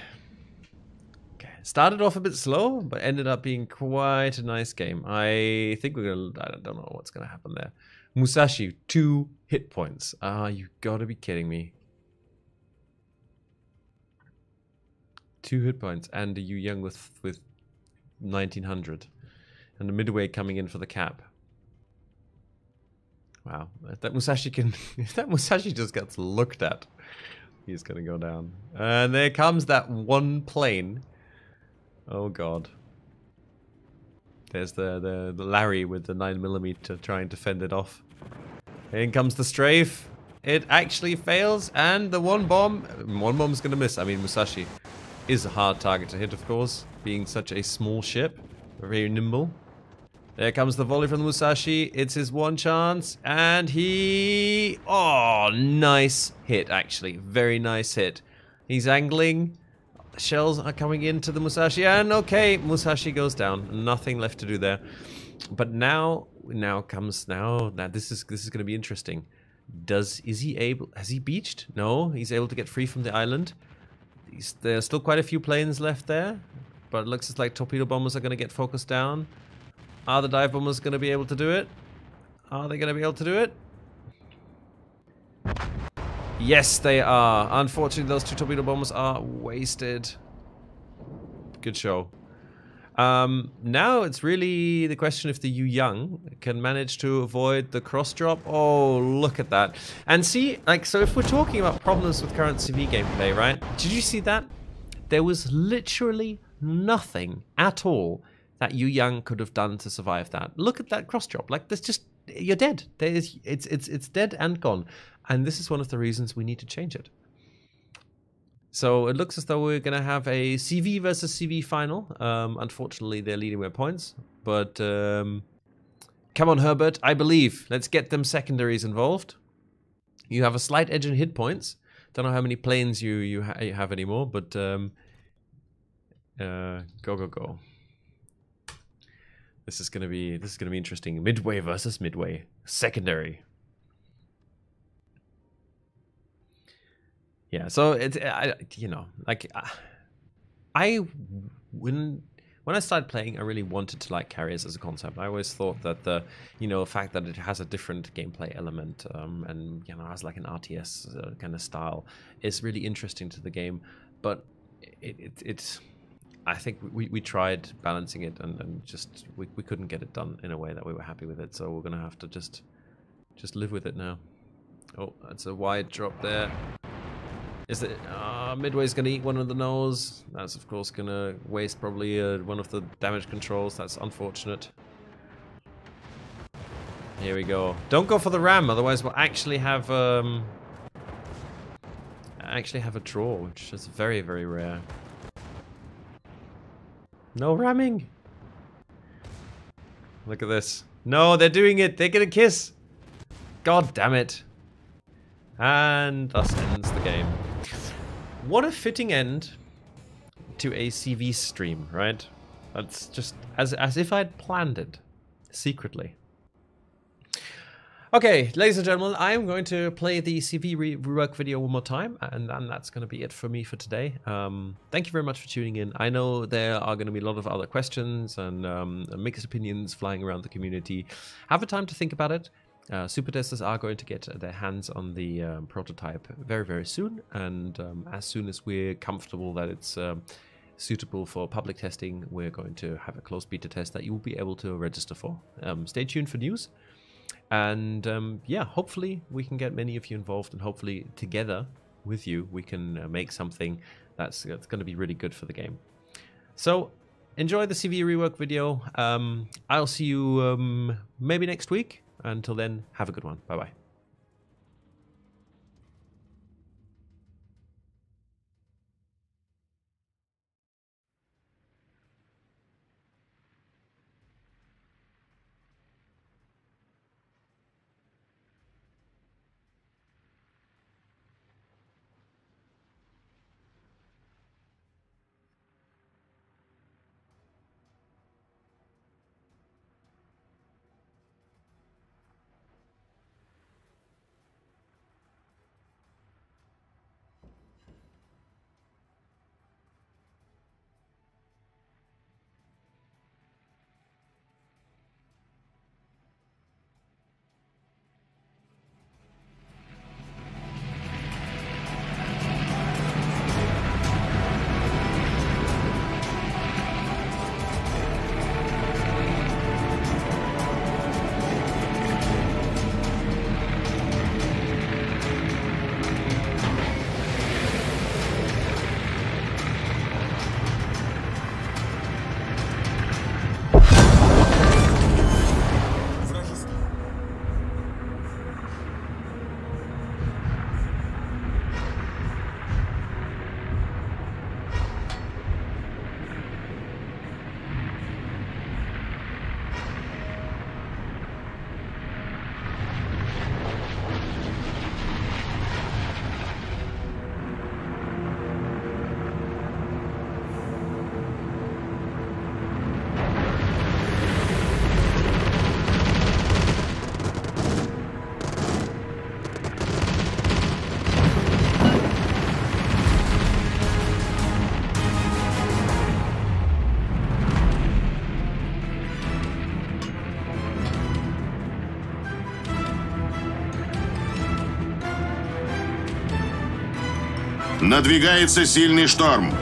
Okay, started off a bit slow, but ended up being quite a nice game. I think we're gonna, I don't know what's gonna happen there. Musashi, 2 hit points. Ah, you gotta be kidding me. 2 hit points, and Yu Young with 1900, and the midway coming in for the cap. Wow, if that Musashi just gets looked at, he's gonna go down. And there comes that one plane. Oh god. There's the Larry with the 9mm trying to fend it off. In comes the strafe. It actually fails, and the one bomb's gonna miss. I mean, Musashi is a hard target to hit, of course, being such a small ship, very nimble. There comes the volley from the Musashi. It's his one chance, and he... Oh, nice hit, actually. Very nice hit. He's angling. The shells are coming into the Musashi, and okay, Musashi goes down. Nothing left to do there. But now this is going to be interesting. Has he beached? No, he's able to get free from the island. There's still quite a few planes left there, but it looks like torpedo bombers are going to get focused down. Are the dive bombers going to be able to do it? Are they going to be able to do it? Yes, they are. Unfortunately, those 2 torpedo bombers are wasted. Good show. Now it's really the question if the Yu Yang can manage to avoid the cross drop. Oh, look at that. And see, like, so if we're talking about problems with current CV gameplay, right? Did you see that? There was literally nothing at all that Yu Yang could have done to survive that. Look at that cross drop. Like, there's just, you're dead. It's dead and gone. And this is one of the reasons we need to change it. So it looks as though we're going to have a CV versus CV final. Unfortunately, they're leading by points. But come on, Herbert, I believe. Let's get them secondaries involved. You have a slight edge in hit points. Don't know how many planes you have anymore, but go. This is gonna be interesting. Midway versus midway, secondary. Yeah, so it's when I started playing, I really wanted to like carriers as a concept. I always thought that the fact that it has a different gameplay element and has like an RTS kind of style is really interesting to the game. But it's I think we tried balancing it and just we couldn't get it done in a way that we were happy with it. So we're gonna have to just live with it now. Oh, that's a wide drop there. Is it Midway's gonna eat one of the nose? That's of course gonna waste probably one of the damage controls. That's unfortunate. Here we go. Don't go for the ram, otherwise we'll actually have a draw, which is very, very rare. No ramming. Look at this. No, they're doing it. They're gonna kiss. God damn it. And thus ends the game. What a fitting end to a CV stream, right? That's just as if I'd planned it secretly. Okay, ladies and gentlemen, I'm going to play the CV rework video one more time, and that's going to be it for me for today. Thank you very much for tuning in. I know there are going to be a lot of other questions and mixed opinions flying around the community. Have a time to think about it. Super testers are going to get their hands on the prototype very, very soon, and as soon as we're comfortable that it's suitable for public testing, we're going to have a closed beta test that you will be able to register for. Stay tuned for news, and yeah, hopefully we can get many of you involved, and hopefully together with you we can make something that's going to be really good for the game. So enjoy the CV rework video. I'll see you maybe next week. Until then, have a good one. Bye-bye. Надвигается сильный шторм.